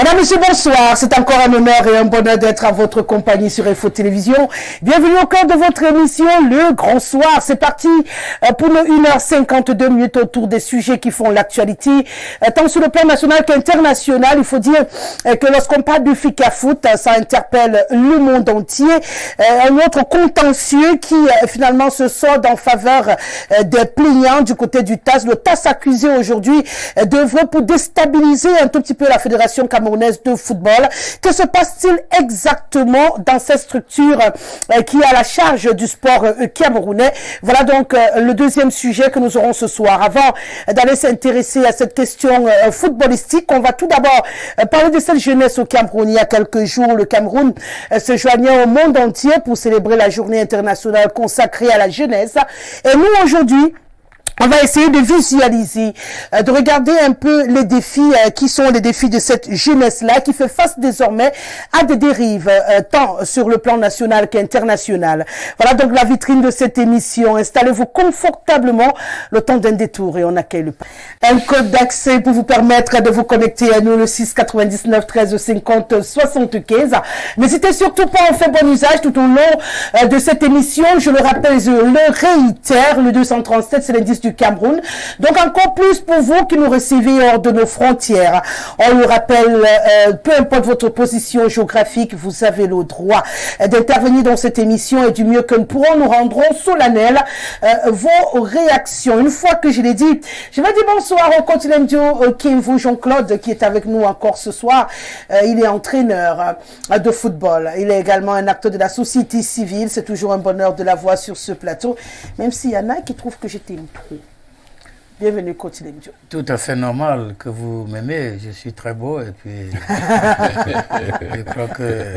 Madame, Monsieur, bonsoir. C'est encore un honneur et un bonheur d'être à votre compagnie sur Info Télévision. Bienvenue au cœur de votre émission, Le Grand Soir. C'est parti pour nos 1h52 autour des sujets qui font l'actualité, tant sur le plan national qu'international. Il faut dire que lorsqu'on parle du FICA Foot, ça interpelle le monde entier. Un autre contentieux qui finalement se solde en faveur des plaignants du côté du TAS. Le TAS accusé aujourd'hui d'œuvrer pour déstabiliser un tout petit peu la Fédération camerounaise de football. Que se passe-t-il exactement dans cette structure qui a la charge du sport camerounais? Voilà donc le deuxième sujet que nous aurons ce soir. Avant d'aller s'intéresser à cette question footballistique, on va tout d'abord parler de cette jeunesse au Cameroun. Il y a quelques jours, le Cameroun se joignait au monde entier pour célébrer la journée internationale consacrée à la jeunesse. Et nous, aujourd'hui, on va essayer de visualiser, de regarder un peu les défis qui sont les défis de cette jeunesse-là, qui fait face désormais à des dérives, tant sur le plan national qu'international. Voilà donc la vitrine de cette émission. Installez-vous confortablement le temps d'un détour et on accueille un code d'accès pour vous permettre de vous connecter à nous, le 6 99 13 50 75. N'hésitez surtout pas à en faire bon usage tout au long de cette émission. Je le rappelle, je le réitère, le 237, c'est l'indice du Cameroun. Donc encore plus pour vous qui nous recevez hors de nos frontières. On le rappelle, peu importe votre position géographique, vous avez le droit d'intervenir dans cette émission et du mieux que nous pourrons, nous rendrons solennels vos réactions. Une fois que je l'ai dit, je vais dire bonsoir au continent Kimvu Jean-Claude qui est avec nous encore ce soir. Il est entraîneur de football. Il est également un acteur de la société civile. C'est toujours un bonheur de l'avoir sur ce plateau, même s'il y en a qui trouvent que j'étais une trop. Bienvenue, Coach Lemdio. Tout à fait normal que vous m'aimez. Je suis très beau et puis je crois que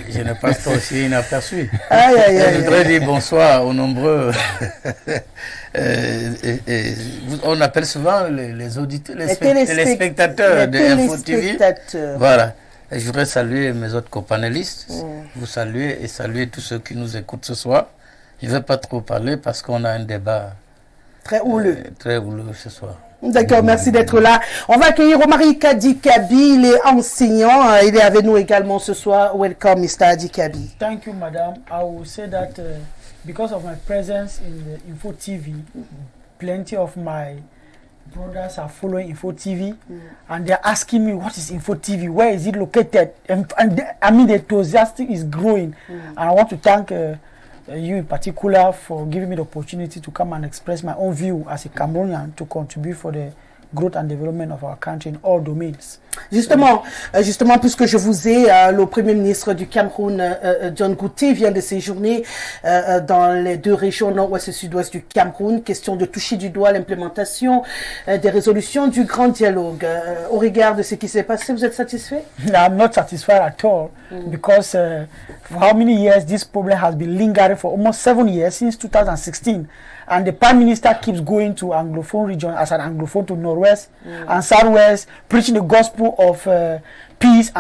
je ne passe pas aussi inaperçu. Je voudrais dire bonsoir aux nombreux. On appelle souvent les auditeurs, les téléspectateurs de Info TV. Voilà. Et je voudrais saluer mes autres copanélistes, vous saluer et saluer tous ceux qui nous écoutent ce soir. Je ne vais pas trop parler parce qu'on a un débat très houleux ce soir. D'accord, merci d'être là. On va accueillir Omari Kadikabi, il est enseignant, il est avec nous également ce soir. Welcome, Mr. Adikabi. Thank you, madam. I will say that because of my presence in the Info TV, plenty of my brothers are following Info TV, and they're asking me, what is Info TV? Where is it located? And I mean, the enthusiasm is growing. And I want to thank you in particular for giving me the opportunity to come and express my own view as a Cameroonian to contribute for the growth and development of our country in all domains. Justement, puisque je vous ai, le Premier ministre du Cameroun, John Gouté, vient de séjourner dans les deux régions nord-ouest et sud-ouest du Cameroun. Question de toucher du doigt l'implémentation des résolutions du grand dialogue. Au regard de ce qui s'est passé, vous êtes satisfait? I'm not satisfied at all because for how many years this problem has been lingering for almost 7 years since 2016. And the Prime Minister keeps going to Anglophone region as an Anglophone to Northwest and Southwest, preaching the gospel of peace,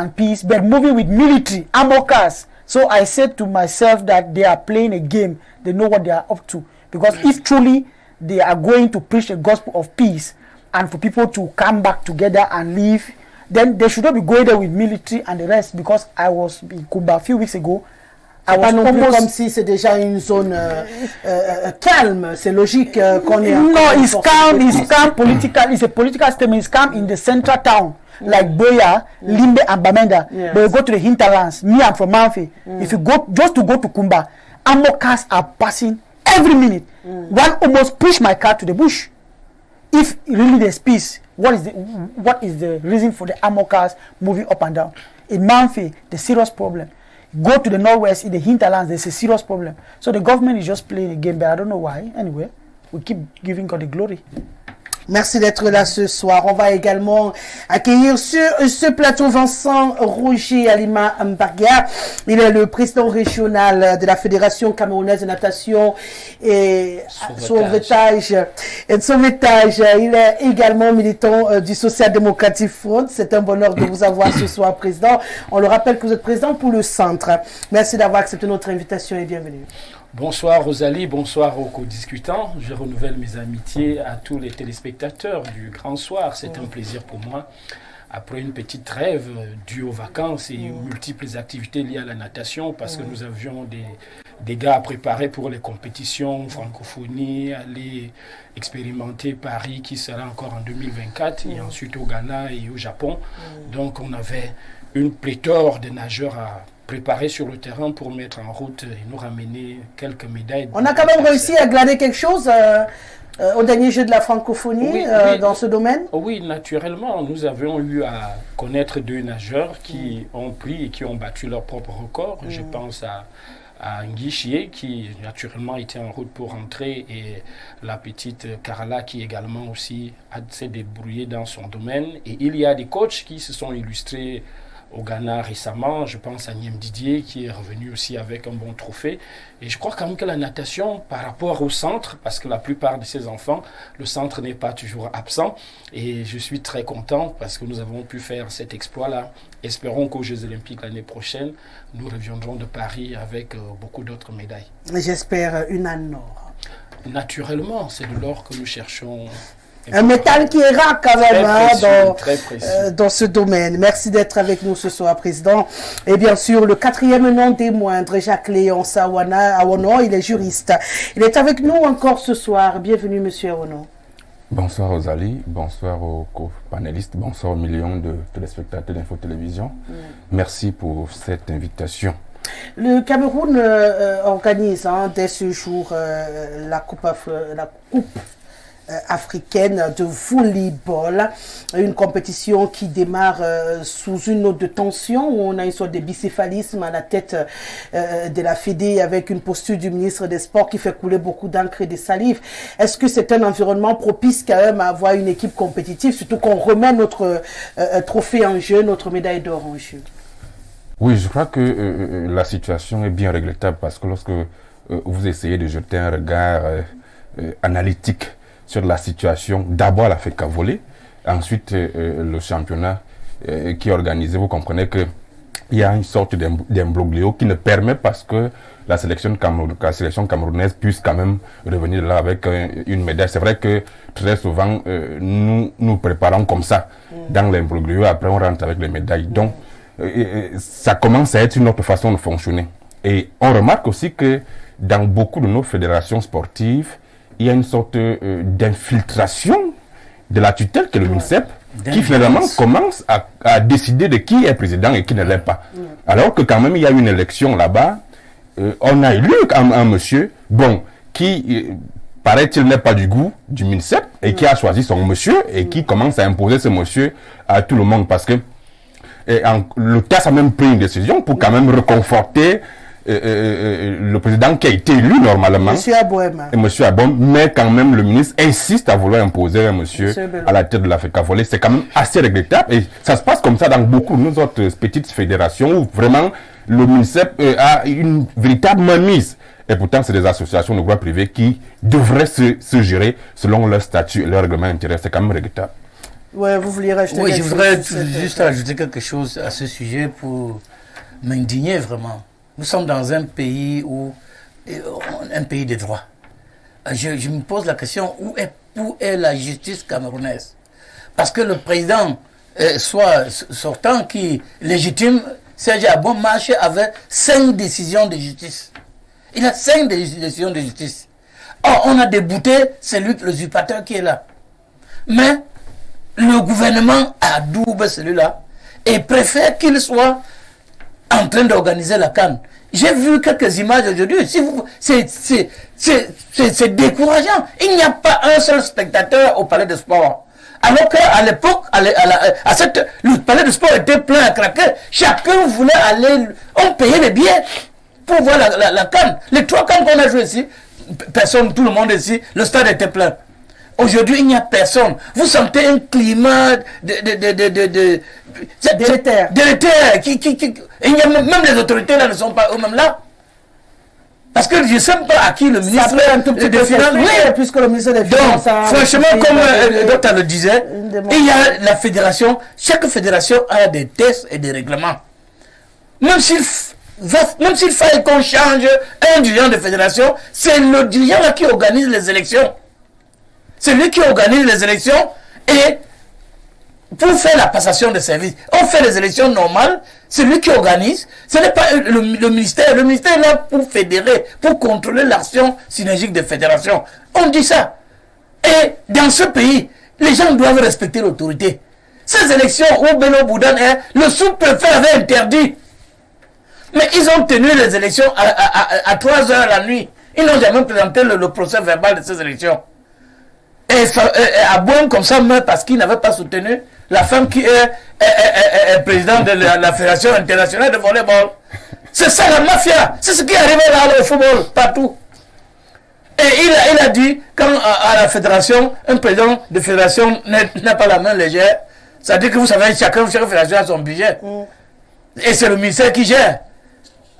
but moving with military, armor cars. So I said to myself that they are playing a game. They know what they are up to. Because if truly they are going to preach the gospel of peace and for people to come back together and live, then they should not be going there with military and the rest. Because I was in Kumba a few weeks ago. Pas non plus comme si c'est déjà une zone calme. C'est logique qu'on est. No, it's calm. It's calm political. It's a political statement. It's calm in the central town, like Boya, Limbe, and Bamenda. Yes. But you go to the hinterlands. Me, I'm from Manfi. If you go just to go to Kumba, ammo cars are passing every minute. One almost pushed my car to the bush. If really there's peace, what is the reason for the ammo cars moving up and down? In Manfi, the serious problem. Go to the northwest, in the hinterlands, there's a serious problem. So the government is just playing a game, but I don't know why. Anyway, we keep giving God the glory. Merci d'être là ce soir. On va également accueillir sur ce plateau Vincent Roger Alima Mbarga. Il est le président régional de la Fédération camerounaise de natation et sauvetage. Il est également militant du Social Democratic Front. C'est un bonheur de vous avoir ce soir, président. On le rappelle que vous êtes président pour le centre. Merci d'avoir accepté notre invitation et bienvenue. Bonsoir Rosalie, bonsoir aux co-discutants. Je renouvelle mes amitiés à tous les téléspectateurs du Grand Soir. C'est un plaisir pour moi après une petite trêve due aux vacances et aux multiples activités liées à la natation, parce que nous avions des gars à préparer pour les compétitions, francophonie, aller expérimenter Paris qui sera encore en 2024, et ensuite au Ghana et au Japon. Donc on avait une pléthore de nageurs à préparer sur le terrain pour mettre en route et nous ramener quelques médailles. On a quand même réussi à glaner quelque chose au dernier jeu de la francophonie dans ce domaine? Oui, naturellement. Nous avions eu à connaître 2 nageurs qui ont pris et qui ont battu leur propre record. Je pense à Nguichier qui naturellement était en route pour rentrer, et la petite Karala qui également aussi s'est débrouillée dans son domaine. Et il y a des coachs qui se sont illustrés au Ghana récemment. Je pense à Niem Didier qui est revenu aussi avec un bon trophée. Et je crois quand même que la natation, par rapport au centre, parce que la plupart de ces enfants, le centre n'est pas toujours absent. Et je suis très content parce que nous avons pu faire cet exploit-là. Espérons qu'aux Jeux Olympiques l'année prochaine, nous reviendrons de Paris avec beaucoup d'autres médailles. J'espère une âne or. Naturellement, c'est de l'or que nous cherchons. Un métal qui est rare quand même dans ce domaine. Merci d'être avec nous ce soir, Président. Et bien sûr, le 4e nom des moindres, Jacques-Léon Awono, il est juriste. Il est avec nous encore ce soir. Bienvenue, Monsieur Awono. Bonsoir Rosalie, bonsoir aux co-panélistes, bonsoir aux millions de téléspectateurs d'Info Télévision. Merci pour cette invitation. Le Cameroun organise dès ce jour la coupe africaine de volleyball, une compétition qui démarre sous une note de tension où on a une sorte de bicéphalisme à la tête de la Fédé, avec une posture du ministre des Sports qui fait couler beaucoup d'encre et de salive. Est-ce que c'est un environnement propice quand même à avoir une équipe compétitive, surtout qu'on remet notre trophée en jeu, notre médaille d'or en jeu? Oui, je crois que la situation est bien regrettable parce que lorsque vous essayez de jeter un regard analytique sur la situation, d'abord la FECA volley, ensuite le championnat qui est organisé, vous comprenez que il y a une sorte d'imbroglio qui ne permet pas que la sélection camerounaise puisse quand même revenir là avec une médaille. C'est vrai que très souvent, nous préparons comme ça, dans l'imbroglio, après on rentre avec les médailles. Donc, ça commence à être une autre façon de fonctionner. Et on remarque aussi que dans beaucoup de nos fédérations sportives, il y a une sorte d'infiltration de la tutelle que le MINSEP, qui finalement commence à décider de qui est président et qui ne l'est pas. Alors que quand même il y a une élection là-bas, on a élu un monsieur, qui paraît-il n'est pas du goût du MINSEP et qui a choisi son monsieur et qui commence à imposer ce monsieur à tout le monde parce que le CAS a même pris une décision pour quand même reconforter le président qui a été élu normalement, Monsieur Abouem, mais quand même le ministre insiste à vouloir imposer un monsieur à la tête de la FECA volley. C'est quand même assez regrettable et ça se passe comme ça dans beaucoup de nos autres petites fédérations où vraiment le MINSEP a une véritable mainmise. Et pourtant, c'est des associations de droit privé qui devraient se gérer selon leur statut et leur règlement intérieur. C'est quand même regrettable. Ouais, vous vouliez rajouter quelque chose? Oui, je voudrais juste ajouter quelque chose à ce sujet pour m'indigner vraiment. Nous sommes dans un pays un pays de droit. Je me pose la question, où est la justice camerounaise? Parce que le président soit sortant qui légitime Serge Abouem marche avec 5 décisions de justice. Il a 5 décisions de justice. Or, on a débouté celui, l'usurpateur qui est là. Mais le gouvernement adoube celui-là et préfère qu'il soit en train d'organiser la CAN. J'ai vu quelques images aujourd'hui. C'est décourageant. Il n'y a pas un seul spectateur au palais de sport. Alors qu'à l'époque, le palais de sport était plein à craquer. Chacun voulait aller, on payait les billets pour voir la CAN. Les 3 CAN qu'on a joué ici, personne, tout le monde ici, le stade était plein. Aujourd'hui, il n'y a personne. Vous sentez un climat délétère. Il y a même les autorités là ne sont pas eux-mêmes là. Parce que je ne sais pas à qui le ministre des Finances. Oui, puisque le ministre des Finances. Donc, franchement, comme le docteur le disait, il y a la fédération. Chaque fédération a des tests et des règlements. Même s'il fallait qu'on change un dirigeant de fédération, c'est le dirigeant là qui organise les élections. C'est lui qui organise les élections et pour faire la passation de services. On fait les élections normales, c'est lui qui organise, ce n'est pas le ministère. Le ministère est là pour fédérer, pour contrôler l'action synergique des fédérations. On dit ça. Et dans ce pays, les gens doivent respecter l'autorité. Ces élections où Beno Boudan est, le sous-préfet avait interdit. Mais ils ont tenu les élections à 3 heures la nuit. Ils n'ont jamais présenté le procès verbal de ces élections. Et Abouem comme ça meurt parce qu'il n'avait pas soutenu la femme qui est présidente de la Fédération internationale de volleyball. C'est ça la mafia. C'est ce qui est arrivé là au football, partout. Et il a dit, quand à la fédération, un président de fédération n'a pas la main légère, ça dit que vous savez, chaque fédération a son budget. Et c'est le ministère qui gère.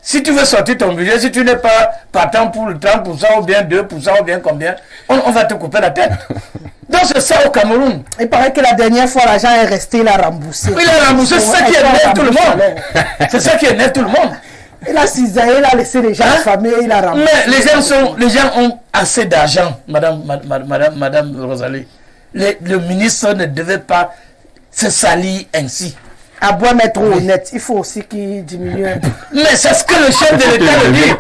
Si tu veux sortir ton budget, si tu n'es pas partant pour le 30% ou bien 2% ou bien combien, on va te couper la tête. Donc c'est ça au Cameroun. Il paraît que la dernière fois, l'argent est resté, il a remboursé. Il a remboursé, c'est ça qui énerve tout le monde. C'est ça qui énerve tout le monde. Il a cisaillé, il a laissé les gens affamés, il a remboursé. Mais les gens ont assez d'argent, Madame Rosalie. Le ministre ne devait pas se salir ainsi. À boire être honnête, il faut aussi qu'il diminue un peu. Mais c'est ce que le chef de l'État dit.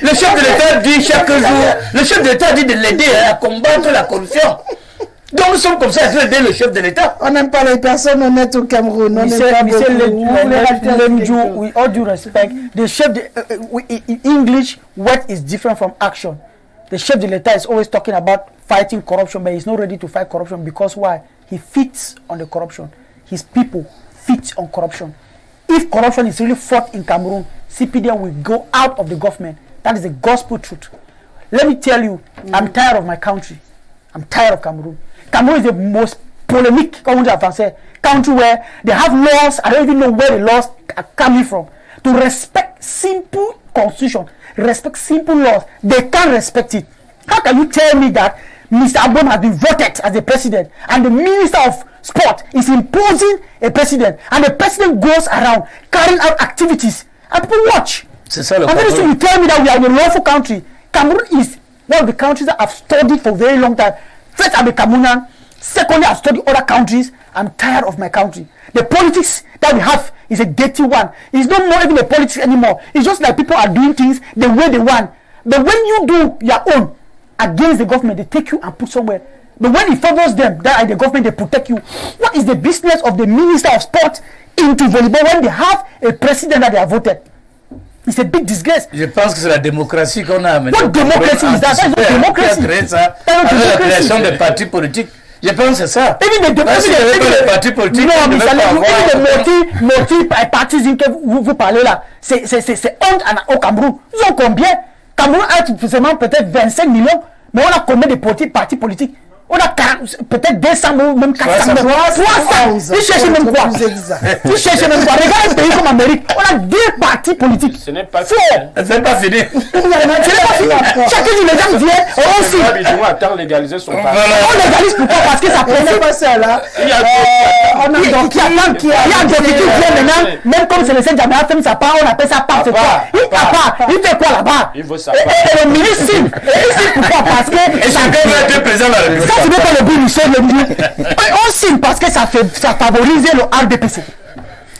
Le chef de l'État dit chaque jour, le chef de l'État dit de l'aider à combattre la corruption. Donc nous sommes comme ça, à aider le chef de l'État. On n'aime pas les personnes honnêtes au Cameroun. On With all due respect, the chef in English, what is different from action? The chef de l'État is always talking about fighting corruption, but he's not ready to fight corruption because why? He feeds on the corruption. His people feeds on corruption. If corruption is really fought in Cameroon, CPDM will go out of the government. That is the gospel truth. Let me tell you, I'm tired of my country. I'm tired of Cameroon. Cameroon is the most polemic country where they have laws. I don't even know where the laws are coming from. To respect simple constitution, respect simple laws, they can't respect it. How can you tell me that Mr. Abom has been voted as the president and the Minister of Sport is imposing a president and the president goes around carrying out activities and people watch? C'est ça le and then you tell me that we are in a lawful country. Cameroon is one of the countries that I've studied for a very long time. First, I'm a Cameroonian. Secondly, I've studied other countries. I'm tired of my country. The politics that we have is a dirty one. It's not more even a politics anymore. It's just like people are doing things the way they want. But when you do your own against the government, they take you and put somewhere. But when it favors them, that the government, they protect you. What is the business of the Minister of Sport into volleyball when they have a president that they have voted? It's a big disgrace. Je pense que c'est la démocratie qu'on a maintenant. What democracy is that? That's not democracy. Créé ça avec la création des partis politiques. Je pense que c'est ça. Even the partis politiques. Non, mais ça le multi-partisme que vous parlez là, c'est honte au Cameroun. Ils ont combien? Cameroun a seulement peut-être 25 millions, mais on a combien de partis politiques? On a peut-être 200 ou même 400. 300. Ils cherchent même quoi? Ils cherchent même quoi? Regarde un pays comme l'Amérique. On a 2 partis politiques. Ce n'est pas fini. Ce n'est pas fini. Chacun dit les gens viennent. On aussi. Attends, légaliser son parti. On légalise pourquoi? Parce que ça prenait pas ça là. Il y a donc il y a qui vient maintenant. Même comme c'est le Saint-Jamé a fait sa part, on appelle ça part. C'est quoi? Il fait quoi là-bas? Il veut savoir. Et le ministre signe. Pourquoi? Parce que. Et chacun va être président de la République. Ça, c'est pas le but, Michel, le but. On signe parce que ça favorise le RDPC.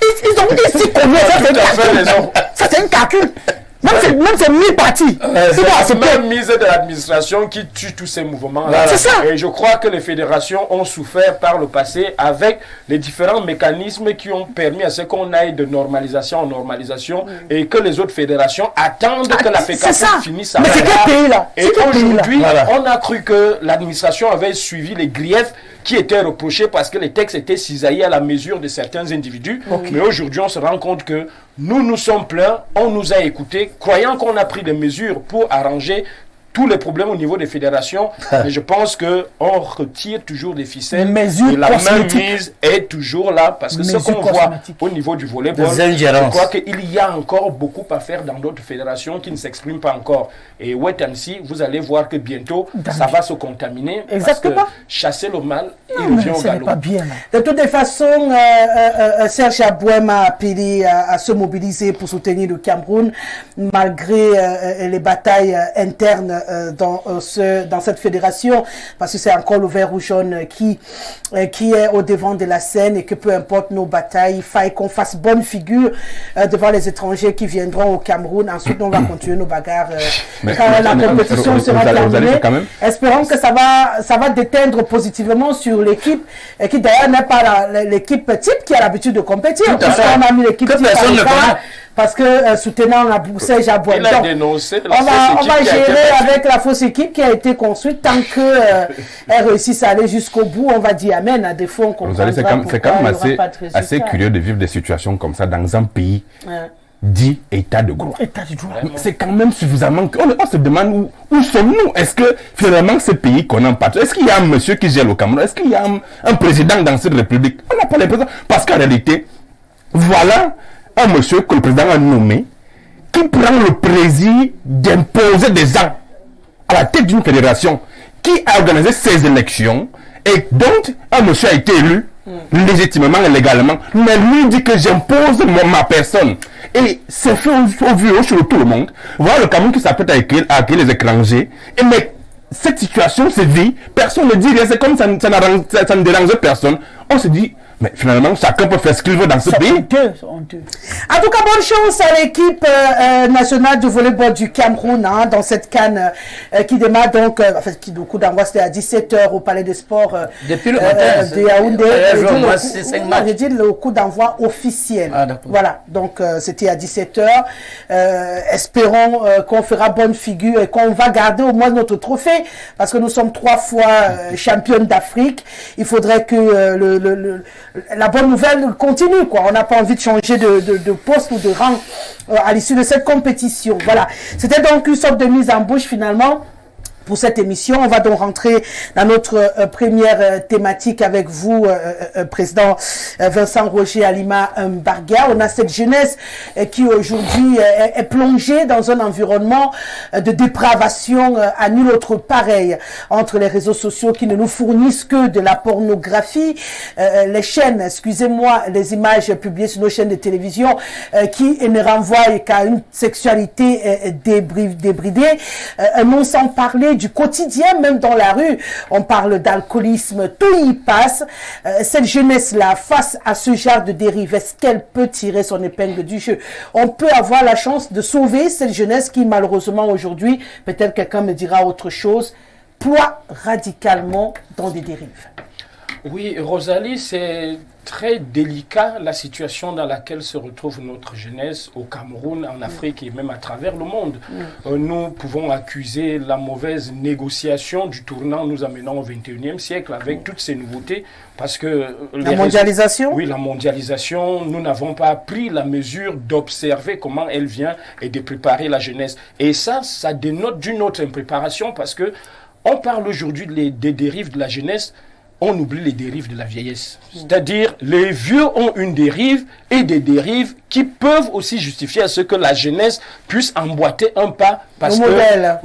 Ils ont dit si combien, ça c'est un calcul. Ça c'est un calcul. Même c'est 1000 partis. C'est même mise de l'administration qui tue tous ces mouvements-là. C'est ça. Et je crois que les fédérations ont souffert par le passé avec les différents mécanismes qui ont permis à ce qu'on aille de normalisation en normalisation et que les autres fédérations attendent que la FECAFOOT finisse sa mandat. Mais c'est quel pays là? Et aujourd'hui, on a cru que l'administration avait suivi les griefs qui étaient reprochés parce que les textes étaient cisaillés à la mesure de certains individus. Mais aujourd'hui, on se rend compte que nous sommes pleins, on nous a écoutés, croyant qu'on a pris des mesures pour arranger tous les problèmes au niveau des fédérations. Mais je pense qu'on retire toujours des ficelles. Et la mainmise est toujours là parce que ce qu'on voit au niveau du volleyball, je crois qu'il y a encore beaucoup à faire dans d'autres fédérations qui ne s'expriment pas encore. Et wait and see, vous allez voir que bientôt, ça va se contaminer. Exactement. Parce que chasser le mal, il revient au galop. Pas bien, de toutes les façons, Serge Abouem a appelé à se mobiliser pour soutenir le Cameroun malgré les batailles internes dans cette fédération, parce que c'est encore le vert ou jaune qui est au devant de la scène, et que peu importe nos batailles, il faille qu'on fasse bonne figure devant les étrangers qui viendront au Cameroun. Ensuite, on va continuer nos bagarres quand la compétition sera terminée. Espérons que ça va déteindre positivement sur l'équipe, qui d'ailleurs n'est pas l'équipe type qui a l'habitude de compétir. Parce qu'on a mis l'équipe type à l'écart, parce que soutenant la Serge Aboué. Il a dénoncé on va gérer avec la fausse équipe qui a été construite. Tant qu'elle réussisse à aller jusqu'au bout, on va dire amen. À défaut, on comprendra c'est quand même assez curieux de vivre des situations comme ça dans un pays dit état de droit. C'est quand même suffisamment... On se demande où sommes-nous? Est-ce que finalement ce pays qu'on en parle, est-ce qu'il y a un monsieur qui gère le Cameroun? Est-ce qu'il y a un président dans cette république? On n'a pas l'impression. Parce qu'en réalité, voilà un monsieur que le président a nommé qui prend le plaisir d'imposer des gens à la tête d'une fédération qui a organisé ces élections et dont un monsieur a été élu légitimement et légalement, mais lui dit que j'impose ma personne. Et c'est fait au vu sur tout le monde. Voilà le Cameroun qui s'apprête à accueillir les étrangers. Et mais cette situation se vit, personne ne dit rien, c'est comme ça ne dérange personne. On se dit, mais finalement, chacun peut faire ce qu'il veut dans ce pays. Honteux. En tout cas, bonne chance à l'équipe nationale de volleyball du Cameroun dans cette CAN qui démarre donc, qui le coup d'envoi c'était à 17h au Palais des Sports depuis le matin de Yaoundé. J'ai dit le coup d'envoi officiel. Voilà, donc c'était à 17h. Espérons qu'on fera bonne figure et qu'on va garder au moins notre trophée, parce que nous sommes 3 fois championnes d'Afrique. Il faudrait que la bonne nouvelle continue, quoi. On n'a pas envie de changer de poste ou de rang à l'issue de cette compétition. Voilà. C'était donc une sorte de mise en bouche finalement pour cette émission. On va donc rentrer dans notre première thématique avec vous, président Vincent Roger Alima Mbargua. On a cette jeunesse qui aujourd'hui est plongée dans un environnement de dépravation à nul autre pareil, entre les réseaux sociaux qui ne nous fournissent que de la pornographie, les chaînes, excusez-moi, les images publiées sur nos chaînes de télévision qui ne renvoient qu'à une sexualité débridée, non sans parler du quotidien, même dans la rue, on parle d'alcoolisme, tout y passe. Cette jeunesse-là, face à ce genre de dérive, est-ce qu'elle peut tirer son épingle du jeu? On peut avoir la chance de sauver cette jeunesse qui, malheureusement, aujourd'hui, peut-être quelqu'un me dira autre chose, ploie radicalement dans des dérives. Oui, Rosalie, c'est très délicat la situation dans laquelle se retrouve notre jeunesse au Cameroun, en Afrique et même à travers le monde. Nous pouvons accuser la mauvaise négociation du tournant nous amenant au XXIe siècle avec toutes ces nouveautés, parce que... La mondialisation? Oui, la mondialisation, nous n'avons pas pris la mesure d'observer comment elle vient et de préparer la jeunesse. Et ça dénote d'une autre impréparation, parce que on parle aujourd'hui des dérives de la jeunesse, on oublie les dérives de la vieillesse. C'est-à-dire, les vieux ont une dérive et des dérives qui peuvent aussi justifier à ce que la jeunesse puisse emboîter un pas. Parce qu'elle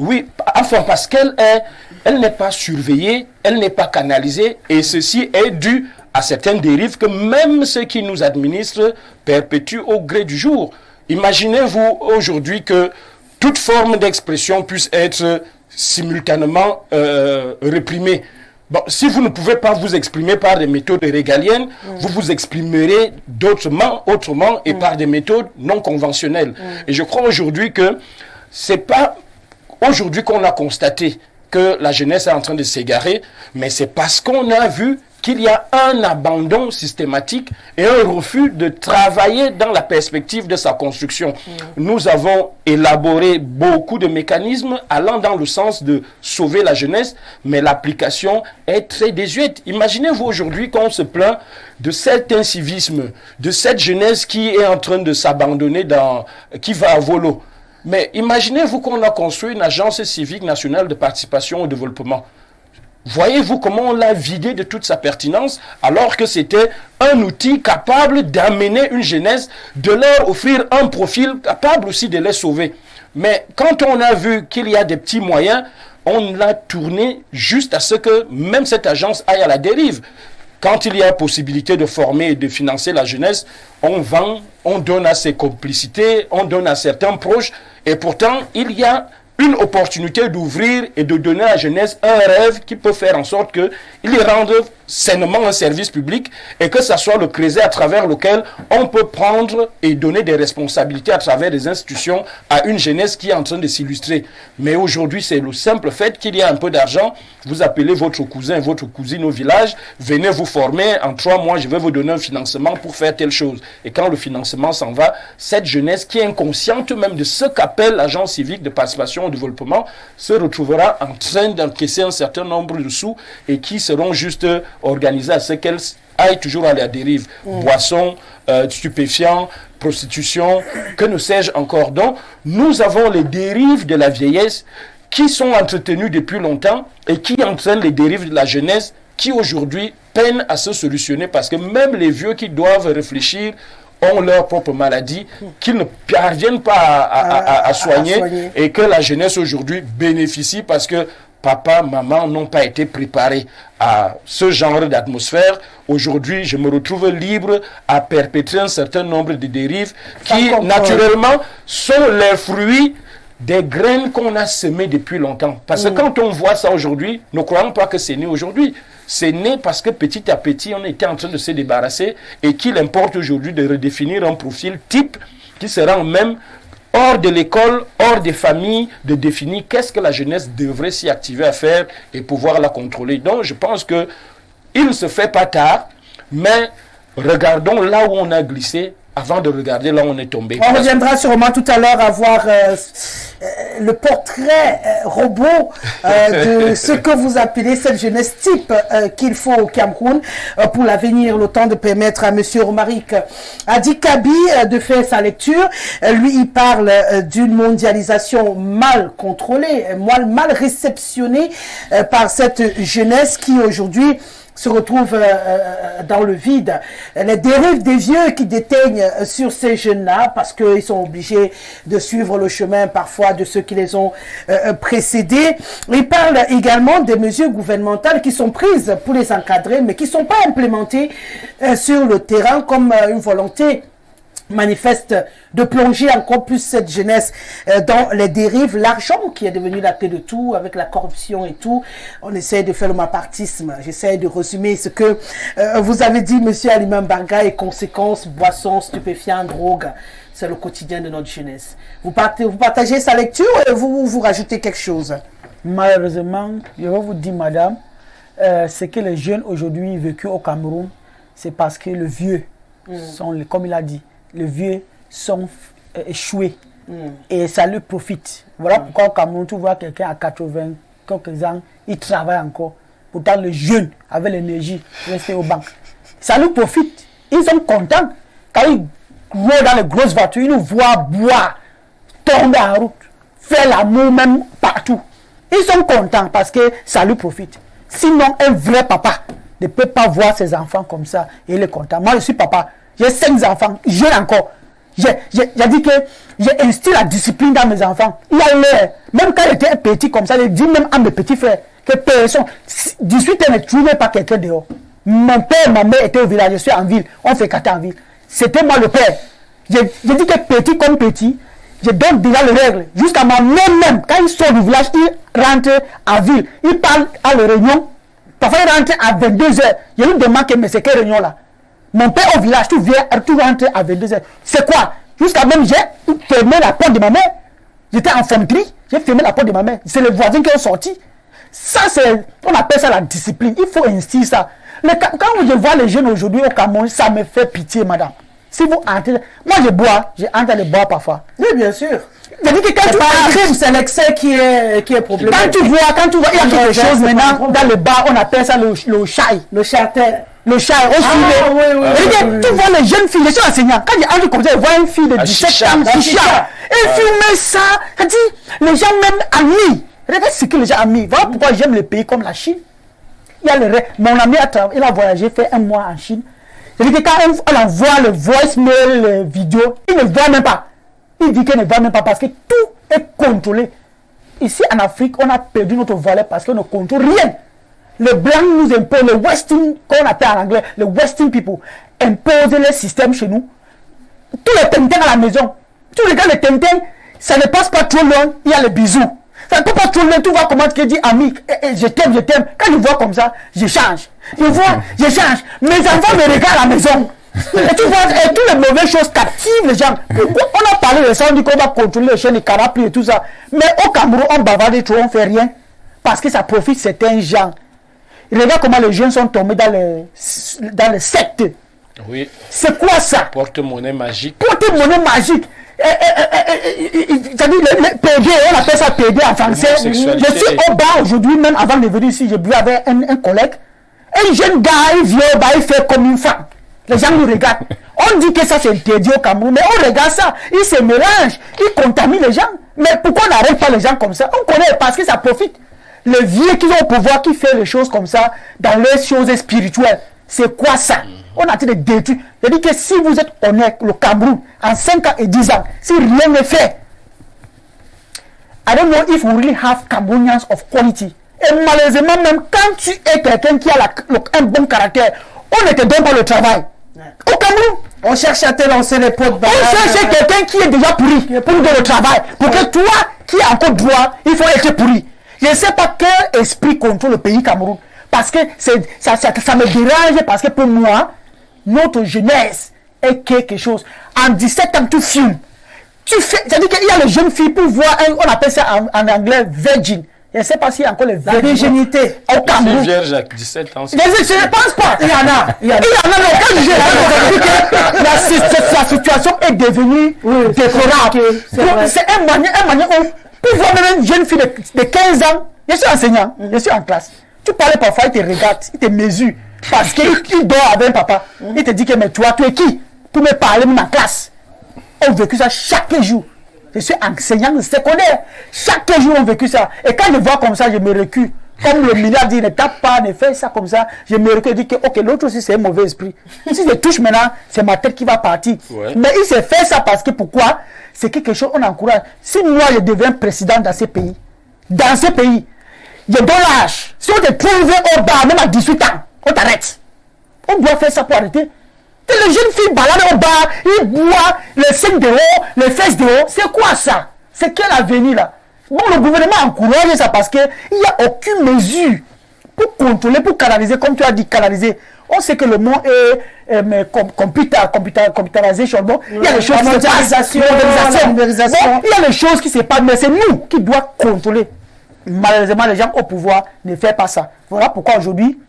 n'est pas surveillée, elle n'est pas canalisée, et ceci est dû à certaines dérives que même ceux qui nous administrent perpétuent au gré du jour. Imaginez-vous aujourd'hui que toute forme d'expression puisse être simultanément réprimée. Bon, si vous ne pouvez pas vous exprimer par des méthodes régaliennes, vous vous exprimerez autrement et par des méthodes non conventionnelles. Et je crois aujourd'hui que c'est pas aujourd'hui qu'on a constaté que la jeunesse est en train de s'égarer, mais c'est parce qu'on a vu qu'il y a un abandon systématique et un refus de travailler dans la perspective de sa construction. Nous avons élaboré beaucoup de mécanismes allant dans le sens de sauver la jeunesse, mais l'application est très désuète. Imaginez-vous aujourd'hui qu'on se plaint de cet incivisme, de cette jeunesse qui est en train de s'abandonner, qui va à volo. Mais imaginez-vous qu'on a construit une agence civique nationale de participation au développement. Voyez-vous comment on l'a vidé de toute sa pertinence, alors que c'était un outil capable d'amener une jeunesse, de leur offrir un profil capable aussi de les sauver. Mais quand on a vu qu'il y a des petits moyens, on l'a tourné juste à ce que même cette agence aille à la dérive. Quand il y a possibilité de former et de financer la jeunesse, on vend, on donne à ses complicités, on donne à certains proches, et pourtant il y a une opportunité d'ouvrir et de donner à la jeunesse un rêve qui peut faire en sorte qu'ils rendent sainement un service public et que ça soit le creuset à travers lequel on peut prendre et donner des responsabilités à travers des institutions à une jeunesse qui est en train de s'illustrer. Mais aujourd'hui, c'est le simple fait qu'il y a un peu d'argent, vous appelez votre cousin, votre cousine au village, venez vous former, en 3 mois, je vais vous donner un financement pour faire telle chose. Et quand le financement s'en va, cette jeunesse qui est inconsciente même de ce qu'appelle l'agence civique de participation au développement se retrouvera en train d'encaisser un certain nombre de sous et qui seront juste organisés à ce qu'elle aille toujours à la dérive. Boissons, stupéfiants, prostitution, que ne sais-je encore. Donc, nous avons les dérives de la vieillesse qui sont entretenues depuis longtemps et qui entraînent les dérives de la jeunesse qui aujourd'hui peinent à se solutionner parce que même les vieux qui doivent réfléchir ont leur propre maladie qu'ils ne parviennent pas à soigner et que la jeunesse aujourd'hui bénéficie parce que papa, maman n'ont pas été préparés à ce genre d'atmosphère. Aujourd'hui, je me retrouve libre à perpétrer un certain nombre de dérives qui, naturellement, sont les fruits des graines qu'on a semées depuis longtemps. Parce que quand on voit ça aujourd'hui, ne croyons pas que c'est né aujourd'hui. C'est né parce que petit à petit, on était en train de se débarrasser et qu'il importe aujourd'hui de redéfinir un profil type qui sera même hors de l'école, hors des familles, de définir qu'est-ce que la jeunesse devrait s'y activer à faire et pouvoir la contrôler. Donc, je pense que il ne se fait pas tard, mais regardons là où on a glissé avant de regarder là où on est tombé. On reviendra sûrement tout à l'heure à voir le portrait robot de ce que vous appelez cette jeunesse type qu'il faut au Cameroun pour l'avenir, le temps de permettre à M. Romaric Adikabi de faire sa lecture. Lui, il parle d'une mondialisation mal contrôlée, mal réceptionnée par cette jeunesse qui aujourd'hui se retrouvent dans le vide. Les dérives des vieux qui déteignent sur ces jeunes-là parce qu'ils sont obligés de suivre le chemin parfois de ceux qui les ont précédés. Il parle également des mesures gouvernementales qui sont prises pour les encadrer mais qui ne sont pas implémentées sur le terrain comme une volonté manifeste de plonger encore plus cette jeunesse dans les dérives. L'argent qui est devenu la clé de tout avec la corruption et tout. On essaie de faire le mapartisme. J'essaie de résumer ce que vous avez dit, monsieur Alima Mbarga, et conséquences, boissons, stupéfiants, drogue. C'est le quotidien de notre jeunesse. Vous partagez sa lecture et vous rajoutez quelque chose? Malheureusement, je vais vous dire, madame, ce que les jeunes aujourd'hui vécu au Cameroun, c'est parce que le vieux sont, comme il a dit, les vieux sont échoués et ça lui profite. Voilà pourquoi au Cameroun, tu vois quelqu'un à 80 quelques ans, il travaille encore. Pourtant, le jeune avait l'énergie resté au banc. Ça lui profite. Ils sont contents. Quand ils vont dans les grosses voitures, ils nous voient boire, tomber en route, faire l'amour même partout. Ils sont contents parce que ça lui profite. Sinon, un vrai papa ne peut pas voir ses enfants comme ça et il est content. Moi, je suis papa. J'ai 5 enfants, jeunes encore. J'ai dit que j'ai instillé la discipline dans mes enfants. Il y a l'air, même quand j'étais petit comme ça, j'ai dit même à mes petits frères que personne, 18 ans ne trouvait pas quelqu'un dehors. Mon père, ma mère étaient au village, je suis en ville, on fait 4 en ville. C'était moi le père. J'ai dit que petit comme petit, je donne déjà les règles. Jusqu'à ma mère même, quand il sort du village, il rentre en ville. Il parle à la réunion. Parfois il rentre à 22h. Je lui demande que mais c'est quelle réunion là? Mon père au village, tout rentre à 22h. C'est quoi? Jusqu'à même, j'ai fermé la porte de ma mère. J'étais en fonderie, j'ai fermé la porte de ma mère. C'est les voisins qui ont sorti. Ça, on appelle ça la discipline. Il faut insister ça. Quand je vois les jeunes aujourd'hui au Cameroun, ça me fait pitié, madame. Si vous entrez, moi je bois, j'ai envie de boire parfois. Oui, bien sûr. C'est l'excès qui est problématique. Quand tu vois, il y a quelque chose maintenant dans le bar, on appelle ça le chai. Le charter. Le chai, tu vois les jeunes filles, les jeunes enseignants, quand ils entrent comme ça, ils voient une fille de 17 ans, chicha, et filmer ça, les gens même amis. Regarde ce que les gens amis. Voilà pourquoi j'aime les pays comme la Chine. Il y a mon ami il a voyagé, fait 1 mois en Chine. C'est-à-dire que quand on envoie le voicemail, les vidéos, il ne voit même pas. Il dit qu'il ne voit même pas parce que tout est contrôlé. Ici en Afrique, on a perdu notre valeur parce qu'on ne contrôle rien. Les blancs nous imposent, le Western, qu'on appelle en anglais, le Western people, imposent le système chez nous. Tous les tintins à la maison, tu regardes les tintins, ça ne passe pas trop loin, il y a les bisous. Ça ne peut pas tourner, tu vois comment tu dis ami, je t'aime. Quand je vois comme ça, je change. Je change. Mes enfants me regardent à la maison. Et tu vois, et toutes les mauvaises choses captivent les gens. On a parlé de ça, on dit qu'on va contrôler les chaînes de Carapli et tout ça. Mais au Cameroun, on bavarde trop, on fait rien. Parce que ça profite certains gens. Regarde comment les jeunes sont tombés dans les sectes. Oui. C'est quoi ça? Porte-monnaie magique. Porte-monnaie magique. C'est-à-dire le PD, on appelle ça PD en français. Je suis au bar aujourd'hui, même avant de venir ici, j'ai bu avec un collègue. Un jeune gars, il vient au bar, il fait comme une femme. Les gens nous regardent. On dit que ça c'est interdit au Cameroun, mais on regarde ça, il se mélange, il contamine les gens. Mais pourquoi on n'arrête pas les gens comme ça? On connaît parce que ça profite. Les vieux qui ont au pouvoir, qui fait les choses comme ça, dans les choses spirituelles, c'est quoi ça? On a été détruire. C'est-à-dire que si vous êtes honnête, le Cameroun, en 5 ans et 10 ans, si rien n'est fait, I don't know if we really have Cameroonians of quality. Et malheureusement, même quand tu es quelqu'un qui a un bon caractère, on ne te donne pas le travail. Au Cameroun, on cherche à te lancer les potes. On cherche quelqu'un qui est déjà pourri pour nous donner le travail. Pour que toi, qui as encore droit, il faut être pourri. Je ne sais pas quel esprit contrôle le pays Cameroun. Parce que ça me dérange, parce que pour moi, notre jeunesse est quelque chose. En 17 ans, tu filmes. C'est-à-dire qu'il y a les jeunes filles pour voir, on appelle ça en anglais virgin. Je ne sais pas s'il y a encore les virginités au Cameroun. Je suis vierge à 17 ans. Je ne pense pas. Il y en a. Il y en a. Quand la situation est devenue déplorable. C'est un moyen où, pour voir même une jeune fille de 15 ans, je suis enseignant, je suis en classe. Tu parles parfois, il te regarde, il te mesure. Parce qu'il dort avec un papa. Il te dit que, mais toi, tu es qui pour me parler même en classe? On vécu ça chaque jour. Je suis enseignant de secondaire. Chaque jour, on vécu ça. Et quand je vois comme ça, je me recule. Comme le milliard dit, ne tape pas, ne fais ça comme ça. Je me recule et dis que, ok, l'autre aussi, c'est un mauvais esprit. Si je touche maintenant, c'est ma tête qui va partir. Ouais. Mais il s'est fait ça parce que pourquoi? C'est quelque chose qu'on encourage. Si moi, je deviens président dans ces pays, je donne l'âge. Si on te trouve au bar, même à 18 ans, on t'arrête. On doit faire ça pour arrêter. Les jeunes filles baladent au bar, ils boivent les 5 de haut, les fesses de haut. C'est quoi ça? C'est quel avenir là? Bon, le gouvernement encourage ça parce qu'il n'y a aucune mesure pour contrôler, pour canaliser, comme tu as dit, canaliser. On sait que le monde est computerisation. Bon, il y a des choses qui se passent. Bon, il y a des choses qui se passent, mais c'est nous qui devons contrôler. Malheureusement, les gens au pouvoir ne font pas ça. Voilà pourquoi aujourd'hui,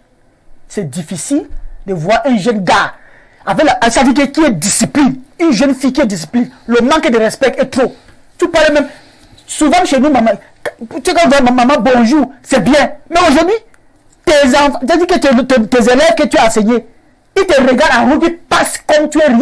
c'est difficile de voir un jeune gars avec un certificat qui est discipline, une jeune fille qui est discipline. Le manque de respect est trop. Tu parles même, souvent chez nous, maman, tu vois maman, bonjour, c'est bien. Mais aujourd'hui, tes enfants, c'est-à-dire que tes élèves que tu as enseignés, ils te regardent en route, ils passent comme tu es rien.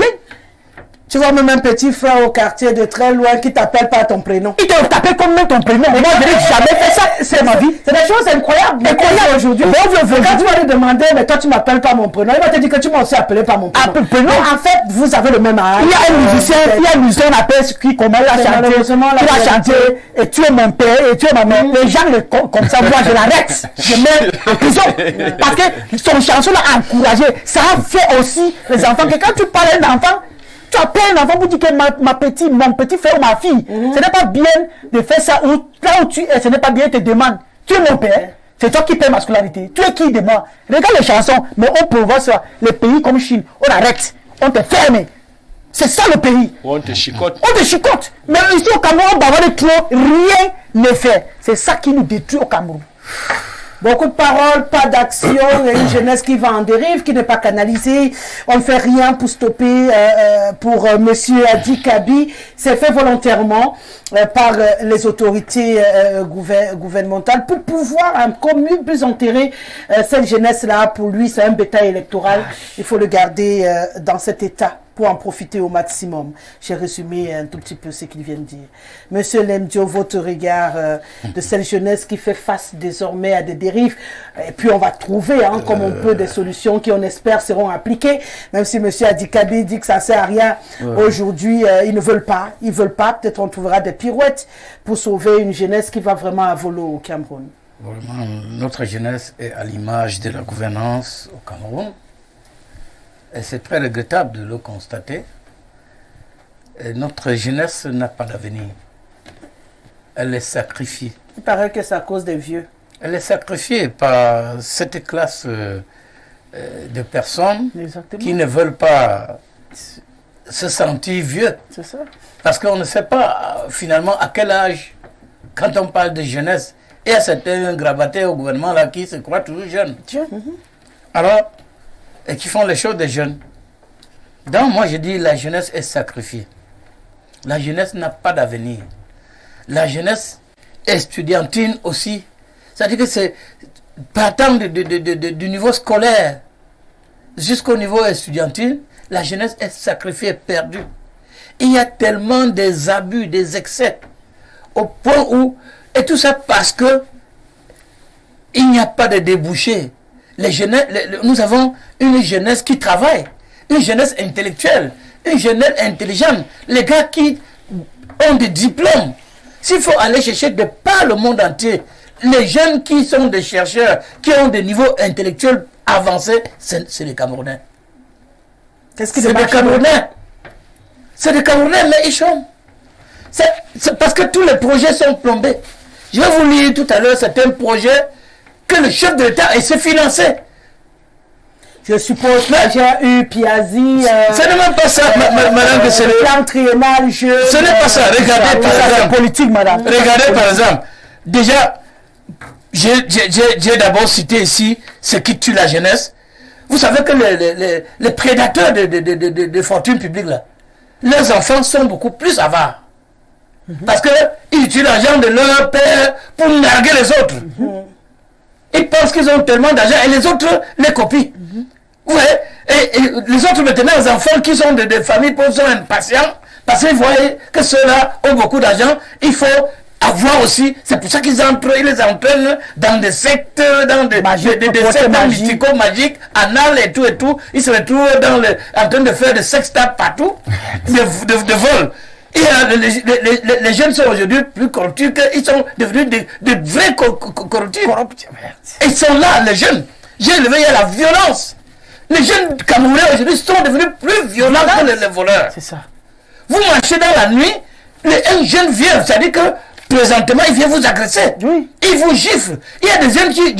Tu vois même un petit frère au quartier de très loin qui t'appelle par ton prénom. Il t'appelle comme même ton prénom. Moi, je n'ai jamais fait ça. C'est ma vie. C'est des choses incroyables. Incroyables aujourd'hui. Quand tu vas lui demander, mais toi tu m'appelles pas mon prénom, il va te dire que tu m'as aussi appelé par mon prénom. En fait, vous avez le même âge. Il y a un musicien, on appelle qui commence à chanter. Et tu es mon père, et tu es ma mère. Les gens comme ça, moi je l'arrête. Je mets en prison. Parce que son chanson l'a encouragé. Ça a fait aussi les enfants que quand tu parles à un enfant, tu appelles un enfant pour dire que mon petit frère ou ma fille, ce n'est pas bien de faire ça, là où tu es, ce n'est pas bien, te demande, tu es mon père, c'est toi qui paies ma scolarité, tu es qui de moi? Regarde les chansons, mais on peut voir ça, les pays comme Chine, on arrête, on te ferme, c'est ça le pays. On te chicote. On te chicote, mais ici au Cameroun, on bavarde trop, rien ne fait, c'est ça qui nous détruit au Cameroun. Beaucoup de paroles, pas d'action, une jeunesse qui va en dérive, qui n'est pas canalisée. On ne fait rien pour stopper, pour Monsieur Adi Kabi. C'est fait volontairement par les autorités gouvernementales pour pouvoir encore mieux plus enterrer cette jeunesse-là. Pour lui, c'est un bétail électoral. Il faut le garder dans cet état pour en profiter au maximum. J'ai résumé un tout petit peu ce qu'il vient de dire. Monsieur Lemdio, votre regard de cette jeunesse qui fait face désormais à des dérives, et puis on va trouver, comme on peut, des solutions qui, on espère, seront appliquées, même si Monsieur Adi Kabi dit que ça ne sert à rien. Aujourd'hui, ils ne veulent pas. Ils ne veulent pas. Peut-être on trouvera des pirouettes pour sauver une jeunesse qui va vraiment à volo au Cameroun. Vraiment, notre jeunesse est à l'image de la gouvernance au Cameroun. Et c'est très regrettable de le constater. Et notre jeunesse n'a pas d'avenir. Elle est sacrifiée Il paraît que c'est à cause des vieux. Elle est sacrifiée par cette classe de personnes qui ne veulent pas se sentir vieux. C'est ça. Parce qu'on ne sait pas finalement à quel âge, quand on parle de jeunesse, il y a certains gravatés au gouvernement là qui se croient toujours jeunes. Alors, et qui font les choses des jeunes. Donc moi je dis la jeunesse est sacrifiée. La jeunesse n'a pas d'avenir. La jeunesse estudiantine aussi. C'est-à-dire que c'est partant du niveau scolaire jusqu'au niveau estudiantine, la jeunesse est sacrifiée, perdue. Il y a tellement des abus, des excès, au point où, et tout ça parce que il n'y a pas de débouchés. Nous avons une jeunesse qui travaille, une jeunesse intellectuelle, une jeunesse intelligente. Les gars qui ont des diplômes, s'il faut aller chercher de par le monde entier, les jeunes qui sont des chercheurs, qui ont des niveaux intellectuels avancés, c'est les Camerounais. C'est des Camerounais. C'est des Camerounais, mais ils sont. C'est parce que tous les projets sont plombés. Je vais vous lire tout à l'heure certains projets que le chef de l'État essaie de financer. Je suppose que j'ai eu Piazzi. Ce n'est même pas ça, madame, que c'est le plan triennal. Ce n'est pas ça. Regardez par exemple. Politique, madame. Regardez par exemple. Déjà, j'ai d'abord cité ici ce qui tue la jeunesse. Vous savez que les prédateurs de fortune publique, là, leurs enfants sont beaucoup plus avares. Parce qu'ils utilisent l'argent de leur père pour narguer les autres. Ils pensent qu'ils ont tellement d'argent et les autres les copient. Ouais. Et les autres maintenant, les enfants qui sont de familles pauvres sont impatients parce qu'ils voient que ceux-là ont beaucoup d'argent. Il faut avoir aussi, c'est pour ça qu'ils les entraînent dans des sectes, dans des sectes mystico-magiques, anal et tout. Ils se retrouvent en train de faire des sextapes partout, de vol. Et les jeunes sont aujourd'hui plus corruptus qu'ils sont devenus de vrais corruptus. Ils sont là, les jeunes. J'ai élevé, il y a la violence. Les jeunes Camerounais aujourd'hui sont devenus plus violents que les voleurs. C'est ça. Vous marchez dans la nuit, un jeune vient, c'est-à-dire que présentement, il vient vous agresser. Oui. Il vous gifle. Il y a des jeunes qui...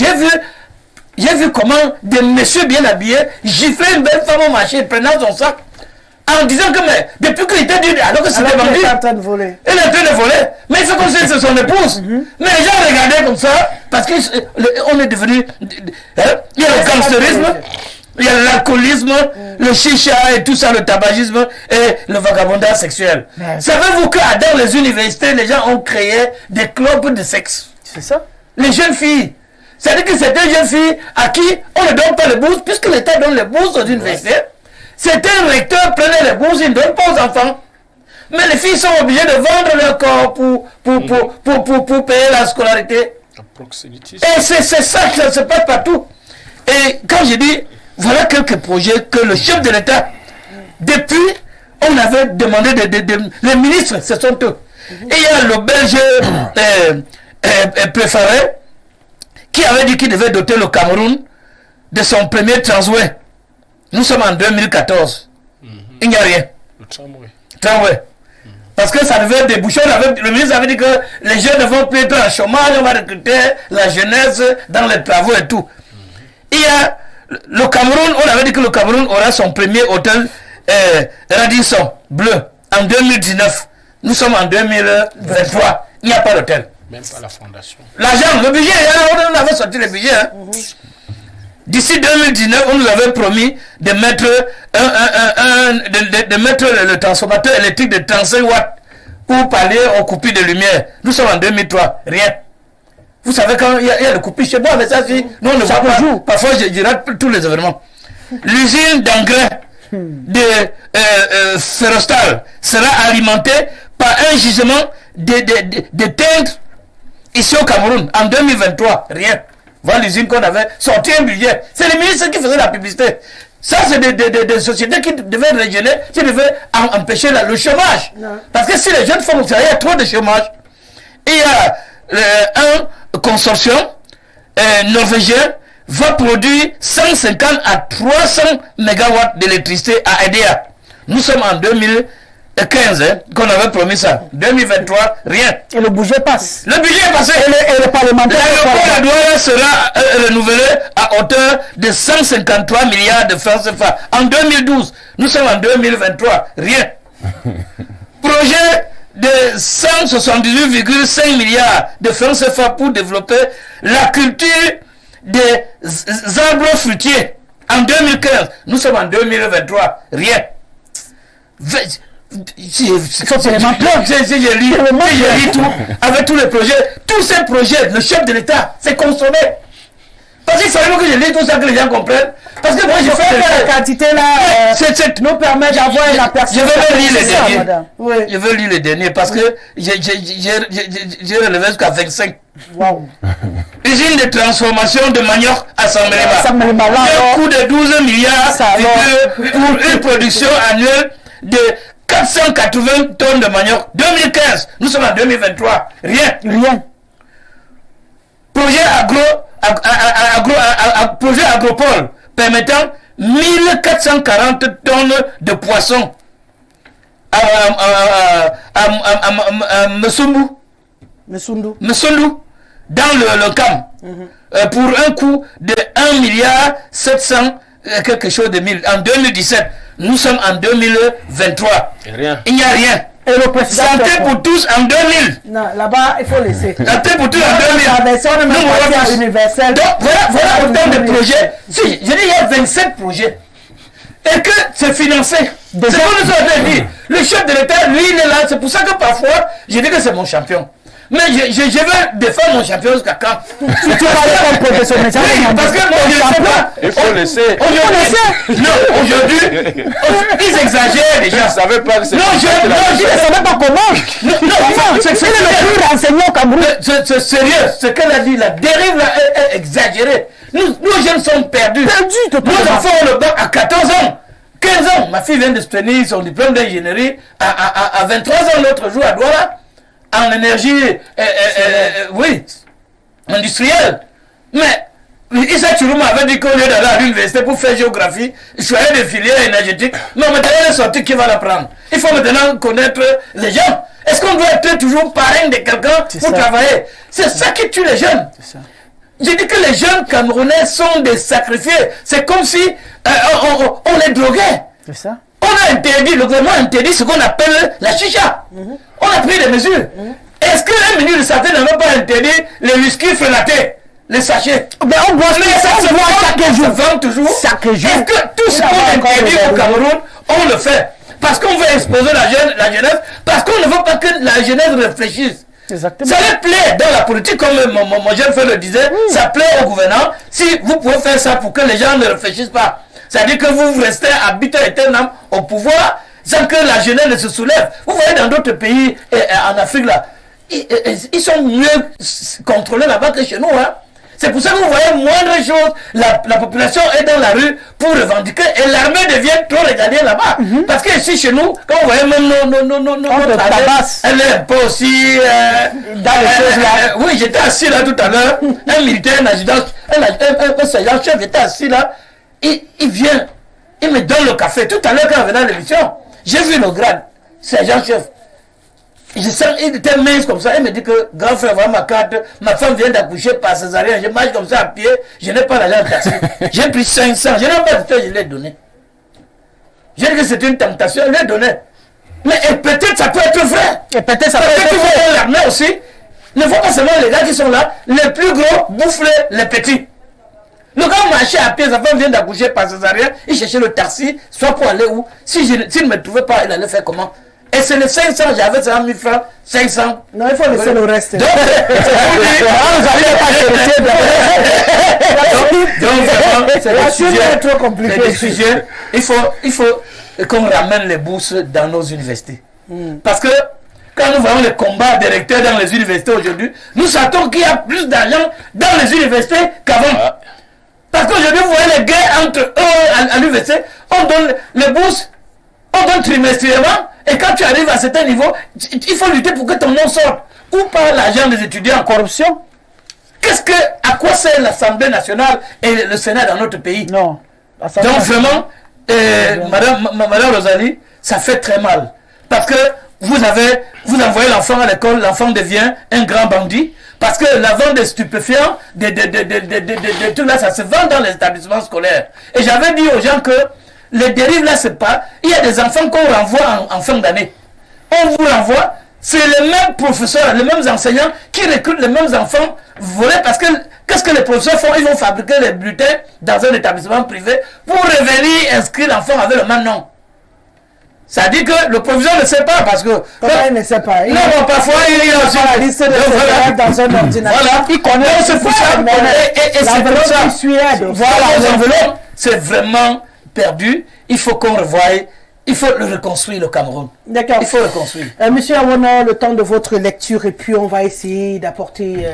J'ai vu comment des messieurs bien habillés giflaient une belle femme au marché, prenant son sac, en disant que mais, depuis qu'il était dit, alors que c'était vendu, il est en train de voler. Il est en train de voler. Mais il faut qu'on sait que c'est son épouse. Mais les gens regardaient comme ça, parce qu'on est devenu... Il y a le gangsterisme, il y a l'alcoolisme, le chicha et tout ça, le tabagisme et le vagabondage sexuel. Savez-vous que dans les universités, les gens ont créé des clubs de sexe? C'est ça. Les jeunes filles. C'est-à-dire que certaines jeunes filles à qui on ne donne pas les bourses, puisque l'État donne les bourses aux universités. Certains recteurs prenaient les bourses, ils ne donnent pas aux enfants. Mais les filles sont obligées de vendre leur corps pour payer la scolarité. Et c'est ça que ça se passe partout. Et quand je dis, voilà quelques projets que le chef de l'État, depuis, on avait demandé, les ministres, ce sont eux. Et il y a le Belge préféré qui avait dit qu'il devait doter le Cameroun de son premier transway. Nous sommes en 2014. Il n'y a rien. Le tramway. Tramway. Parce que ça devait déboucher. Le ministre avait dit que les jeunes ne vont plus être en chômage, on va recruter la jeunesse dans les travaux et tout. Il y a le Cameroun, on avait dit que le Cameroun aura son premier hôtel Radisson bleu en 2019. Nous sommes en 2023. Il n'y a pas d'hôtel. Même pas la fondation. L'argent, le budget, on avait sorti le budget. Hein. D'ici 2019, on nous avait promis de mettre, de mettre le transformateur électrique de 35 watts pour pallier aux coupures de lumière. Nous sommes en 2003, rien. Vous savez quand il y a le coupure chez moi, mais ça, si, nous on ne voit pas. Parfois, je rate tous les événements. L'usine d'engrais de Ferrostal sera alimentée par un gisement de teintes ici au Cameroun en 2023, rien. Voilà l'usine qu'on avait sorti un budget. C'est les ministres qui faisaient la publicité. Ça, c'est des sociétés qui devaient régénérer, qui devaient empêcher le chômage. Non. Parce que si les jeunes font ça, il y a trop de chômage. Il y a un consortium norvégien va produire 150 à 300 mégawatts d'électricité à EDA. Nous sommes en hein, qu'on avait promis ça. 2023, rien. Et le budget passe. Le budget est passé. Et le parlementaire. L'aéroport de Douala sera renouvelé à hauteur de 153 milliards de francs CFA. En 2012, nous sommes en 2023, rien. Projet de 178,5 milliards de francs CFA pour développer la culture des arbres fruitiers. En 2015, nous sommes en 2023, rien. J'ai lu tout, avec tous les projets, tous ces projets, le chef de l'État s'est consommé. Parce qu'il fallait que je lise tout ça, que les gens comprennent. Parce que moi, j'ai fait la quantité là, nous permet d'avoir la personne. Je veux lire les derniers. Oui. Je veux lire les derniers parce que j'ai relevé jusqu'à 25. Wow. Usine de transformation de manioc à Sambrema. Un coût de 12 milliards pour une production annuelle de 480 tonnes de manioc. 2015, nous sommes en 2023. Rien. Projet agropole permettant 1440 tonnes de poissons à Messundu dans le camp pour un coût de 1 milliard 700 quelque chose de mille. En 2017, nous sommes en 2023. Rien. Il n'y a rien. Et le président Santé pour tous en 2000. Non, là-bas, il faut laisser. Santé pour tous en 2000. Donc, voilà autant de projets. Si, je dis, il y a 27 projets. Et que c'est financé. C'est ce que nous avons dit. Le chef de l'État, lui, il est là. C'est pour ça que parfois, je dis que c'est mon champion. Mais je veux défendre mon champion jusqu'à quand? Si tu parles comme professionnel, parce que moi, je ne sais pas. Il faut laisser. Aujourd'hui, ils exagèrent déjà. Je ne savais pas que c'est. Non, je ne savais pas comment. Non, c'est le plus renseigné au Cameroun. C'est sérieux. Ce qu'elle a dit, la dérive là est exagérée. Nous jeunes sommes perdus. Nos enfants ont le bac à 14 ans. 15 ans. Ma fille vient de obtenir son diplôme d'ingénierie à 23 ans l'autre jour à Douala. En énergie, oui, industrielle. Mais Issa Chourouma avait dit qu'au lieu d'aller à l'université pour faire géographie, choisir des filières énergétiques. Non, maintenant, il y a une sortie qui va l'apprendre. Il faut maintenant connaître les gens. Est-ce qu'on doit être toujours parrain de quelqu'un pour travailler? C'est ça qui tue les jeunes. J'ai dit que les jeunes Camerounais sont des sacrifiés. C'est comme si on les droguait. C'est ça. On a interdit, le gouvernement a interdit ce qu'on appelle la chicha. On a pris des mesures. Est-ce qu'un ministre de santé n'avait pas interdit les whisky freinatés, les sachets? Mais on boit chaque jour. Toujours. Chaque jour. Est-ce que tout ce qu'on interdit au Cameroun, on le fait? Parce qu'on veut exposer la jeunesse, parce qu'on ne veut pas que la jeunesse réfléchisse. Exactement. Ça leur plaît dans la politique, comme mon jeune frère le disait, ça plaît au gouvernement. Si vous pouvez faire ça pour que les gens ne réfléchissent pas. C'est-à-dire que vous restez habitant éternellement au pouvoir sans que la jeunesse ne se soulève. Vous voyez dans d'autres pays en Afrique là, ils sont mieux contrôlés là-bas que chez nous. Hein. C'est pour ça que vous voyez moindre chose, la population est dans la rue pour revendiquer et l'armée devient trop regardée là-bas. Parce que ici chez nous, quand vous voyez même notre tabasse, elle est un peu aussi dans les choses là. Oui, j'étais assis là tout à l'heure, un militaire, un adjudant, un sergent chef était assis là. Il vient, il me donne le café. Tout à l'heure, quand on venait à l'émission, j'ai vu le grade, sergent-chef. Je sens, il était mince comme ça. Il me dit que, grand frère, voilà ma carte. Ma femme vient d'accoucher par césarienne. Je marche comme ça à pied. Je n'ai pas l'argent de taxi. J'ai pris 500. Je n'ai pas de je l'ai donné. J'ai dit que c'était une tentation. Je l'ai donné. Mais peut-être ça peut être vrai. Et peut-être ça peut être vrai. L'armée aussi. Ne faut pas seulement les gars qui sont là. Les plus gros bouffent les petits. Le gars marchait à pied, sa femme vient d'accoucher par césarienne, il cherchait le taxi, soit pour aller où. S'il ne me trouvait pas, il allait faire comment? Et c'est les 500, j'avais 100 000 francs, 500. Non, il faut laisser le reste. Donc, c'est trop compliqué. Il faut qu'on ramène les bourses dans nos universités. Parce que quand nous voyons les combats des recteurs dans les universités aujourd'hui, nous sentons qu'il y a plus d'argent dans les universités qu'avant. Parce qu'aujourd'hui, vous voyez les guerres entre eux à l'université, on donne les bourses, on donne trimestriellement, et quand tu arrives à certains niveaux, il faut lutter pour que ton nom sorte. Ou par l'argent des étudiants en corruption. À quoi sert l'Assemblée nationale et le Sénat dans notre pays? Non. Donc vraiment, Madame Rosalie, ça fait très mal. parce que vous envoyez l'enfant à l'école, l'enfant devient un grand bandit. Parce que la vente de stupéfiants, tout là, ça se vend dans les établissements scolaires. Et j'avais dit aux gens que les dérives là, c'est pas... Il y a des enfants qu'on renvoie en fin d'année. On vous renvoie, c'est les mêmes professeurs, les mêmes enseignants qui recrutent les mêmes enfants volés parce que qu'est-ce que les professeurs font? Ils vont fabriquer les bulletins dans un établissement privé pour revenir inscrire l'enfant avec le même nom. Ça dit que le proviseur ne sait pas parce que... Il ne sait pas. Non, parfois il y a aussi la liste de dans un ordinateur. Voilà, il connaît, c'est pour ça. Et c'est pour ça. Voilà, l'enveloppe, c'est vraiment perdu. Il faut qu'on revoie. Il faut le reconstruire, le Cameroun. D'accord. Il faut le reconstruire. Monsieur Awono, le temps de votre lecture et puis on va essayer d'apporter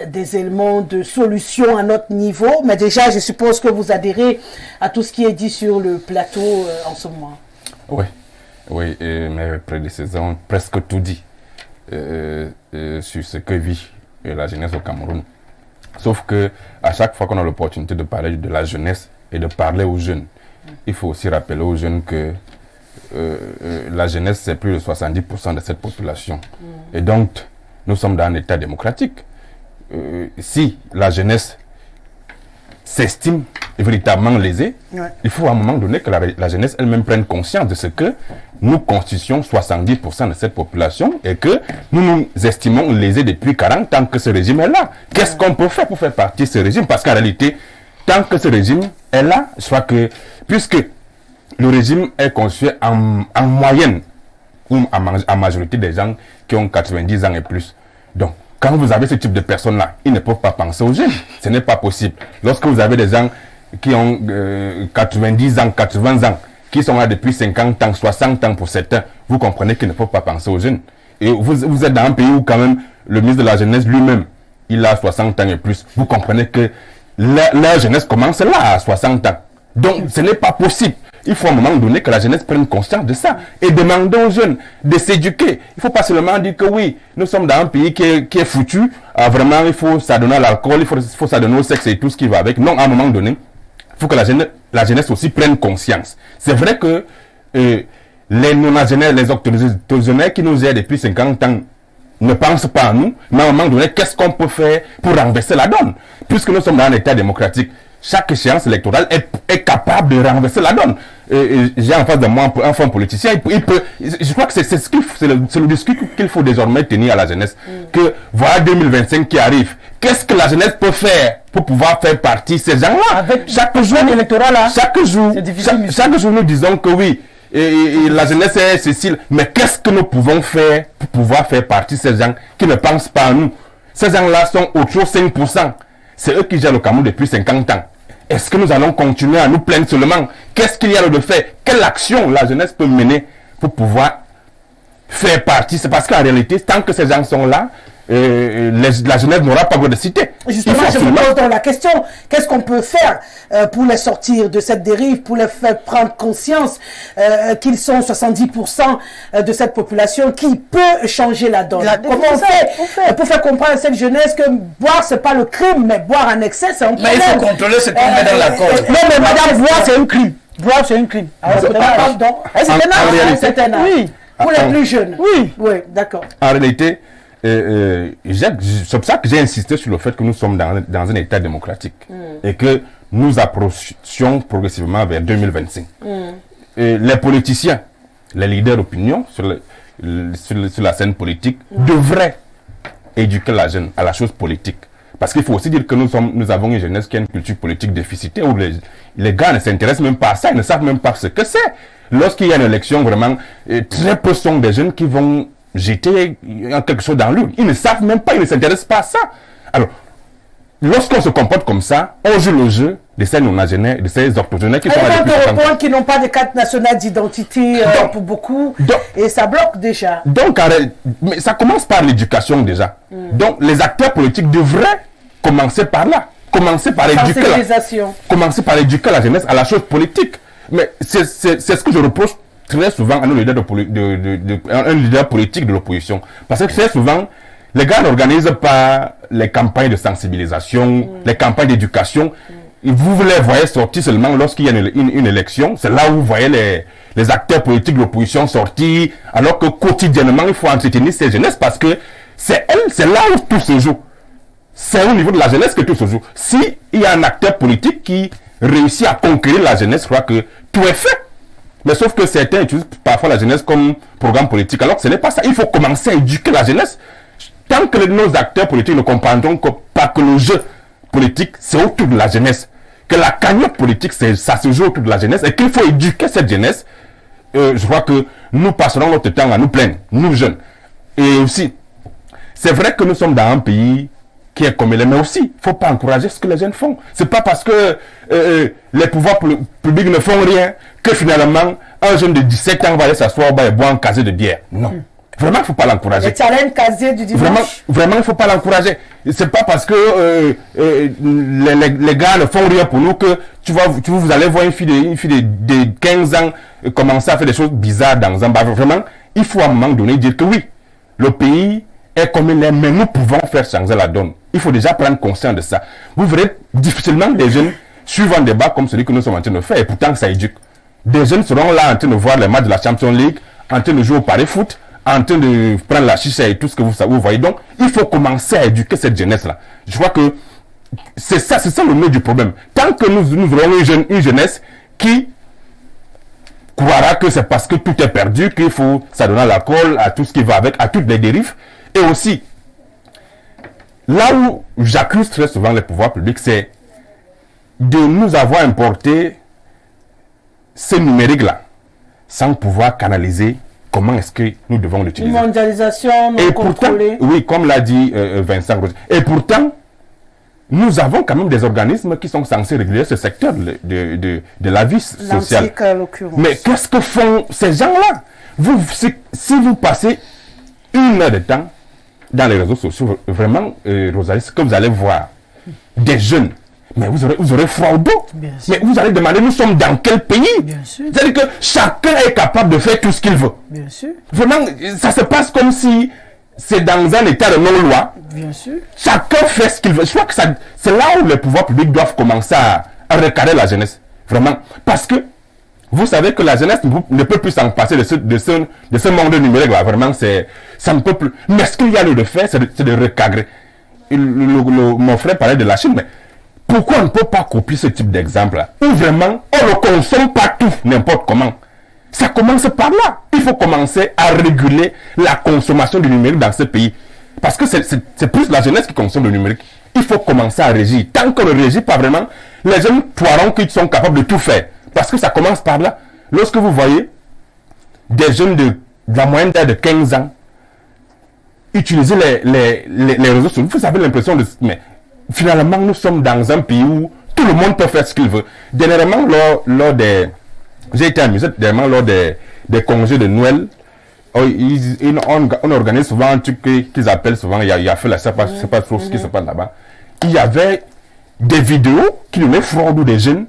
des éléments de solution à notre niveau. Mais déjà, je suppose que vous adhérez à tout ce qui est dit sur le plateau en ce moment. Oui, mes prédécesseurs ont presque tout dit sur ce que vit la jeunesse au Cameroun. Sauf que à chaque fois qu'on a l'opportunité de parler de la jeunesse et de parler aux jeunes, il faut aussi rappeler aux jeunes que la jeunesse, c'est plus de 70% de cette population. Et donc, nous sommes dans un État démocratique. Si la jeunesse s'estime véritablement lésée, il faut à un moment donné que la jeunesse elle-même prenne conscience de ce que nous constituons 70% de cette population et que nous nous estimons lésés depuis 40 ans que ce régime est là. Qu'est-ce qu'on peut faire pour faire partie de ce régime? Parce qu'en réalité, tant que ce régime est là, je crois que, puisque le régime est conçu en moyenne, ou en majorité des gens qui ont 90 ans et plus. Donc, quand vous avez ce type de personnes-là, ils ne peuvent pas penser aux jeunes. Ce n'est pas possible. Lorsque vous avez des gens qui ont 90 ans, 80 ans, qui sont là depuis 50 ans, 60 ans pour certains, vous comprenez qu'ils ne peuvent pas penser aux jeunes. Et vous êtes dans un pays où quand même le ministre de la Jeunesse lui-même, il a 60 ans et plus. Vous comprenez que la jeunesse commence là à 60 ans. Donc ce n'est pas possible. Il faut à un moment donné que la jeunesse prenne conscience de ça et demander aux jeunes de s'éduquer. Il ne faut pas seulement dire que oui, nous sommes dans un pays qui est foutu. Vraiment, il faut s'adonner à l'alcool, il faut s'adonner au sexe et tout ce qui va avec. Non, à un moment donné, il faut que la jeunesse aussi prenne conscience. C'est vrai que les non-agénaires, les octogénaires qui nous aident depuis 50 ans ne pensent pas à nous, mais à un moment donné, qu'est-ce qu'on peut faire pour renverser la donne? Puisque nous sommes dans un État démocratique, chaque échéance électorale est capable de renverser la donne. J'ai en face de moi un fonds politicien, je crois que c'est le discours qu'il faut désormais tenir à la jeunesse. Que voilà 2025 qui arrive. Qu'est-ce que la jeunesse peut faire pour pouvoir faire partie de ces gens-là? Chaque jour, chaque jour, nous disons que oui, et la jeunesse est Cécile. Mais qu'est-ce que nous pouvons faire pour pouvoir faire partie de ces gens qui ne pensent pas à nous? Ces gens-là sont autour de 5%. C'est eux qui gèrent le Cameroun depuis 50 ans. Est-ce que nous allons continuer à nous plaindre seulement? Qu'est-ce qu'il y a de fait? Quelle action la jeunesse peut mener pour pouvoir faire partie? C'est parce qu'en réalité, tant que ces gens sont là, la jeunesse n'aura pas besoin de citer. Justement, je vous pose donc la question, qu'est-ce qu'on peut faire pour les sortir de cette dérive, pour les faire prendre conscience qu'ils sont 70% de cette population qui peut changer la donne? Comment on fait pour faire comprendre à cette jeunesse que boire, c'est pas le crime, mais boire en excès, c'est un problème. Mais il faut contrôler ce qu'on met dans la corde. Non, mais madame, boire, c'est un crime. Boire, c'est un crime. Alors, c'est un âge. Oui. Pour les plus jeunes. Oui, d'accord. En réalité, c'est pour ça que j'ai insisté sur le fait que nous sommes dans un État démocratique et que nous approchions progressivement vers 2025. Les politiciens, les leaders d'opinion sur la scène politique devraient éduquer la jeune à la chose politique. Parce qu'il faut aussi dire que nous avons une jeunesse qui a une culture politique déficitaire où les gars ne s'intéressent même pas à ça, ils ne savent même pas ce que c'est. Lorsqu'il y a une élection, vraiment, très peu sont des jeunes qui vont jeter quelque chose dans l'urne. Ils ne savent même pas, ils ne s'intéressent pas à ça. Alors, lorsqu'on se comporte comme ça, on joue le jeu de ces non-agénaires, de ces octogénaires qui sont là depuis 50 ans. Qui n'ont pas de carte nationale d'identité pour beaucoup, et ça bloque déjà. Donc, mais ça commence par l'éducation déjà. Donc, les acteurs politiques devraient commencer par là. Commencer par éduquer la jeunesse à la chose politique. Mais c'est ce que je reproche très souvent à nos leaders un leader politique de l'opposition. Parce que très souvent, les gars n'organisent pas les campagnes de sensibilisation, les campagnes d'éducation. Vous les voyez sortir seulement lorsqu'il y a une élection. C'est là où vous voyez les acteurs politiques de l'opposition sortir, alors que quotidiennement, il faut entretenir ces jeunesses parce que c'est là où tout se joue. C'est au niveau de la jeunesse que tout se joue. Si il y a un acteur politique qui réussit à conquérir la jeunesse, je crois que tout est fait. Mais sauf que certains utilisent parfois la jeunesse comme programme politique, alors que ce n'est pas ça. Il faut commencer à éduquer la jeunesse. Tant que nos acteurs politiques ne comprendront pas que le jeu politique, c'est autour de la jeunesse, que la cagnotte politique, ça se joue autour de la jeunesse, et qu'il faut éduquer cette jeunesse, je crois que nous passerons notre temps à nous plaindre, nous jeunes. Et aussi, c'est vrai que nous sommes dans un pays qui est comme il est, mais aussi, il ne faut pas encourager ce que les jeunes font. C'est pas parce que les pouvoirs publics ne font rien que finalement, un jeune de 17 ans va aller s'asseoir et boire un casier de bière. Non. Vraiment, il ne faut pas l'encourager. Le challenge casier du dimanche. Vraiment, il ne faut pas l'encourager. C'est pas parce que les gars ne font rien pour nous que vous allez voir une fille de 15 ans commencer à faire des choses bizarres dans un bar. Vraiment, il faut à un moment donné dire que oui, le pays est comme il est, mais nous pouvons faire changer la donne. Il faut déjà prendre conscience de ça. Vous verrez difficilement des jeunes suivre un débat comme celui que nous sommes en train de faire, et pourtant ça éduque. Des jeunes seront là en train de voir les matchs de la Champions League, en train de jouer au pari-foot, en train de prendre la chicha et tout ce que vous voyez. Donc, il faut commencer à éduquer cette jeunesse-là. Je crois que c'est ça le nœud du problème. Tant que nous aurons une jeunesse qui croira que c'est parce que tout est perdu, qu'il faut s'adonner à l'alcool, à tout ce qui va avec, à toutes les dérives. Et aussi, là où j'accuse très souvent les pouvoirs publics, c'est de nous avoir importé ce numérique-là, sans pouvoir canaliser comment est-ce que nous devons l'utiliser. Une mondialisation non contrôlée. Oui, comme l'a dit Vincent. Et pourtant, nous avons quand même des organismes qui sont censés réguler ce secteur de la vie sociale. Mais qu'est-ce que font ces gens-là? Si vous passez 1 heure de temps dans les réseaux sociaux, vraiment, Rosalie, ce que vous allez voir, des jeunes, mais vous aurez froid au dos. Mais vous allez demander, nous sommes dans quel pays? C'est-à-dire que chacun est capable de faire tout ce qu'il veut. Bien sûr. Vraiment, ça se passe comme si c'est dans un état de non-loi. Bien sûr. Chacun fait ce qu'il veut. Je crois que c'est là où les pouvoirs publics doivent commencer à recadrer la jeunesse. Vraiment. Parce que vous savez que la jeunesse ne peut plus s'en passer de ce monde numérique là. Vraiment, ça ne peut plus. Mais ce qu'il y a lieu de faire, c'est de recadrer. Mon frère parlait de la Chine, mais pourquoi on ne peut pas copier ce type d'exemple-là? Où vraiment, on ne consomme pas tout, n'importe comment. Ça commence par là. Il faut commencer à réguler la consommation du numérique dans ce pays. Parce que c'est plus la jeunesse qui consomme le numérique. Il faut commencer à régir. Tant qu'on ne régit pas vraiment, les jeunes croiront qu'ils sont capables de tout faire. Parce que ça commence par là. Lorsque vous voyez des jeunes de la moyenne d'âge de 15 ans utiliser les réseaux sociaux, vous avez l'impression de... Mais finalement, nous sommes dans un pays où tout le monde peut faire ce qu'il veut. Dernièrement, j'ai été amusé lors des congés de Noël. On organise souvent un truc qu'ils appellent souvent, il y a fait là, je sais pas trop ce qui se passe là-bas. Il y avait des vidéos qui nous fraudent des jeunes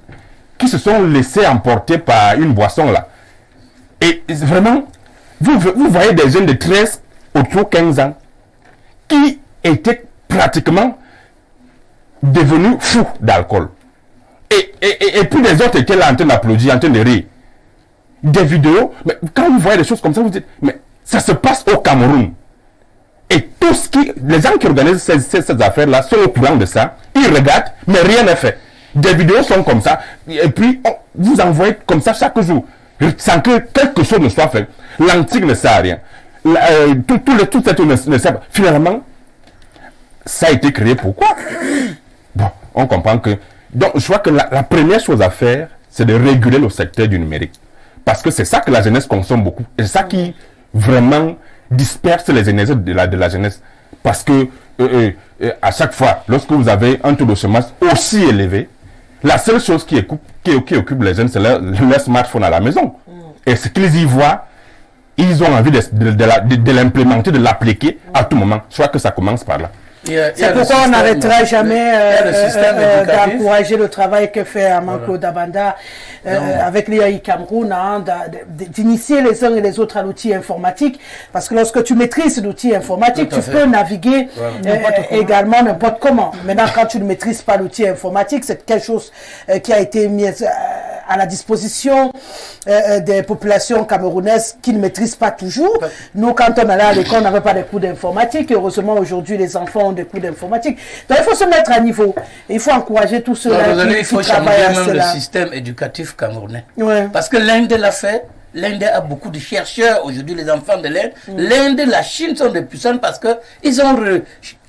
qui se sont laissés emporter par une boisson là. Et vraiment, vous voyez des jeunes de 13 autour de 15 ans qui étaient pratiquement devenus fous d'alcool. Et puis les autres étaient là en train d'applaudir, en train de rire. Des vidéos, mais quand vous voyez des choses comme ça, vous dites, mais ça se passe au Cameroun. Et les gens qui organisent ces affaires-là sont au courant de ça, ils regardent, mais rien n'est fait. Des vidéos sont comme ça, et puis vous envoyez comme ça chaque jour, sans que quelque chose ne soit fait. L'antique ne sert à rien. Tout cette ne sert pas. Finalement, ça a été créé pourquoi? Bon, on comprend que... Donc, je crois que la première chose à faire, c'est de réguler le secteur du numérique. Parce que c'est ça que la jeunesse consomme beaucoup. Et c'est ça qui vraiment disperse les énergies de la jeunesse. Parce que à chaque fois, lorsque vous avez un taux de chômage aussi élevé, la seule chose qui occupe les jeunes, c'est leur smartphone à la maison. Et ce qu'ils y voient, ils ont envie de l'implémenter, de l'appliquer à tout moment. Je crois que ça commence par là. C'est pourquoi on n'arrêtera jamais d'encourager le travail que fait Amanko Dabanda avec l'IAI Cameroun, d'initier les uns et les autres à l'outil informatique, parce que lorsque tu maîtrises l'outil informatique, tu peux naviguer également n'importe comment. Maintenant, quand tu ne maîtrises pas l'outil informatique, c'est quelque chose qui a été mis à la disposition des populations camerounaises qui ne maîtrisent pas toujours. Nous, quand on allait à l'école, on n'avait pas des cours d'informatique. Heureusement, aujourd'hui, les enfants ont des cours d'informatique. Donc, il faut se mettre à niveau. Il faut encourager tous ceux-là il faut changer même le système éducatif camerounais. Parce que l'Inde l'a fait. L'Inde a beaucoup de chercheurs. Aujourd'hui, les enfants de l'Inde. L'Inde et la Chine sont des puissantes parce qu'ils ont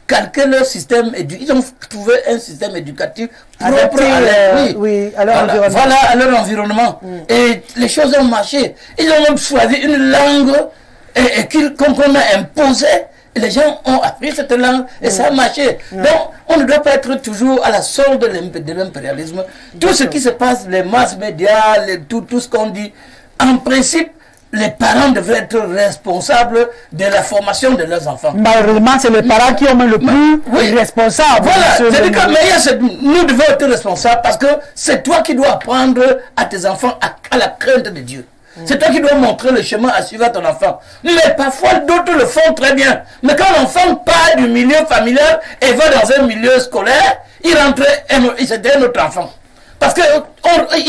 calqué leur système. Ils ont trouvé un système éducatif propre à leur environnement. Et les choses ont marché. Ils ont même choisi une langue qu'on a imposée. Et les gens ont appris cette langue et ça a marché. Donc, on ne doit pas être toujours à la solde de l'impérialisme. Tout ce qui se passe, les masses médias, tout ce qu'on dit, en principe, les parents devraient être responsables de la formation de leurs enfants. Malheureusement, c'est les parents qui ont le plus responsable. Voilà, c'est-à-dire que nous devons être responsables parce que c'est toi qui dois apprendre à tes enfants à la crainte de Dieu. C'est toi qui dois montrer le chemin à suivre à ton enfant. Mais parfois, d'autres le font très bien. Mais quand l'enfant part du milieu familial et va dans un milieu scolaire, il rentre, c'était un autre enfant. Parce qu'il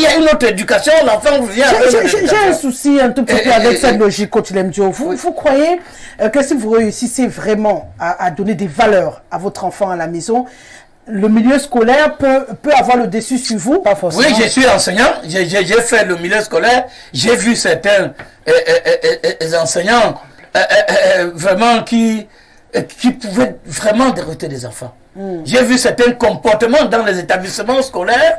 y a une autre éducation, l'enfant vient avec j'ai un souci un tout petit peu avec cette logique, coach Lemdio. Vous croyez que si vous réussissez vraiment à donner des valeurs à votre enfant à la maison, le milieu scolaire peut avoir le dessus sur vous? Pas forcément. Oui, je suis enseignant, j'ai fait le milieu scolaire, j'ai vu certains enseignants vraiment qui pouvaient vraiment dérouter des enfants. J'ai vu certains comportements dans les établissements scolaires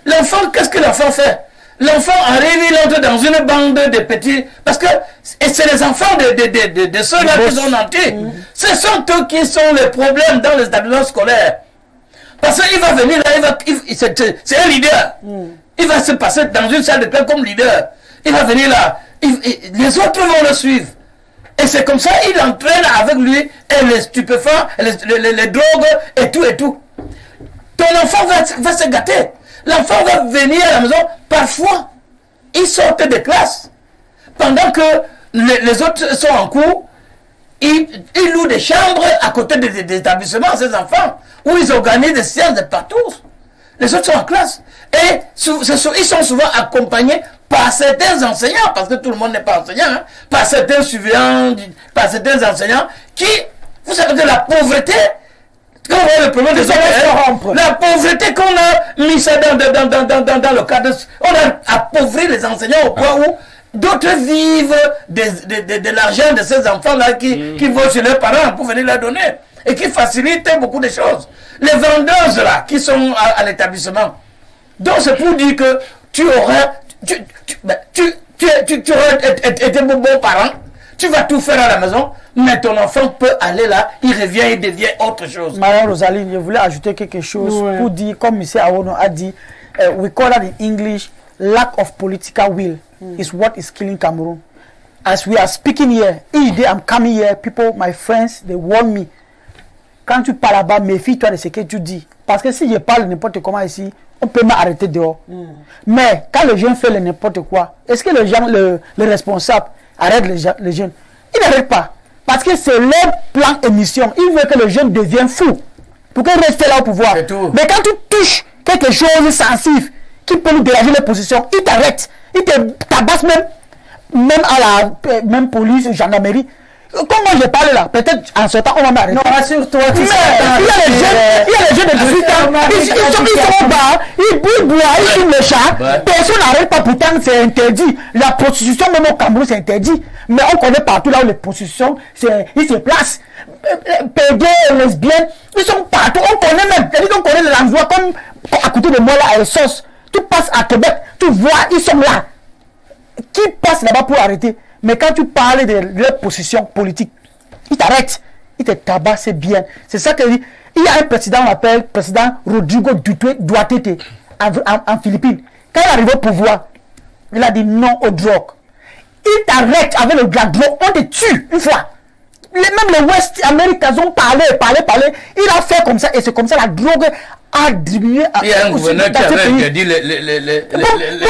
l'enfant, qu'est-ce que l'enfant fait? L'enfant arrive, il entre dans une bande de petits, parce que c'est les enfants de ceux-là qui sont nantis. Ce sont eux qui sont les problèmes dans les établissements scolaires. Parce qu'il va venir là, c'est un leader. Il va se passer dans une salle de classe comme leader. Il va venir là, les autres vont le suivre. Et c'est comme ça, il entraîne avec lui et les stupéfiants, les drogues et tout. Ton enfant va se gâter. L'enfant va venir à la maison, parfois, il sort de classe. Pendant que les autres sont en cours, ils louent des chambres à côté des établissements, ces enfants, où ils organisent des séances de partout. Les autres sont en classe. Et ils sont souvent accompagnés par certains enseignants, parce que tout le monde n'est pas enseignant, par certains surveillants, par certains enseignants, qui, vous savez que la pauvreté, quand on voit le problème des enfants, la pauvreté qu'on a mis ça dans le cadre, on a appauvri les enseignants au point où d'autres vivent de l'argent de ces enfants-là qui vont chez leurs parents pour venir leur donner et qui facilitent beaucoup de choses. Les vendeuses là qui sont à l'établissement, donc c'est pour dire que tu auras été bon parent, tu vas tout faire à la maison, mais ton enfant peut aller là, il revient, il devient autre chose. Madame Rosaline, je voulais ajouter quelque chose pour dire, comme M. Awono a dit, we call that in English, lack of political will is what is killing Cameroon. As we are speaking here, each day I'm coming here, people, my friends, they warn me. Quand tu parles là-bas, méfie-toi de ce que tu dis. Parce que si je parle n'importe comment ici, on peut m'arrêter dehors. Mais quand les jeunes font n'importe quoi, est-ce que les gens, les responsables arrêtent les jeunes? Ils n'arrêtent pas. Parce que c'est leur plan émission. Ils veulent que les jeunes deviennent fous. Pour qu'ils restent là au pouvoir. Mais quand tu touches quelque chose de sensible qui peut nous déranger les positions, ils t'arrêtent. Ils te tabassent même à la même police, gendarmerie. Comment je parle là? Peut-être en ce temps on va m'arrêter. Non, rassure-toi. Mais il y a les jeunes de 18 ans, ils sont au bar, ils boivent, ils fument le chat. Personne n'arrête pas, pourtant c'est interdit. La prostitution, même au Cameroun, c'est interdit. Mais on connaît partout là où les prostitutions, ils se placent. Pédés, lesbiennes, ils sont partout. On connaît même, c'est-à-dire qu'on connaît les endroits comme à côté de moi là, à Essos. Tu passes à Québec, tu vois, ils sont là. Qui passe là-bas pour arrêter? Mais quand tu parles de leur position politique, ils t'arrêtent, ils te tabassent bien. C'est ça que il y a un président, on l'appelle président Rodrigo Duterte en Philippines. Quand il arrive au pouvoir, il a dit non aux drogues. Il t'arrête avec la drogue, on te tue une fois. Même les West Américains ont parlé. Il a fait comme ça et c'est comme ça la drogue a diminué. Il y a un gouverneur qui a dit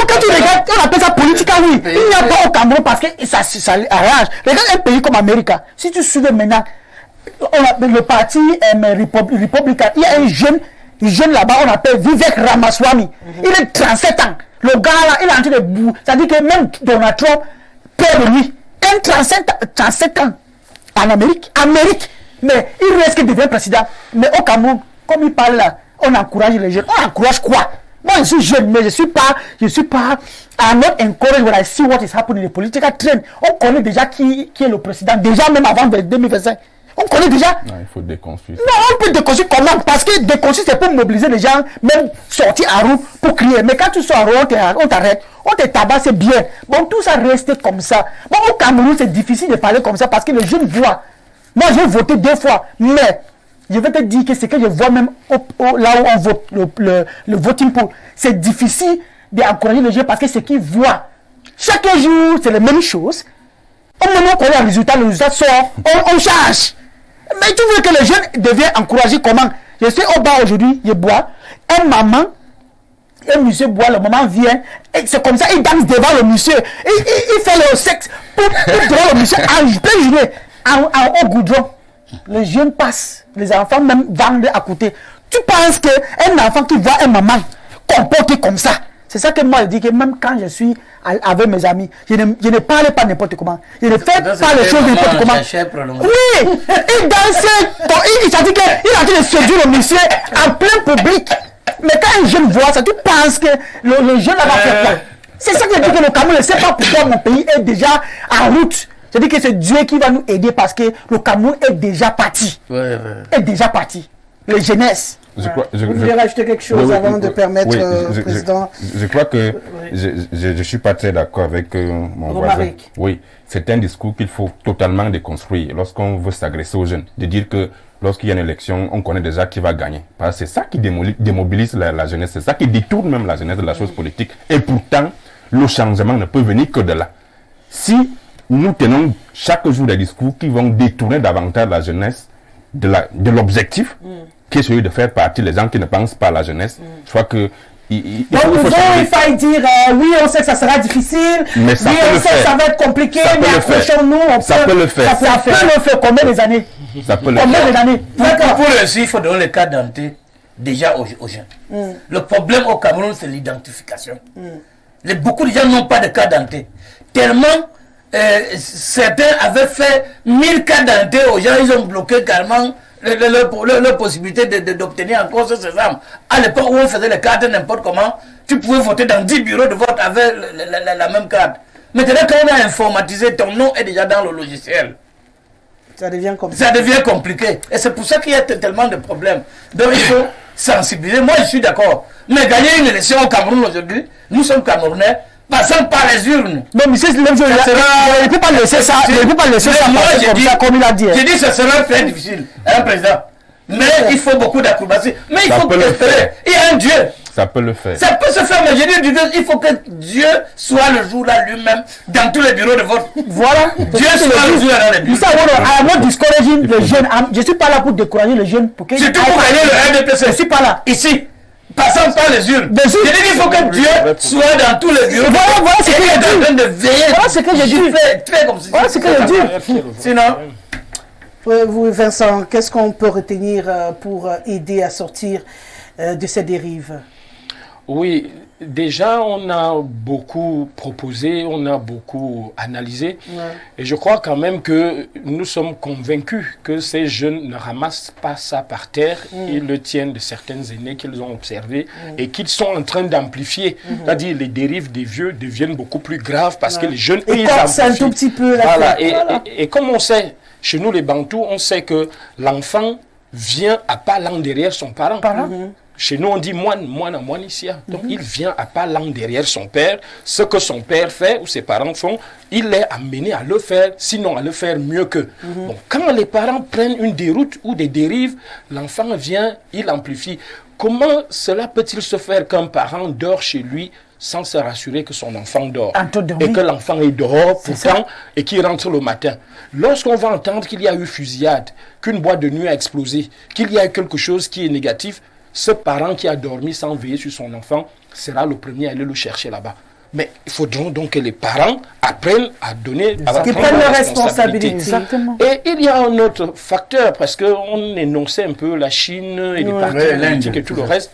quand tu regardes, on appelle ça politique, oui. Il n'y a pas au Cameroun parce que ça arrange. Regarde un pays comme l'Amérique. Si tu suis maintenant, le parti républicain, il y a un jeune là-bas, on appelle Vivek Ramaswamy. Il a 37 ans. Le gars là, il est en train de bouger. C'est-à-dire que même Donald Trump peur de lui. Un 37 ans en Amérique. Mais il risque de devenir président. Mais au Cameroun, comme il parle là, on encourage les jeunes. On encourage quoi? Moi, je suis jeune, mais je suis pas, I'm not encouraged when I see what is happening in the political trend. On connaît déjà qui est le président, déjà même avant 2025. On connaît déjà. Non, il faut déconstruire. Non, on peut déconstruire comment? Parce que déconstruire, c'est pour mobiliser les gens, même sortir à roue pour crier. Mais quand tu sors à roue, on t'arrête, on te tabasse, c'est bien. Bon, tout ça reste comme ça. Bon, au Cameroun, c'est difficile de parler comme ça parce que les jeunes voient. Moi, j'ai voté 2 fois, mais je vais te dire que ce que je vois même là où on vote, le voting pool, c'est difficile d'encourager les jeunes parce que ce qu'ils voient, chaque jour, c'est la même chose. Au moment qu'on a le résultat sort, on change. Mais tu veux que les jeunes deviennent encouragés comment? Je suis au bar aujourd'hui, je bois. Un monsieur boit, le maman vient. C'est comme ça, il danse devant le monsieur. Il fait le sexe pour devant le monsieur en plein journée, au goudron. Les jeunes passent, les enfants même vendent à côté. Tu penses qu'un enfant qui voit un maman comporter comme ça, c'est ça que moi je dis que même quand je suis avec mes amis, je ne parle pas n'importe comment. Je ne fais pas les choses n'importe comment. Oui, il dansait, il s'est dit qu'il a dit de séduire le monsieur en plein public. Mais quand un jeune voit ça, tu penses que le jeune va faire quoi? C'est ça que je dis que le Cameroun ne sait pas pourquoi mon pays est déjà en route. Je dis que c'est Dieu qui va nous aider parce que le Cameroun est déjà parti. Est déjà parti. Les jeunesses. Vous voulez rajouter quelque chose avant de permettre au président? Je crois que je ne suis pas très d'accord avec mon voisin. Oui, c'est un discours qu'il faut totalement déconstruire lorsqu'on veut s'agresser aux jeunes. De dire que lorsqu'il y a une élection, on connaît déjà qui va gagner. Parce que c'est ça qui démobilise la jeunesse, c'est ça qui détourne même la jeunesse de la chose politique. Et pourtant, le changement ne peut venir que de là. Si nous tenons chaque jour des discours qui vont détourner davantage la jeunesse de l'objectif, qui est celui de faire partie les gens qui ne pensent pas à la jeunesse. Je crois que il faut dire oui, on sait que ça sera difficile, mais ça oui, on sait que ça va être compliqué, mais accrochons-nous, ça peut le faire. Ça peut le faire. Combien des années? Ça peut le combien faire. des années? Pour réussir, il faut donner le cas d'identité déjà aux jeunes. Le problème au Cameroun, c'est l'identification. Beaucoup de gens n'ont pas de cas d'identité. Tellement certains avaient fait 1000 cas d'identité aux gens, ils ont bloqué carrément leur possibilité d'obtenir encore ces armes. À l'époque où on faisait les cartes n'importe comment, tu pouvais voter dans 10 bureaux de vote avec la même carte. Maintenant, quand on a informatisé, ton nom est déjà dans le logiciel. Ça devient compliqué. Ça devient compliqué. Et c'est pour ça qu'il y a tellement de problèmes. Donc il faut sensibiliser. Moi, je suis d'accord. Mais gagner une élection au Cameroun aujourd'hui, nous sommes Camerounais, passant par les urnes. Non, mais c'est le même chose. Il ne peut pas laisser ça. Il ne peut pas laisser ça comme ça, comme il a dit. J'ai dit que ce sera très difficile, un président. Mais il faut beaucoup d'acrobatie. Mais il faut espérer. Il y a un Dieu. Ça peut le faire. Ça peut se faire, mais j'ai dit, il faut que Dieu soit le jour-là lui-même dans tous les bureaux de vote. Voilà. Dieu soit le jour-là dans les bureaux. I am not discouraging les jeunes. Je ne suis pas là pour décourager les jeunes. Surtout pour gagner le RDPC. Je ne suis pas là. Ici. Passant par les urnes. J'ai dit qu'il faut que Dieu soit dans tous les bureaux. Voilà ce que j'ai dit. En train de veiller. Voilà ce que j'ai dit. Voilà ce que j'ai dit. Sinon. Vous, Vincent, qu'est-ce qu'on peut retenir pour aider à sortir de ces dérives? Oui, déjà, on a beaucoup proposé, on a beaucoup analysé. Et je crois quand même que nous sommes convaincus que ces jeunes ne ramassent pas ça par terre. Ils le tiennent de certaines aînés qu'ils ont observées et qu'ils sont en train d'amplifier. C'est-à-dire les dérives des vieux deviennent beaucoup plus graves parce que les jeunes, ils amplifient. Un tout petit peu voilà. Et comme on sait, chez nous les Bantous, on sait que l'enfant vient à pas l'an derrière son parent. Chez nous, on dit moine ici. Donc, il vient à pas l'an derrière son père. Ce que son père fait ou ses parents font, il est amené à le faire, sinon à le faire mieux qu'eux. Donc, quand les parents prennent une déroute ou des dérives, l'enfant vient, il amplifie. Comment cela peut-il se faire qu'un parent dort chez lui sans se rassurer que son enfant dort et que l'enfant est dehors pourtant et qu'il rentre le matin? Lorsqu'on va entendre qu'il y a eu fusillade, qu'une boîte de nuit a explosé, qu'il y a eu quelque chose qui est négatif, ce parent qui a dormi sans veiller sur son enfant sera le premier à aller le chercher là-bas. Mais il faudra donc que les parents apprennent à donner qu'ils prennent leurs responsabilités. Exactement. Et il y a un autre facteur, parce qu'on énonçait un peu la Chine et les partis politiques et tout le reste.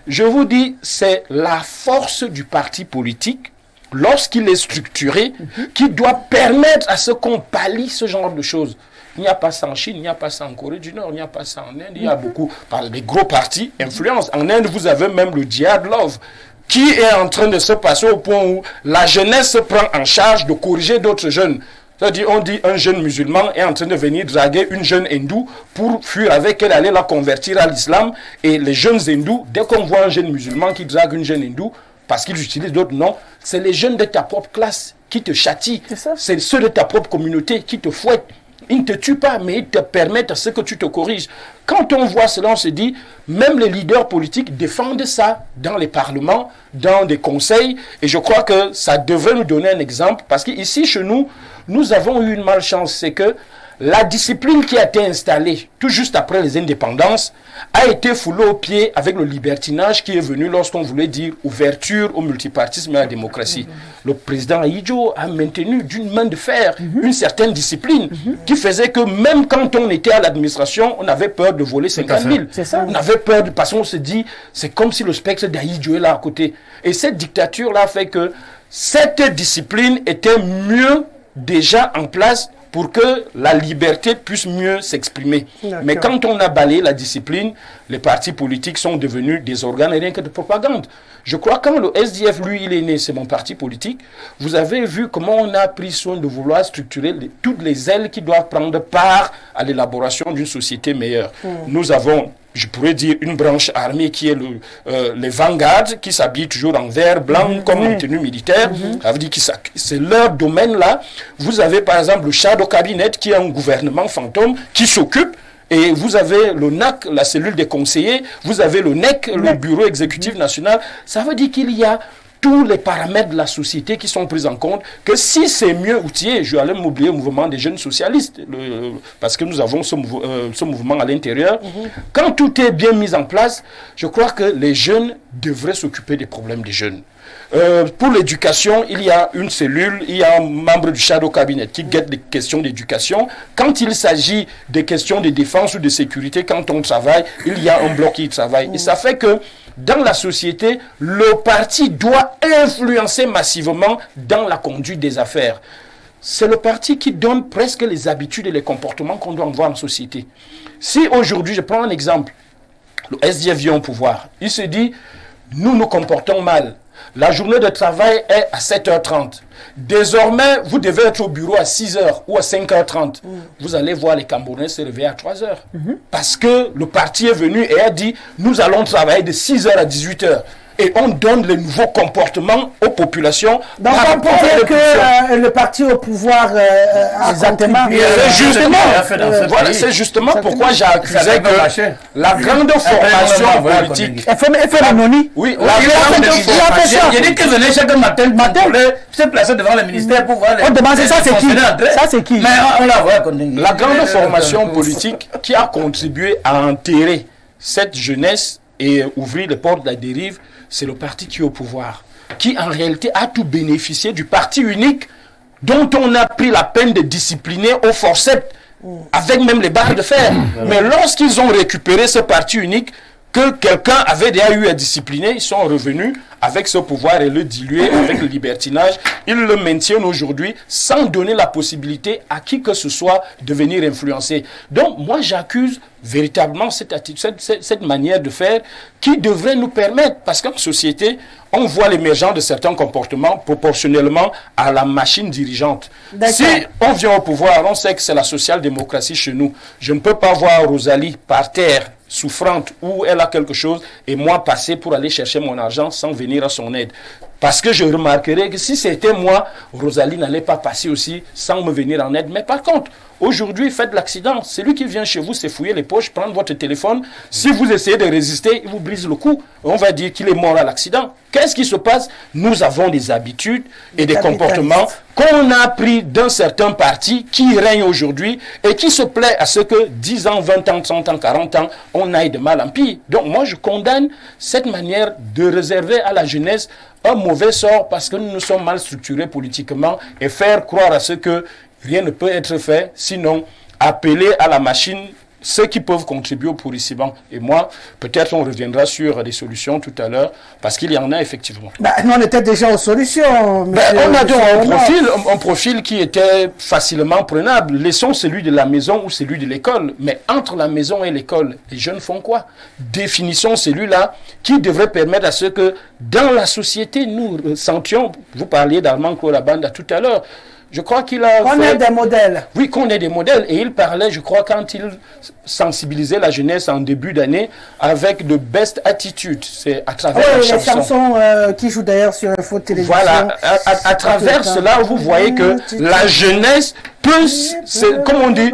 je vous dis, c'est la force du parti politique, lorsqu'il est structuré, qui doit permettre à ce qu'on pallie ce genre de choses. Il n'y a pas ça en Chine, il n'y a pas ça en Corée du Nord, il n'y a pas ça en Inde. Il y a beaucoup, par des gros partis, influence. En Inde, vous avez même le Jihad Love, qui est en train de se passer au point où la jeunesse se prend en charge de corriger d'autres jeunes. C'est-à-dire, on dit un jeune musulman est en train de venir draguer une jeune hindoue pour fuir avec elle, aller la convertir à l'islam. Et les jeunes hindous, dès qu'on voit un jeune musulman qui drague une jeune hindoue, parce qu'ils utilisent d'autres noms, c'est les jeunes de ta propre classe qui te châtient. C'est ceux de ta propre communauté qui te fouettent. Ils ne te tuent pas, mais ils te permettent à ce que tu te corriges. Quand on voit cela, on se dit, même les leaders politiques défendent ça dans les parlements, dans des conseils, et je crois que ça devrait nous donner un exemple, parce qu'ici, chez nous, nous avons eu une malchance, c'est que la discipline qui a été installée tout juste après les indépendances a été foulée au pied avec le libertinage qui est venu lorsqu'on voulait dire ouverture au multipartisme et à la démocratie. Le président Ahidjo a maintenu d'une main de fer une certaine discipline qui faisait que même quand on était à l'administration, on avait peur de voler 50 000. On avait peur parce qu'on se dit, c'est comme si le spectre d'Ahidjo est là à côté. Et cette dictature-là a fait que cette discipline était mieux déjà en place pour que la liberté puisse mieux s'exprimer. Mais quand on a balayé la discipline, les partis politiques sont devenus des organes rien que de propagande. Je crois que quand le SDF, lui, il est né, c'est mon parti politique, vous avez vu comment on a pris soin de vouloir structurer toutes les ailes qui doivent prendre part à l'élaboration d'une société meilleure. Nous avons, je pourrais dire, une branche armée qui est les vanguards, qui s'habillent toujours en vert, blanc, comme une tenue militaire. Ça veut dire que c'est leur domaine là. Vous avez par exemple le Shadow Cabinet, qui est un gouvernement fantôme, qui s'occupe. Et vous avez le NAC, la cellule des conseillers, vous avez le NEC, le bureau exécutif national. Ça veut dire qu'il y a tous les paramètres de la société qui sont pris en compte, que si c'est mieux outillé, je vais aller m'oublier le mouvement des jeunes socialistes, parce que nous avons ce mouvement à l'intérieur. Quand tout est bien mis en place, je crois que les jeunes devraient s'occuper des problèmes des jeunes. Pour l'éducation, il y a une cellule, il y a un membre du Shadow Cabinet qui guette les questions d'éducation. Quand il s'agit des questions de défense ou de sécurité, quand on travaille, il y a un bloc qui travaille. Et ça fait que dans la société, le parti doit influencer massivement dans la conduite des affaires. C'est le parti qui donne presque les habitudes et les comportements qu'on doit avoir en société. Si aujourd'hui, je prends un exemple, le SDF vient au pouvoir, il se dit, nous nous comportons mal. La journée de travail est à 7h30. Désormais, vous devez être au bureau à 6h ou à 5h30. Vous allez voir les Camerounais se réveiller à 3h. Parce que le parti est venu et a dit, nous allons travailler de 6h à 18h. Et on donne les nouveaux comportements aux populations. Donc on peut dire que le parti au pouvoir a contribué. C'est justement pourquoi j'ai accusé que la grande formation politique... Oui, il dit que venait chaque matin pour se placer devant le ministère pour voir les... On demande ça, c'est qui? Ça, c'est qui? Mais on la voit. La grande formation politique qui a contribué à enterrer cette jeunesse et ouvrir les portes de la dérive, c'est le parti qui est au pouvoir, qui en réalité a tout bénéficié du parti unique dont on a pris la peine de discipliner au forceps, avec même les barres de fer. Mais lorsqu'ils ont récupéré ce parti unique, que quelqu'un avait déjà eu à discipliner, ils sont revenus avec ce pouvoir et le diluer avec le libertinage. Ils le maintiennent aujourd'hui sans donner la possibilité à qui que ce soit de venir influencer. Donc moi j'accuse véritablement cette attitude, cette manière de faire qui devrait nous permettre, parce qu'en société, on voit l'émergence de certains comportements proportionnellement à la machine dirigeante. Si on vient au pouvoir, on sait que c'est la social-démocratie chez nous. Je ne peux pas voir Rosalie par terre souffrante ou elle a quelque chose et moi passer pour aller chercher mon argent sans venir à son aide. Parce que je remarquerais que si c'était moi, Rosalie n'allait pas passer aussi sans me venir en aide. Mais par contre, aujourd'hui, faites l'accident. Celui qui vient chez vous, c'est fouiller les poches, prendre votre téléphone. Si vous essayez de résister, il vous brise le cou. On va dire qu'il est mort à l'accident. Qu'est-ce qui se passe? Nous avons des habitudes et des comportements qu'on a pris d'un certain parti qui règne aujourd'hui et qui se plaît à ce que 10 ans, 20 ans, 30 ans, 40 ans, on aille de mal en pire. Donc moi, je condamne cette manière de réserver à la jeunesse un mauvais sort parce que nous nous sommes mal structurés politiquement et faire croire à ce que rien ne peut être fait, sinon appeler à la machine ceux qui peuvent contribuer au pourrissement. Et moi, peut-être on reviendra sur des solutions tout à l'heure, parce qu'il y en a effectivement. Nous, on était déjà aux solutions. On a donc un profil qui était facilement prenable. Laissons celui de la maison ou celui de l'école. Mais entre la maison et l'école, les jeunes font quoi? Définissons celui-là qui devrait permettre à ce que dans la société, nous sentions, vous parliez d'Armand Korabanda tout à l'heure, je crois qu'il a qu'on ait des modèles. Oui, qu'on ait des modèles. Et il parlait, je crois, quand il sensibilisait la jeunesse en début d'année avec de best attitudes. C'est à travers les chansons qui jouent d'ailleurs sur Info Télévision. Voilà, à travers cela, vous voyez que la jeunesse peut, comme on dit,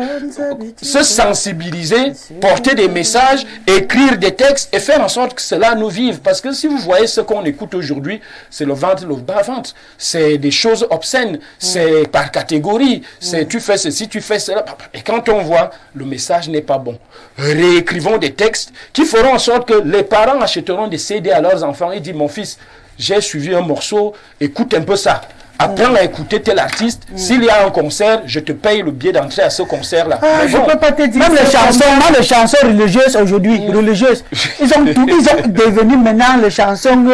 se sensibiliser, porter des messages, écrire des textes et faire en sorte que cela nous vive. Parce que si vous voyez ce qu'on écoute aujourd'hui, c'est le ventre, le bas-ventre. C'est des choses obscènes. C'est par catégorie. C'est tu fais ceci, tu fais cela. Et quand on voit, le message n'est pas bon. Réécrivons des textes qui feront en sorte que les parents achèteront des CD à leurs enfants et disent, mon fils, j'ai suivi un morceau, écoute un peu ça. Apprends à écouter tel artiste. S'il y a un concert, je te paye le billet d'entrée à ce concert-là. Je peux pas te dire. Même les chansons religieuses aujourd'hui, religieuses, ils ont devenu maintenant les chansons.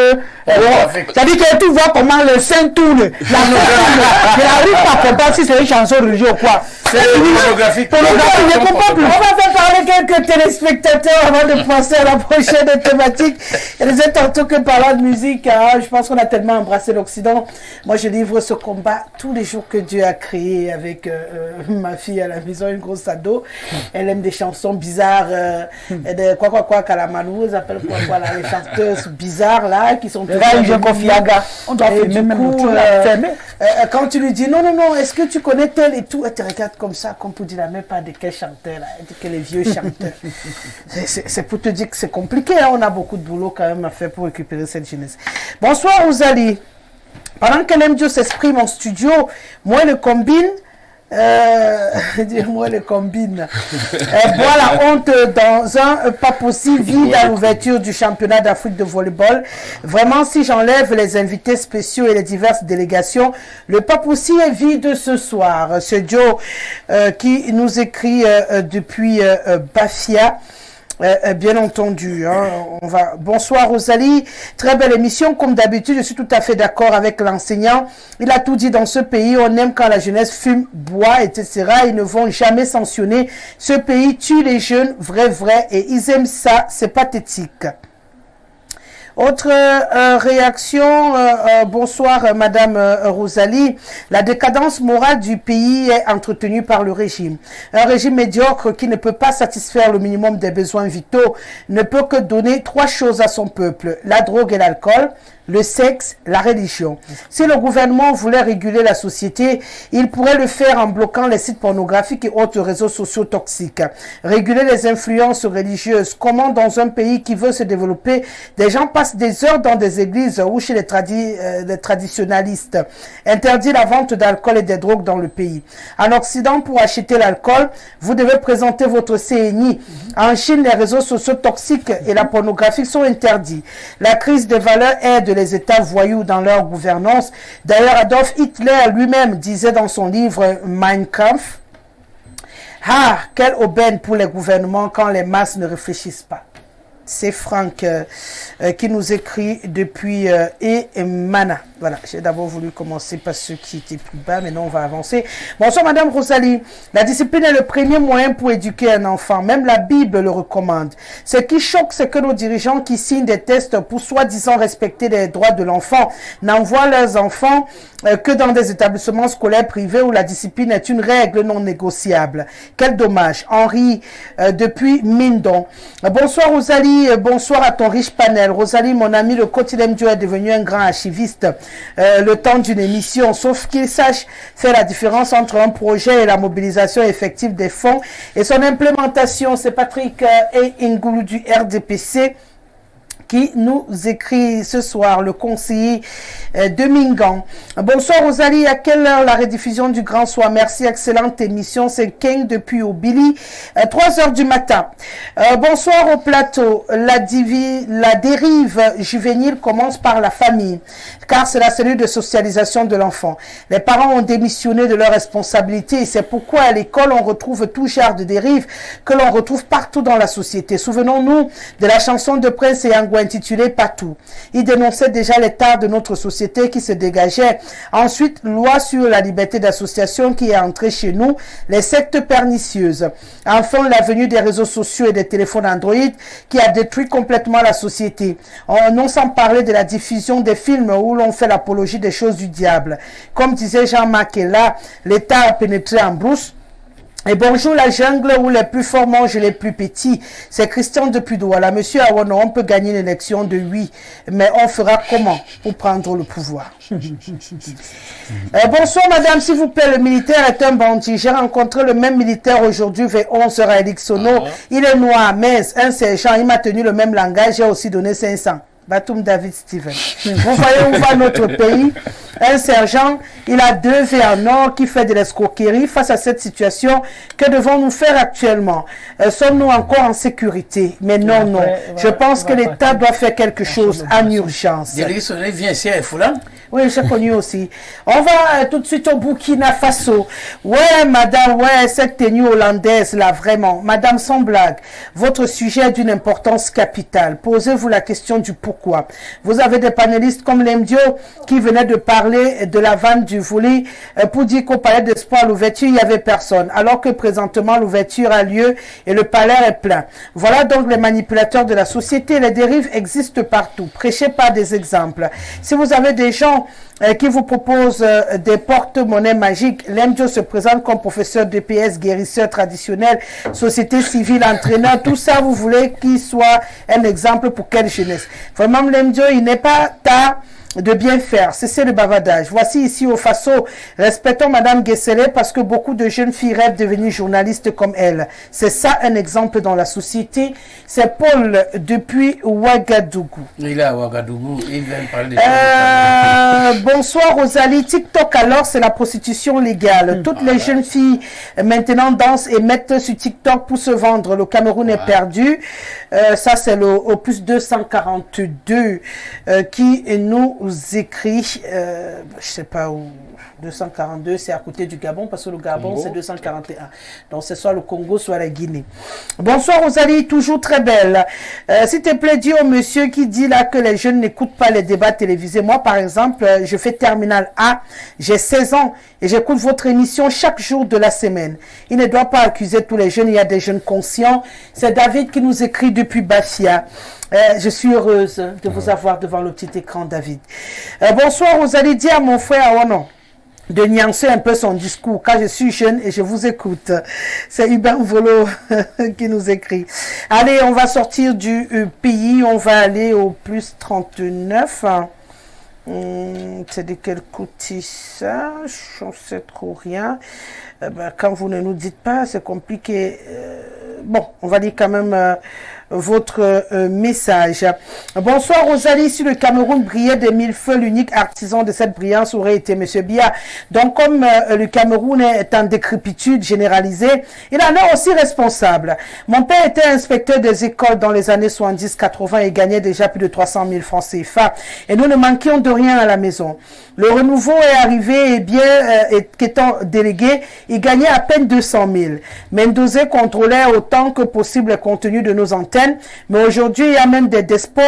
C'est-à-dire que tu vois comment le Saint tourne. Je n'arrive pas à comprendre si c'est une chanson religieuse ou quoi. C'est pornographique. On va faire parler quelques téléspectateurs avant de passer à la prochaine thématique. Je disais tantôt que parlant de musique, je pense qu'on a tellement embrassé l'Occident. Moi, je livre ce combat tous les jours que Dieu a créé avec ma fille à la maison, une grosse ado. Elle aime des chansons bizarres, Kalamalou, ils appellent quoi là, les chanteuses bizarres là, qui sont on doit faire du coup, quand tu lui dis non, est-ce que tu connais tel et tout, elle te regarde comme ça, comme pour dire, même pas de quel chanteur là, elle dit que les vieux chanteurs. C'est pour te dire que c'est compliqué, hein? On a beaucoup de boulot quand même à faire pour récupérer cette jeunesse. Bonsoir Rosalie. Pendant que Nemdio s'exprime en studio, moi le combine. Dis-moi le combine. Boit la honte dans un pas possible vide à l'ouverture du championnat d'Afrique de volleyball. Vraiment, si j'enlève les invités spéciaux et les diverses délégations, le pas possible est vide ce soir. Ce Joe qui nous écrit depuis Bafia. Bien entendu, hein, Bonsoir Rosalie, très belle émission. Comme d'habitude, je suis tout à fait d'accord avec l'enseignant. Il a tout dit dans ce pays. On aime quand la jeunesse fume, boit, etc. Ils ne vont jamais sanctionner. Ce pays tue les jeunes, vrai, et ils aiment ça. C'est pathétique. Autre réaction, bonsoir Madame Rosalie. La décadence morale du pays est entretenue par le régime. Un régime médiocre qui ne peut pas satisfaire le minimum des besoins vitaux ne peut que donner 3 choses à son peuple, la drogue et l'alcool, le sexe, la religion. Si le gouvernement voulait réguler la société, il pourrait le faire en bloquant les sites pornographiques et autres réseaux sociaux toxiques. Réguler les influences religieuses. Comment dans un pays qui veut se développer, des gens passent des heures dans des églises ou chez les traditionalistes. Interdire la vente d'alcool et des drogues dans le pays. En Occident, pour acheter l'alcool, vous devez présenter votre CNI. En Chine, les réseaux sociaux toxiques et la pornographie sont interdits. La crise des valeurs aide les États voyous dans leur gouvernance. D'ailleurs, Adolf Hitler lui-même disait dans son livre Mein Kampf, « Ah, quelle aubaine pour les gouvernements quand les masses ne réfléchissent pas. » C'est Franck qui nous écrit depuis Mana. Voilà, j'ai d'abord voulu commencer par ceux qui étaient plus bas, mais non, on va avancer. Bonsoir Madame Rosalie. La discipline est le premier moyen pour éduquer un enfant. Même la Bible le recommande. Ce qui choque, c'est que nos dirigeants qui signent des tests pour soi-disant respecter les droits de l'enfant n'envoient leurs enfants que dans des établissements scolaires privés où la discipline est une règle non négociable. Quel dommage. Henri, depuis Mindon. Bonsoir Rosalie, bonsoir à ton riche panel. Rosalie, mon ami, le coach Lemdio est devenu un grand archiviste le temps d'une émission, sauf qu'il sache faire la différence entre un projet et la mobilisation effective des fonds et son implémentation. C'est Patrick et Ingulu du RDPC. qui nous écrit ce soir, le conseiller de Mingan. Bonsoir Rosalie, à quelle heure la rediffusion du Grand Soir? Merci, excellente émission, c'est King depuis Obili, 3 heures du matin. Bonsoir au plateau, la dérive juvénile commence par la famille, car c'est la cellule de socialisation de l'enfant. Les parents ont démissionné de leurs responsabilités et c'est pourquoi à l'école on retrouve tout genre de dérives que l'on retrouve partout dans la société. Souvenons-nous de la chanson de Prince Yango intitulée Patou. Il dénonçait déjà l'état de notre société qui se dégageait. Ensuite, loi sur la liberté d'association qui est entrée chez nous, les sectes pernicieuses. Enfin, la venue des réseaux sociaux et des téléphones Android qui a détruit complètement la société. Non sans parler de la diffusion des films où l'on fait l'apologie des choses du diable. Comme disait Jean-Marc là, l'État a pénétré en brousse. Et bonjour la jungle où les plus forts mangent les plus petits. C'est Christian de Pudouala. Monsieur Awono, on peut gagner une élection de oui, mais on fera comment pour prendre le pouvoir? Bonsoir madame, s'il vous plaît, le militaire est un bandit. J'ai rencontré le même militaire aujourd'hui vers 11h à Elixono. Il est noir, mince, un sergent, il m'a tenu le même langage, j'ai aussi donné 500. Batum David Steven. Vous voyez où va notre pays? Un sergent, il a 2 V en or qui fait de l'escroquerie. Face à cette situation, que devons-nous faire actuellement? Sommes-nous encore en sécurité? Mais non, non. Je pense que l'État doit faire quelque chose en urgence. Vient ici à Foulan. Oui, j'ai connu aussi. On va tout de suite au Burkina Faso. Ouais, madame, ouais, cette tenue hollandaise, là, vraiment. Madame, sans blague, votre sujet est d'une importance capitale. Posez-vous la question du pourquoi. Vous avez des panélistes comme Lemdio qui venaient de parler de la vente du volley pour dire qu'au palais d'espoir, l'ouverture, il n'y avait personne. Alors que présentement, l'ouverture a lieu et le palais est plein. Voilà donc les manipulateurs de la société. Les dérives existent partout. Prêchez pas des exemples. Si vous avez des gens qui vous propose des porte-monnaies magiques. Lemdio se présente comme professeur DPS, guérisseur traditionnel, société civile, entraîneur. Tout ça, vous voulez qu'il soit un exemple pour quelle jeunesse? Vraiment, Lemdio, il n'est pas tard de bien faire. Cessez le bavardage. Voici ici au Faso, respectons Madame Guessele parce que beaucoup de jeunes filles rêvent de devenir journalistes comme elle. C'est ça un exemple dans la société. C'est Paul depuis Ouagadougou. Il est à Ouagadougou. Il vient parler de bonsoir Rosalie. TikTok alors, c'est la prostitution légale. Toutes les jeunes filles maintenant dansent et mettent sur TikTok pour se vendre. Le Cameroun est perdu. Ça c'est le opus 242 qui nous écrit, je sais pas où, 242, c'est à côté du Gabon, parce que le Gabon, c'est 241. Donc, c'est soit le Congo, soit la Guinée. Bonsoir, Rosalie, toujours très belle. S'il te plaît, dis au monsieur qui dit là que les jeunes n'écoutent pas les débats télévisés. Moi, par exemple, je fais terminal A, j'ai 16 ans et j'écoute votre émission chaque jour de la semaine. Il ne doit pas accuser tous les jeunes, il y a des jeunes conscients. C'est David qui nous écrit depuis Bafia. Je suis heureuse de vous avoir devant le petit écran, David. Bonsoir, Rosalie, dis à mon frère, oh non, de nuancer un peu son discours, car je suis jeune et je vous écoute. C'est Hubert Volo qui nous écrit. Allez, on va sortir du pays, on va aller au plus 39. C'est de quel côté ça? Je ne sais trop rien. Quand vous ne nous dites pas, c'est compliqué. Bon, on va dire quand même votre message. Bonsoir Rosalie, si le Cameroun brillait de 1000 feux, l'unique artisan de cette brillance aurait été Monsieur Biya. Donc comme le Cameroun est en décrépitude généralisée, il en est aussi responsable. Mon père était inspecteur des écoles dans les années 70-80 et gagnait déjà plus de 300 000 francs CFA. Et nous ne manquions de rien à la maison. Le renouveau est arrivé et bien qu'étant délégué, il gagnait à peine 200 000. Mendoza contrôlait autant que possible le contenu de nos antennes. Mais aujourd'hui, il y a même des despos,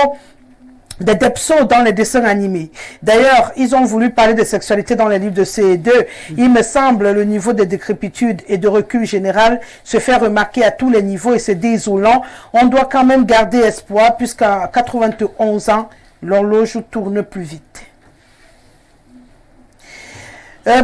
des depsos dans les dessins animés. D'ailleurs, ils ont voulu parler de sexualité dans les livres de CE2. Il me semble le niveau de décrépitude et de recul général se fait remarquer à tous les niveaux et c'est désolant. On doit quand même garder espoir puisqu'à 91 ans, l'horloge tourne plus vite.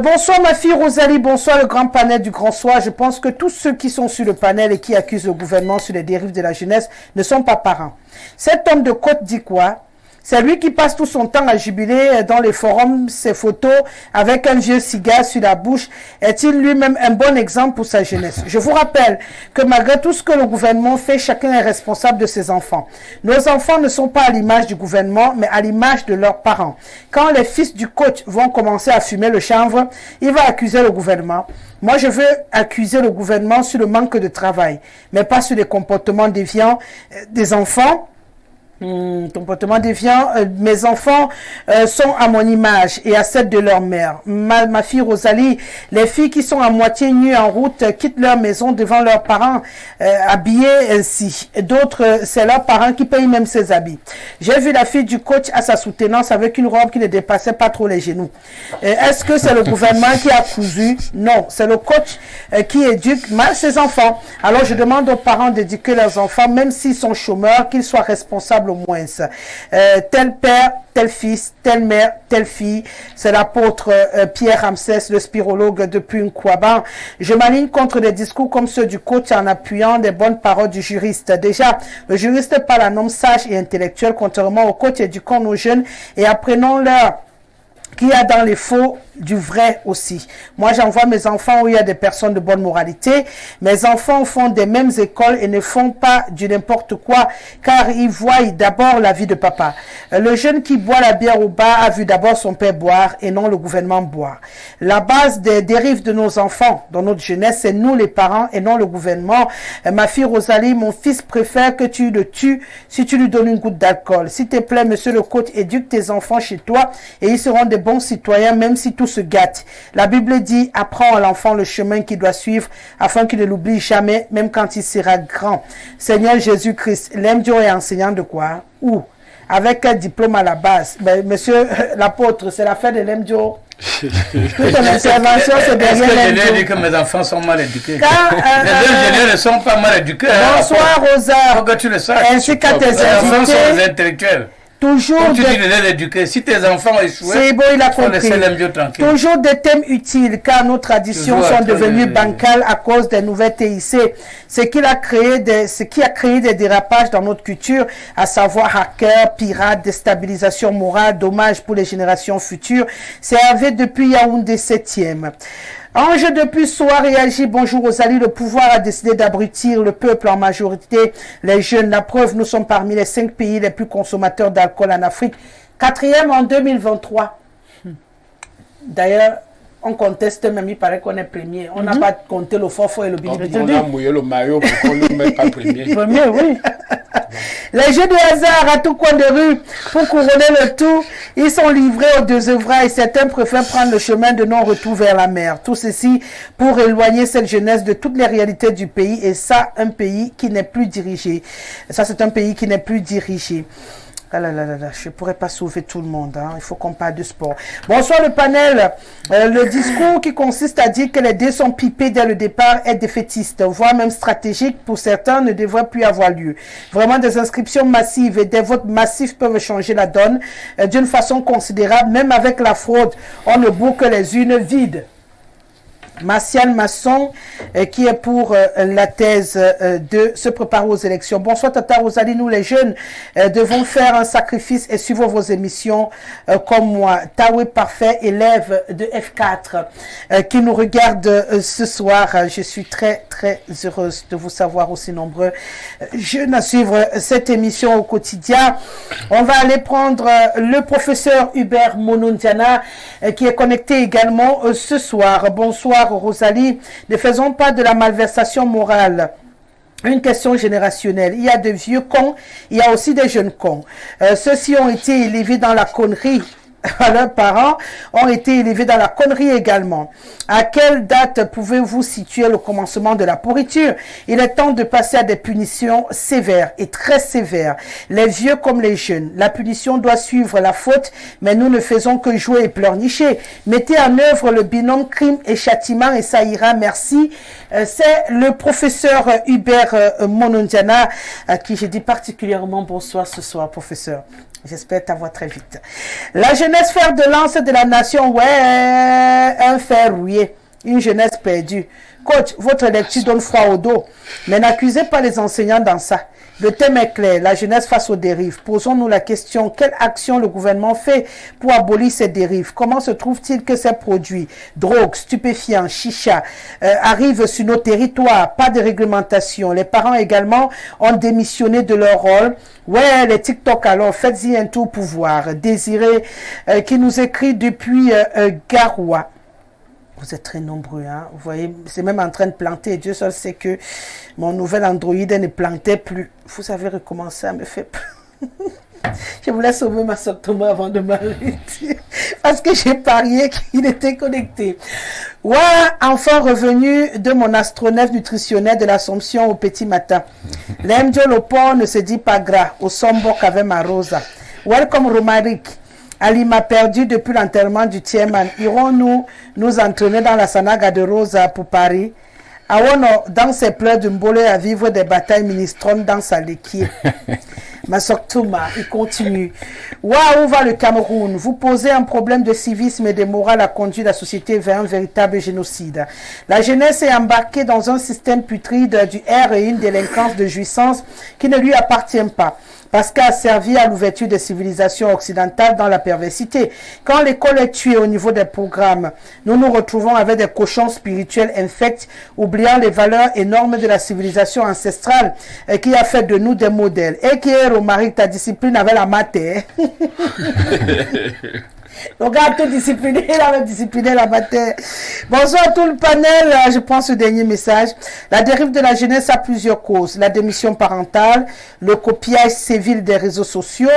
Bonsoir ma fille Rosalie, bonsoir le grand panel du Grand Soir. Je pense que tous ceux qui sont sur le panel et qui accusent le gouvernement sur les dérives de la jeunesse ne sont pas parents. Cet homme de Côte dit quoi? C'est lui qui passe tout son temps à jubiler dans les forums, ses photos avec un vieux cigare sur la bouche. Est-il lui-même un bon exemple pour sa jeunesse? Je vous rappelle que malgré tout ce que le gouvernement fait, chacun est responsable de ses enfants. Nos enfants ne sont pas à l'image du gouvernement, mais à l'image de leurs parents. Quand les fils du coach vont commencer à fumer le chanvre, il va accuser le gouvernement. Moi, je veux accuser le gouvernement sur le manque de travail, mais pas sur les comportements déviants des enfants. Comportement déviant. Mes enfants sont à mon image et à celle de leur mère. Ma fille Rosalie, les filles qui sont à moitié nues en route quittent leur maison devant leurs parents habillés ainsi. D'autres, c'est leurs parents qui payent même ses habits. J'ai vu la fille du coach à sa soutenance avec une robe qui ne dépassait pas trop les genoux. Est-ce que c'est le gouvernement qui a cousu? Non, c'est le coach qui éduque mal ses enfants. Alors je demande aux parents d'éduquer leurs enfants, même s'ils sont chômeurs, qu'ils soient responsables au moins. Tel père, tel fils, telle mère, telle fille. C'est l'apôtre Pierre Ramsès, le spirologue de Punkwaba. Je m'aligne contre des discours comme ceux du coach en appuyant les bonnes paroles du juriste. Déjà, le juriste parle un homme sage et intellectuel, contrairement au coach. Éduquons nos jeunes et apprenons-leur qu'il y a dans les faux du vrai aussi. Moi, j'envoie mes enfants où il y a des personnes de bonne moralité. Mes enfants font des mêmes écoles et ne font pas du n'importe quoi, car ils voient d'abord la vie de papa. Le jeune qui boit la bière au bar a vu d'abord son père boire et non le gouvernement boire. La base des dérives de nos enfants dans notre jeunesse, c'est nous les parents et non le gouvernement. Ma fille Rosalie, mon fils préfère que tu le tues si tu lui donnes une goutte d'alcool. S'il te plaît, monsieur le coach, éduque tes enfants chez toi et ils seront des bons citoyens, même si tout se gâte. La Bible dit, apprends à l'enfant le chemin qu'il doit suivre afin qu'il ne l'oublie jamais, même quand il sera grand. Seigneur Jésus-Christ, l'Emdio est enseignant de quoi? Où? Avec un diplôme à la base. Ben, monsieur l'apôtre, c'est l'affaire de l'Emdio. Toute ton intervention, c'est derrière l'Emdio. Je dis que mes enfants sont mal éduqués. Les ingénieurs ne sont pas mal éduqués. Bonsoir Rosa. Faut que tu le saches. Ainsi qu'à tes enfants sont des intellectuels. Toujours tu dis de les éduquer. Si tes enfants échouent, c'est bon, il a compris. Toujours des thèmes utiles, car nos traditions sont devenues bancales à cause des nouvelles TIC. Ce qui a créé des dérapages dans notre culture, à savoir hackers, pirates, déstabilisation morale, dommages pour les générations futures, c'est arrivé depuis Yaoundé 7e. Ange depuis soir réagit. Bonjour Rosalie, le pouvoir a décidé d'abrutir le peuple en majorité, les jeunes. La preuve, nous sommes parmi les 5 pays les plus consommateurs d'alcool en Afrique. 4e en 2023. D'ailleurs, on conteste même, il paraît qu'on est premier. On n'a pas compté le forfait et le billet. On a mouillé le maillot pour qu'on ne mette pas premier. Premier, oui. Les jeux de hasard à tout coin de rue, pour couronner le tout, ils sont livrés aux désœuvrailles. Certains préfèrent prendre le chemin de non-retour vers la mer. Tout ceci pour éloigner cette jeunesse de toutes les réalités du pays. Et ça, un pays qui n'est plus dirigé. Ça, c'est un pays qui n'est plus dirigé. Ah là là là là, je ne pourrais pas sauver tout le monde. Hein. Il faut qu'on parle de sport. Bonsoir le panel. Le discours qui consiste à dire que les dés sont pipés dès le départ est défaitiste, voire même stratégique pour certains, ne devrait plus avoir lieu. Vraiment, des inscriptions massives et des votes massifs peuvent changer la donne d'une façon considérable. Même avec la fraude, on ne boucle les urnes vides. Martial Masson, qui est pour la thèse de se préparer aux élections. Bonsoir Tata Rosalie, nous les jeunes devons faire un sacrifice et suivre vos émissions comme moi. Taoué Parfait, élève de F4, qui nous regarde ce soir. Je suis très très heureuse de vous savoir aussi nombreux jeunes à suivre cette émission au quotidien. On va aller prendre le professeur Hubert Monondiana, qui est connecté également ce soir. Bonsoir Rosalie, ne faisons pas de la malversation morale une question générationnelle. Il y a de vieux cons, il y a aussi des jeunes cons. Ceux-ci ont été élevés dans la connerie. Leurs parents ont été élevés dans la connerie également. À quelle date pouvez-vous situer le commencement de la pourriture? Il est temps de passer à des punitions sévères et très sévères. Les vieux comme les jeunes. La punition doit suivre la faute, mais nous ne faisons que jouer et pleurnicher. Mettez en œuvre le binôme crime et châtiment et ça ira, merci. C'est le professeur Hubert Monondiana, à qui j'ai dit particulièrement bonsoir ce soir, professeur. J'espère t'avoir très vite. La jeunesse fer de lance de la nation, ouais, un fer rouillé, une jeunesse perdue. Coach, votre lecture donne froid au dos. Mais n'accusez pas les enseignants dans ça. Le thème est clair, la jeunesse face aux dérives. Posons-nous la question, quelle action le gouvernement fait pour abolir ces dérives? Comment se trouve-t-il que ces produits, drogues, stupéfiants, chicha, arrivent sur nos territoires? Pas de réglementation. Les parents également ont démissionné de leur rôle. Ouais, les TikTok alors, faites-y un tour pour voir. Désiré qui nous écrit depuis Garoua. Vous êtes très nombreux, hein. Vous voyez, c'est même en train de planter. Dieu seul sait que mon nouvel Android ne plantait plus. Vous avez recommencé à me faire peur. Je voulais sauver ma soeur Thomas avant de m'arrêter. Parce que j'ai parié qu'il était connecté. Ouais, enfin revenu de mon astronef nutritionnel de l'Assomption au petit matin. L'Emdio Lopon ne se dit pas gras. Au sombo qu'avait ma Rosa. Welcome Romaric. Ali m'a perdu depuis l'enterrement du Tierman. Irons-nous nous entraîner dans la Sanaga de Rosa pour Paris? Awono, dans ses pleurs de Mbole, à vivre des batailles ministronnes dans sa léquier. Masoktouma, il continue. Waouh, où va le Cameroun? Vous posez un problème de civisme et de morale à conduire la société vers un véritable génocide. La jeunesse est embarquée dans un système putride du R et une délinquance de jouissance qui ne lui appartient pas. Parce qu'elle a servi à l'ouverture des civilisations occidentales dans la perversité. Quand l'école est tuée au niveau des programmes, nous nous retrouvons avec des cochons spirituels infects, oubliant les valeurs énormes de la civilisation ancestrale qui a fait de nous des modèles. Et qui est Romaric, ta discipline avec la matière. Regarde, tout discipliné, il avait discipliné la matière. Bonsoir à tout le panel. Je prends ce dernier message. La dérive de la jeunesse a plusieurs causes. La démission parentale, le copiage séville des réseaux sociaux,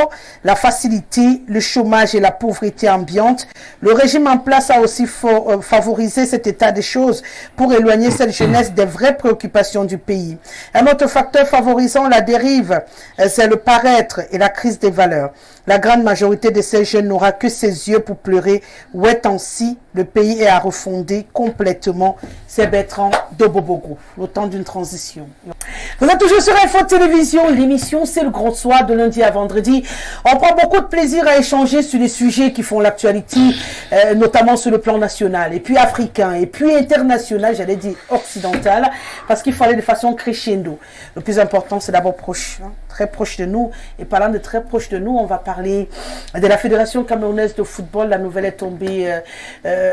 la facilité, le chômage et la pauvreté ambiante. Le régime en place a aussi favorisé cet état des choses pour éloigner cette jeunesse des vraies préoccupations du pays. Un autre facteur favorisant la dérive, c'est le paraître et la crise des valeurs. La grande majorité de ces jeunes n'aura que ses yeux pour pleurer. Ouais, ainsi, le pays est à refonder complètement. C'est Bertrand de Bobogo. Le temps d'une transition. Vous êtes toujours sur Info Télévision. L'émission, c'est le grand soir de lundi à vendredi. On prend beaucoup de plaisir à échanger sur les sujets qui font l'actualité, notamment sur le plan national, et puis africain, et puis international, j'allais dire occidental, parce qu'il faut aller de façon crescendo. Le plus important, c'est d'abord proche, hein, très proche de nous. Et parlant de très proche de nous, on va parler de la Fédération camerounaise de football. La nouvelle est tombée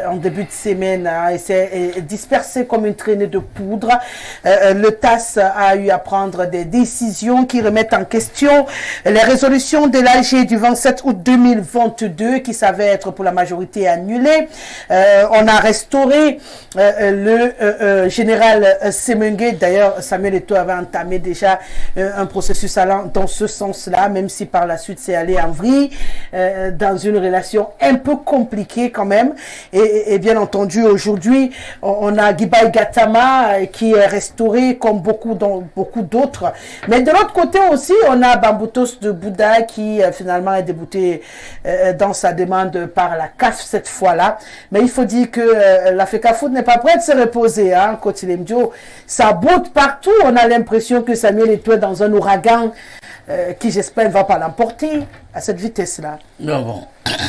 en début de semaine, hein, et c'est dispersé comme une traînée de poudre. Le TAS a eu à prendre des décisions qui remettent en question les résolutions de l'AG du 27 août 2022 qui s'avère être pour la majorité annulées. On a restauré le général Semengue. D'ailleurs, Samuel Eto'o avait entamé déjà un processus allant dans ce sens-là, même si par la suite c'est allé en vrille, dans une relation un peu compliquée quand même. Et bien entendu, aujourd'hui, on a Guibaï Gatama qui est restauré comme beaucoup d'autres. Mais de l'autre côté aussi, on a Bamboutos de Bouddha qui finalement est débouté dans sa demande par la CAF cette fois-là. Mais il faut dire que la FECAFOOT n'est pas prête de se reposer. Hein, Coach Lemdio, ça boute partout. On a l'impression que Samuel Eto'o est dans un ouragan qui, j'espère, ne va pas l'emporter à cette vitesse-là. Non, bon.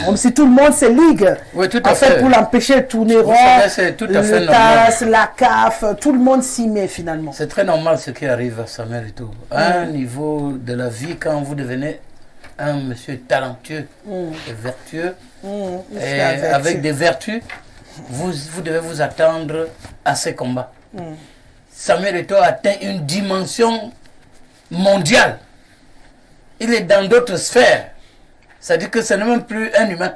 Comme si tout le monde se ligue. Oui, tout à fait. Pour l'empêcher de tourner rond, le TAS, la CAF, tout le monde s'y met finalement. C'est très normal ce qui arrive à Samuel Eto'o. À un niveau de la vie, quand vous devenez un monsieur talentueux et vertueux, et avec des vertus, vous devez vous attendre à ces combats. Samuel Eto'o a atteint une dimension mondiale. Il est dans d'autres sphères. C'est-à-dire que ce n'est même plus un humain.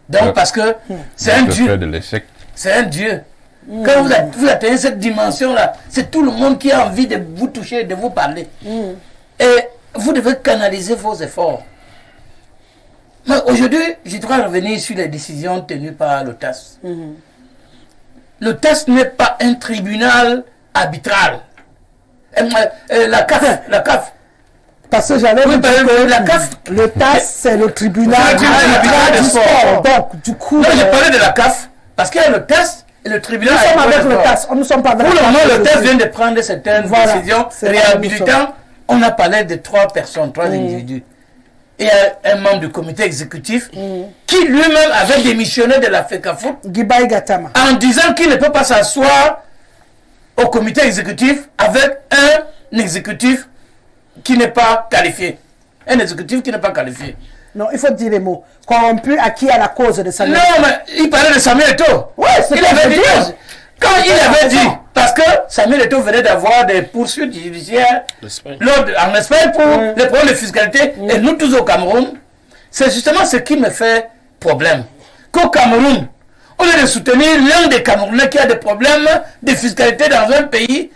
Donc, parce que c'est un Dieu. C'est un Dieu. Quand vous atteignez cette dimension-là, c'est tout le monde qui a envie de vous toucher, de vous parler. Et vous devez canaliser vos efforts. Mais aujourd'hui, je dois revenir sur les décisions tenues par le TAS. Le TAS n'est pas un tribunal arbitral. La CAF. Parce que j'avais dit que la CAF, le TAS, c'est le tribunal du sport. Donc, du coup... Moi, j'ai parlé de la CAF, parce qu'il y a le TAS et le tribunal... Nous sommes avec le TAS, nous ne sommes pas avec le TAS. Pour le moment, le TAS vient de prendre certaines décisions réhabilitant. On a parlé de 3 personnes, 3 individus. Et un membre du comité exécutif qui lui-même avait démissionné de la FECAFOOT. Guibaï Gatama. En disant qu'il ne peut pas s'asseoir au comité exécutif avec un exécutif qui n'est pas qualifié. Un exécutif qui n'est pas qualifié. Non, il faut dire les mots. Corrompu à qui à la cause de Samuel Eto'o. Non, mais il parlait de Samuel Eto'o. Oui, c'est il avait dit. Quand il avait dit, parce que Samuel Eto'o venait d'avoir des poursuites judiciaires en Espagne pour les problèmes de fiscalité, et nous tous au Cameroun, c'est justement ce qui me fait problème. Qu'au Cameroun, au lieu de soutenir l'un des Camerounais qui a des problèmes de fiscalité dans un pays,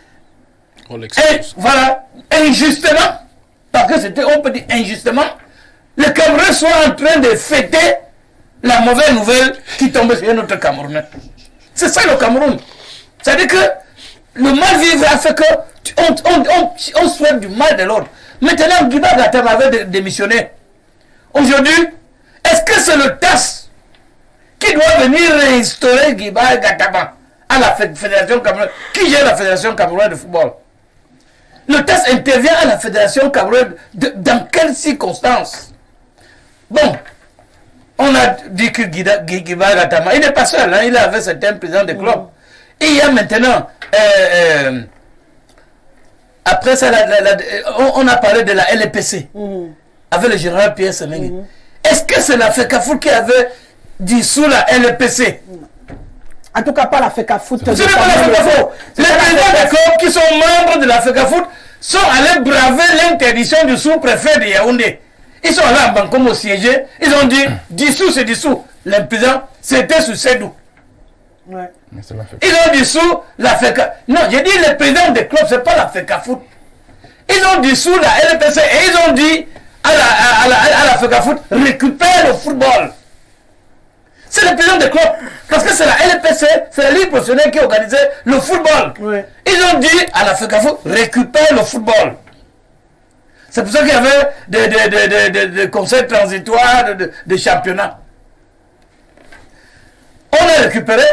et voilà, injustement, parce que c'était, on peut dire injustement, le Cameroun soit en train de fêter la mauvaise nouvelle qui tombe sur notre Camerounais. C'est ça le Cameroun. C'est-à-dire que le mal-vivre a fait qu'on souhaite du mal de l'autre. Maintenant, Guiba Gatama avait démissionné. Aujourd'hui, est-ce que c'est le TAS qui doit venir réinstaurer Guiba Gatama à la Fédération camerounaise? Qui gère la Fédération camerounaise de football? Le TAS intervient à la Fédération camerounaise dans quelles circonstances? Bon, on a dit que Guiba Gatama, il n'est pas seul, hein, il avait certains présidents de clubs. Et il y a maintenant, après ça, on a parlé de la LPC, avec le général Pierre Semengue. Est-ce que c'est la FECAFOOT qui avait dissous la LPC? En tout cas, pas la FECAFOOT. Ce n'est pas la FECAFOOT. Les présidents des clubs qui sont membres de la FECAFOOT sont allés braver l'interdiction du sous-préfet de Yaoundé. Ils sont allés en Bankom au siège. Ils ont dit, dissous, c'est dissous. Le président, c'était sous Sédou. Ouais. Ils ont dissous la FECA. Non, j'ai dit le président des clubs, ce n'est pas la FECAFOOT. Ils ont dissous la LPC et ils ont dit à la FECAFOOT, récupère le football. C'est le président des clubs. Parce que c'est la LPC, c'est la Ligue professionnelle qui organisait le football. Ouais. Ils ont dit à la FECAFOOT, récupère le football. C'est pour ça qu'il y avait des conseils transitoires de championnat. On a récupéré.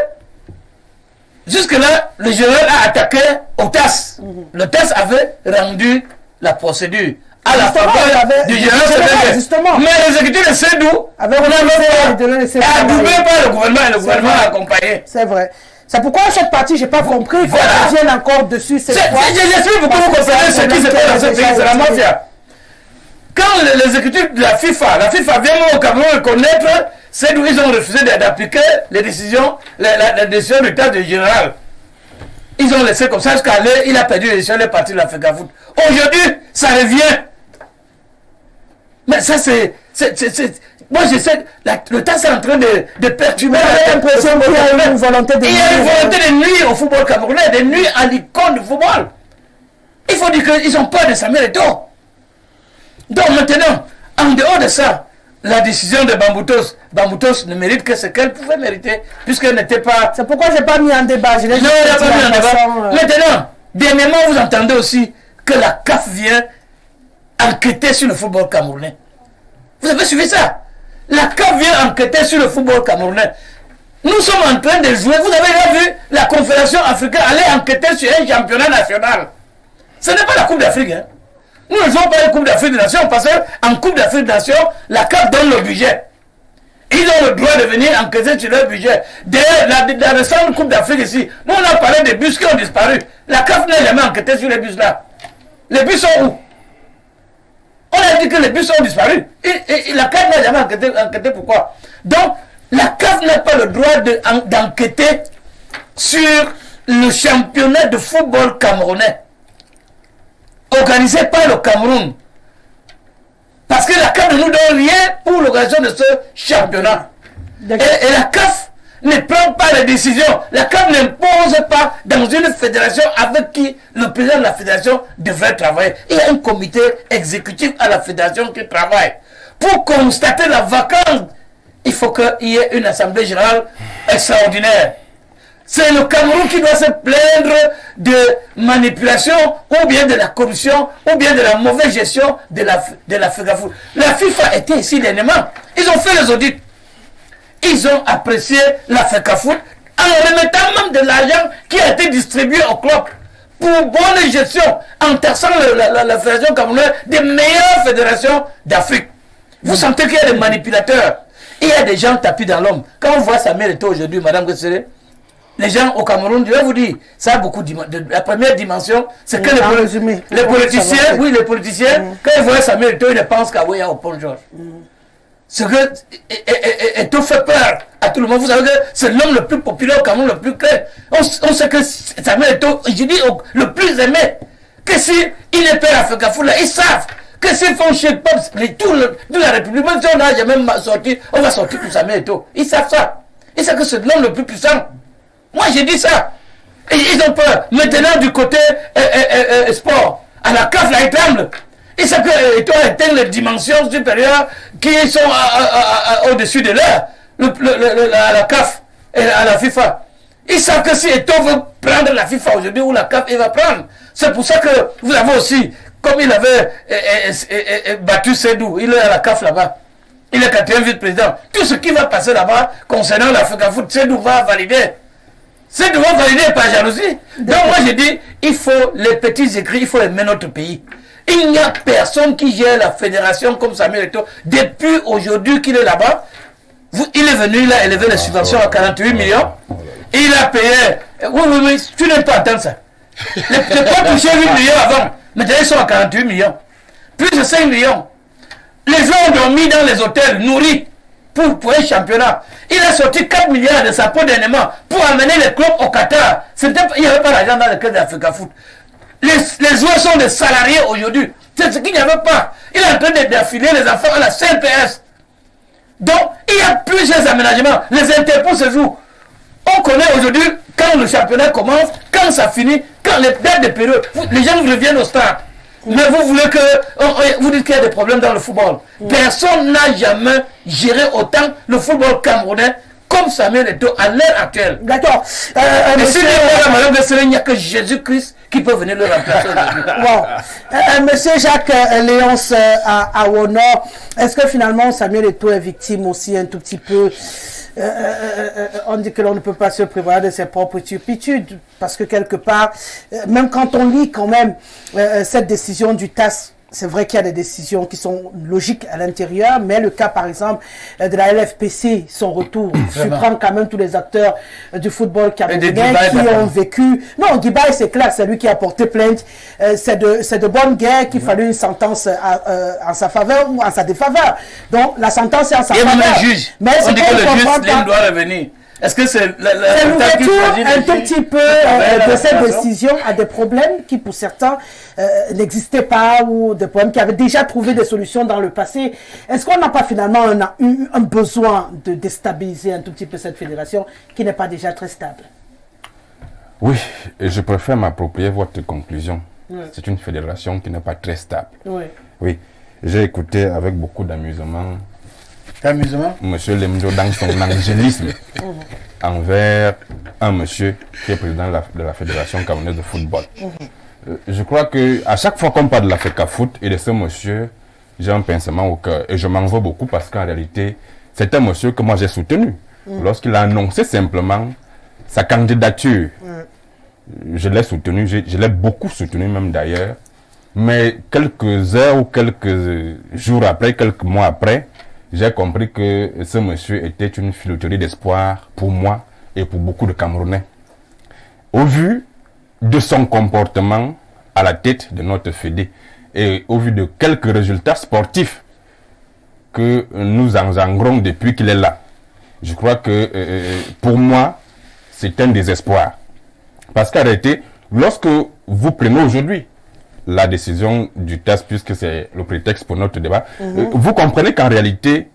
Jusque-là, le général a attaqué au TAS. Le TAS avait rendu la procédure à la faveur du général Semengue. Mais l'exécutif de Sédou avait adoubé par le gouvernement et le gouvernement a accompagné. C'est vrai. C'est pourquoi cette partie, je n'ai pas compris qu'on revienne encore dessus cette fois. J'explique pourquoi vous comprenez ce qui se passe dans ce pays, c'est la mafia. Quand l'exécutif de la FIFA vient au Cameroun reconnaître, c'est d'où ils ont refusé d'appliquer les décisions, la décision du tas du général. Ils ont laissé comme ça jusqu'à l'heure, il a perdu l'élection, il est parti de la FECAFOOT. Aujourd'hui, ça revient. Mais ça, c'est moi, je sais, le tas est en train de perturber. J'ai l'impression qu'il y a une volonté de nuire. Il y a une volonté de nuire au football camerounais, de nuire à l'icône du football. Il faut dire qu'ils ont peur de Samuel Eto'o. Donc maintenant, en dehors de ça, la décision de Bamboutos ne mérite que ce qu'elle pouvait mériter, puisqu'elle n'était pas... C'est pourquoi je n'ai pas mis en débat. Non, il n'a pas mis en débat. Maintenant, dernièrement, vous entendez aussi que la CAF vient enquêter sur le football camerounais. Vous avez suivi ça? La CAF vient enquêter sur le football camerounais. Nous sommes en train de jouer. Vous avez déjà vu la Confédération africaine aller enquêter sur un championnat national. Ce n'est pas la Coupe d'Afrique, hein. Nous ne jouons pas une Coupe d'Afrique des Nations parce qu'en Coupe d'Afrique des Nations, la CAF donne le budget. Ils ont le droit de venir enquêter sur leur budget. D'ailleurs, la récente Coupe d'Afrique ici, nous on a parlé des bus qui ont disparu. La CAF n'a jamais enquêté sur les bus là. Les bus sont où? On a dit que les bus ont disparu. Et la CAF n'a jamais enquêté pourquoi? Donc, la CAF n'a pas le droit d'enquêter sur le championnat de football camerounais organisé par le Cameroun. Parce que la CAF ne nous donne rien pour l'organisation de ce championnat. Et la CAF ne prend pas les décisions. La CAF n'impose pas dans une fédération avec qui le président de la fédération devrait travailler. Il y a un comité exécutif à la fédération qui travaille. Pour constater la vacance, il faut qu'il y ait une assemblée générale extraordinaire. C'est le Cameroun qui doit se plaindre de manipulation ou bien de la corruption ou bien de la mauvaise gestion de la FECAFOOT. La FIFA était ici dernièrement. Ils ont fait les audits. Ils ont apprécié la FECAFOOT en remettant même de l'argent qui a été distribué au club pour bonne gestion en taxant la fédération camerounaise des meilleures fédérations d'Afrique. Vous sentez qu'il y a des manipulateurs. Il y a des gens tapis dans l'homme. Quand on voit Samuel Eto'o aujourd'hui, Madame Gessere, les gens au Cameroun, je vais vous dire, ça a beaucoup de la première dimension, c'est que les politiciens, les politiciens, quand ils voient Samuel Eto'o, ils pensent qu'à Ouéa au Pont Georges. Ce que Eto'o fait peur à tout le monde. Vous savez que c'est l'homme le plus populaire au Cameroun, le plus clair. On sait que Samuel Eto'o, je dis le plus aimé, que si il est père à Fecafoot, là, ils savent que s'ils font chez Pops, toute la République, même si on n'a jamais sorti, on va sortir pour Samuel Eto'o. Ils savent ça. Ils savent que c'est l'homme le plus puissant. Moi, j'ai dit ça. Et ils ont peur. Maintenant, du côté sport, à la CAF, là, ils tremblent. Ils savent que Eto'o atteint les dimensions supérieures qui sont au-dessus de l'air, à la CAF et à la FIFA. Ils savent que si Eto'o veut prendre la FIFA aujourd'hui, ou la CAF, il va prendre. C'est pour ça que vous avez aussi, comme il avait battu Sédou, il est à la CAF là-bas. Il est 4e vice-président. Tout ce qui va passer là-bas concernant la Fecafoot, Sédou va valider. Sédou va valider par jalousie. Donc moi j'ai dit, il faut les petits écrits, il faut aimer notre pays. Il n'y a personne qui gère la fédération comme Samuel Eto'o. Depuis aujourd'hui qu'il est là-bas, il est venu, il a élevé les subventions à 48 millions. Et il a payé. Oui, tu n'aimes pas attendre ça. Les pas touché 8 millions avant. Maintenant ils sont à 48 millions. Plus de 5 millions. Les gens ont dormi dans les hôtels, nourris, pour un championnat. Il a sorti 4 milliards de sa peau dernièrement pour amener les clubs au Qatar. Il n'y avait pas d'argent dans le club d'Africafoot. Les joueurs sont des salariés aujourd'hui. C'est ce qu'il n'y avait pas. Il est en train d'affiler les enfants à la CNPS. Donc, il y a plusieurs aménagements. Les interpôts se jouent. On connaît aujourd'hui quand le championnat commence, quand ça finit, quand les dates de période. Les gens reviennent au stade. Mais vous voulez que... Vous dites qu'il y a des problèmes dans le football. Personne n'a jamais géré autant le football camerounais comme Samuel Eto'o à l'heure actuelle. D'accord. Et si il n'y a que Jésus-Christ qui peut venir le remplacer aujourd'hui. Monsieur Jacques Léonce Awono, est-ce que finalement Samuel Eto'o est victime aussi un tout petit peu on dit que l'on ne peut pas se prévoir de ses propres turpitudes, parce que quelque part, même quand on lit quand même cette décision du TAS, c'est vrai qu'il y a des décisions qui sont logiques à l'intérieur, mais le cas par exemple de la LFPC, son retour, surprend quand même tous les acteurs du football camerounais qui ont vécu. Non, Guibaï c'est clair, c'est lui qui a porté plainte. C'est de bonne guerre qu'il fallait une sentence en sa faveur ou en sa défaveur. Donc la sentence est en sa faveur. Le juge. Mais on dit que le juge doit revenir. Est-ce que c'est l'ouverture un tout petit peu de cette décision à des problèmes qui pour certains n'existaient pas, ou des problèmes qui avaient déjà trouvé des solutions dans le passé? Est-ce qu'on n'a pas finalement eu un besoin de déstabiliser un tout petit peu cette fédération qui n'est pas déjà très stable? Oui, et je préfère m'approprier votre conclusion. C'est une fédération qui n'est pas très stable. Oui, j'ai écouté avec beaucoup d'amusement Monsieur Lemdo dans son angélisme envers un monsieur qui est président de la Fédération camerounaise de football. Je crois que à chaque fois qu'on parle de la Fecafoot et de ce monsieur, j'ai un pincement au cœur. Et je m'en veux beaucoup parce qu'en réalité, c'est un monsieur que moi j'ai soutenu. Lorsqu'il a annoncé simplement sa candidature, je l'ai soutenu, je l'ai beaucoup soutenu même d'ailleurs. Mais quelques heures ou quelques jours après, quelques mois après, j'ai compris que ce monsieur était une filouterie d'espoir pour moi et pour beaucoup de Camerounais. Au vu de son comportement à la tête de notre fédé et au vu de quelques résultats sportifs que nous engendrons depuis qu'il est là, je crois que pour moi, c'est un désespoir. Parce qu'en réalité, lorsque vous prenez aujourd'hui la décision du TAS, puisque c'est le prétexte pour notre débat, vous comprenez qu'en réalité,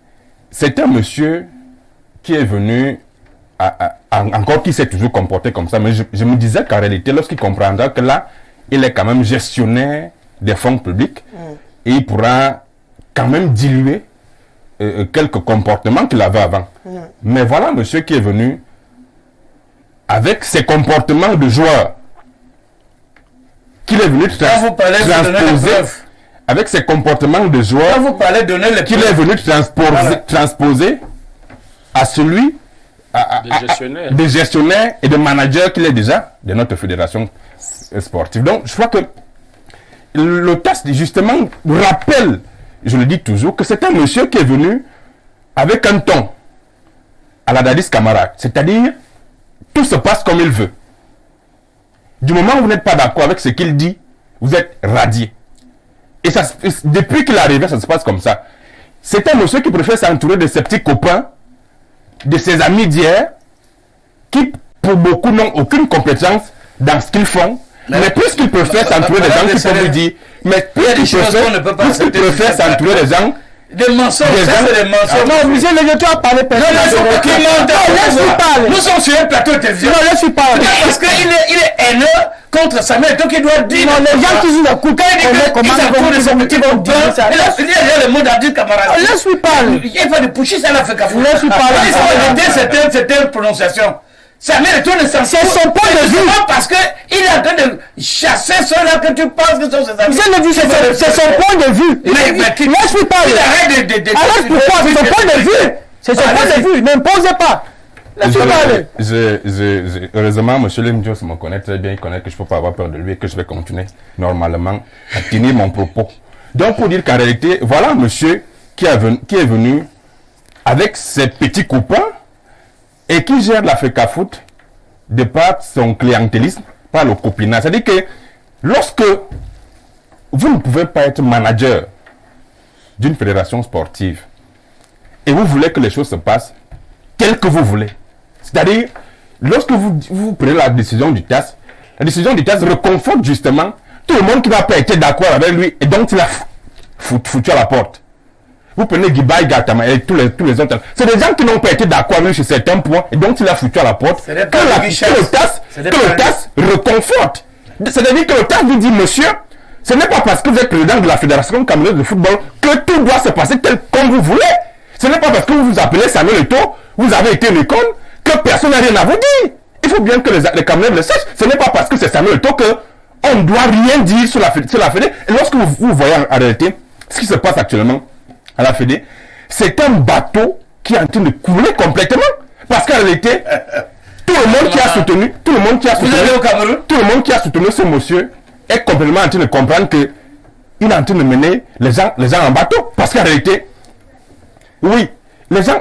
c'est un monsieur qui est venu, encore qui s'est toujours comporté comme ça, mais je me disais qu'en réalité, lorsqu'il comprendra que là, il est quand même gestionnaire des fonds publics, et il pourra quand même diluer quelques comportements qu'il avait avant. Mais voilà un monsieur qui est venu avec ses comportements de joueur, qu'il est venu transposer, avec ses comportements de joueur, qu'il est venu transposer à celui des gestionnaires et de managers qu'il est déjà de notre fédération sportive. Donc, je crois que le test, justement, rappelle, je le dis toujours, que c'est un monsieur qui est venu avec un ton à la Dadis Camara, c'est-à-dire tout se passe comme il veut. Du moment où vous n'êtes pas d'accord avec ce qu'il dit, vous êtes radié. Et ça, depuis qu'il est arrivé, ça se passe comme ça. C'est un monsieur qui préfère s'entourer de ses petits copains, de ses amis d'hier, qui pour beaucoup n'ont aucune compétence dans ce qu'ils font. Mais puisqu'il préfère s'entourer des gens qui peuvent lui dire, mais puisqu'il préfère s'entourer des gens, des mensonges, ça c'est des mensonges. Non, monsieur le directeur a parlé personne. Laisse-lui parler. Nous sommes sur un plateau de télévision. Non, laisse-lui parler. Parce qu'il est haineux contre Samuel, donc il doit dire. Non, les gens qui nous écoutent, comment ils vont de son petit bon Dieu. Il y a le mot d'Adil Kamara. Laisse-lui parler. Il n'y a pas de pouchis, ça l'a fait cafou. Laisse-lui parler. Cette prononciation. Samuel Eto'o ne s'en fout. C'est son point de vue. Parce qu'il est en train de chasser ceux-là que tu penses que sont ses amis. C'est son point de vue. Laisse-lui parler. Alors pourquoi? C'est son point de vue. C'est son point de vue. N'imposez pas. Heureusement, M. Lemdios me connaît très bien. Il connaît que je ne peux pas avoir peur de lui et que je vais continuer normalement à tenir mon propos. Donc, pour dire qu'en réalité, voilà un monsieur qui est venu avec ses petits copains et qui gère l'Africa Foot de par son clientélisme, par le copinage. C'est-à-dire que lorsque vous ne pouvez pas être manager d'une fédération sportive et vous voulez que les choses se passent telles que vous voulez, c'est-à-dire lorsque vous prenez la décision du TAS, la décision du TAS reconforte justement tout le monde qui n'a pas été d'accord avec lui et donc il a foutu à la porte. Vous prenez Guibaï Gatama et tous les autres. C'est des gens qui n'ont pas été d'accord avec sur certains points et donc il a foutu à la porte. Que le TAS reconforte. C'est-à-dire que le TAS lui dit, monsieur, ce n'est pas parce que vous êtes président de la Fédération camerounaise de football que tout doit se passer tel comme vous voulez. Ce n'est pas parce que vous vous appelez Samuel Eto'o, vous avez été une icône, que personne n'a rien à vous dire. Il faut bien que les Camerounais le sachent. Ce n'est pas parce que c'est Samuel Eto'o qu'on ne doit rien dire sur la Fédé. Et lorsque vous voyez en réalité ce qui se passe actuellement à la Fédé, c'est un bateau qui est en train de couler complètement. Parce qu'en réalité, tout le monde qui a soutenu ce monsieur est complètement en train de comprendre que il est en train de mener les gens en bateau. Parce qu'en réalité, oui, les gens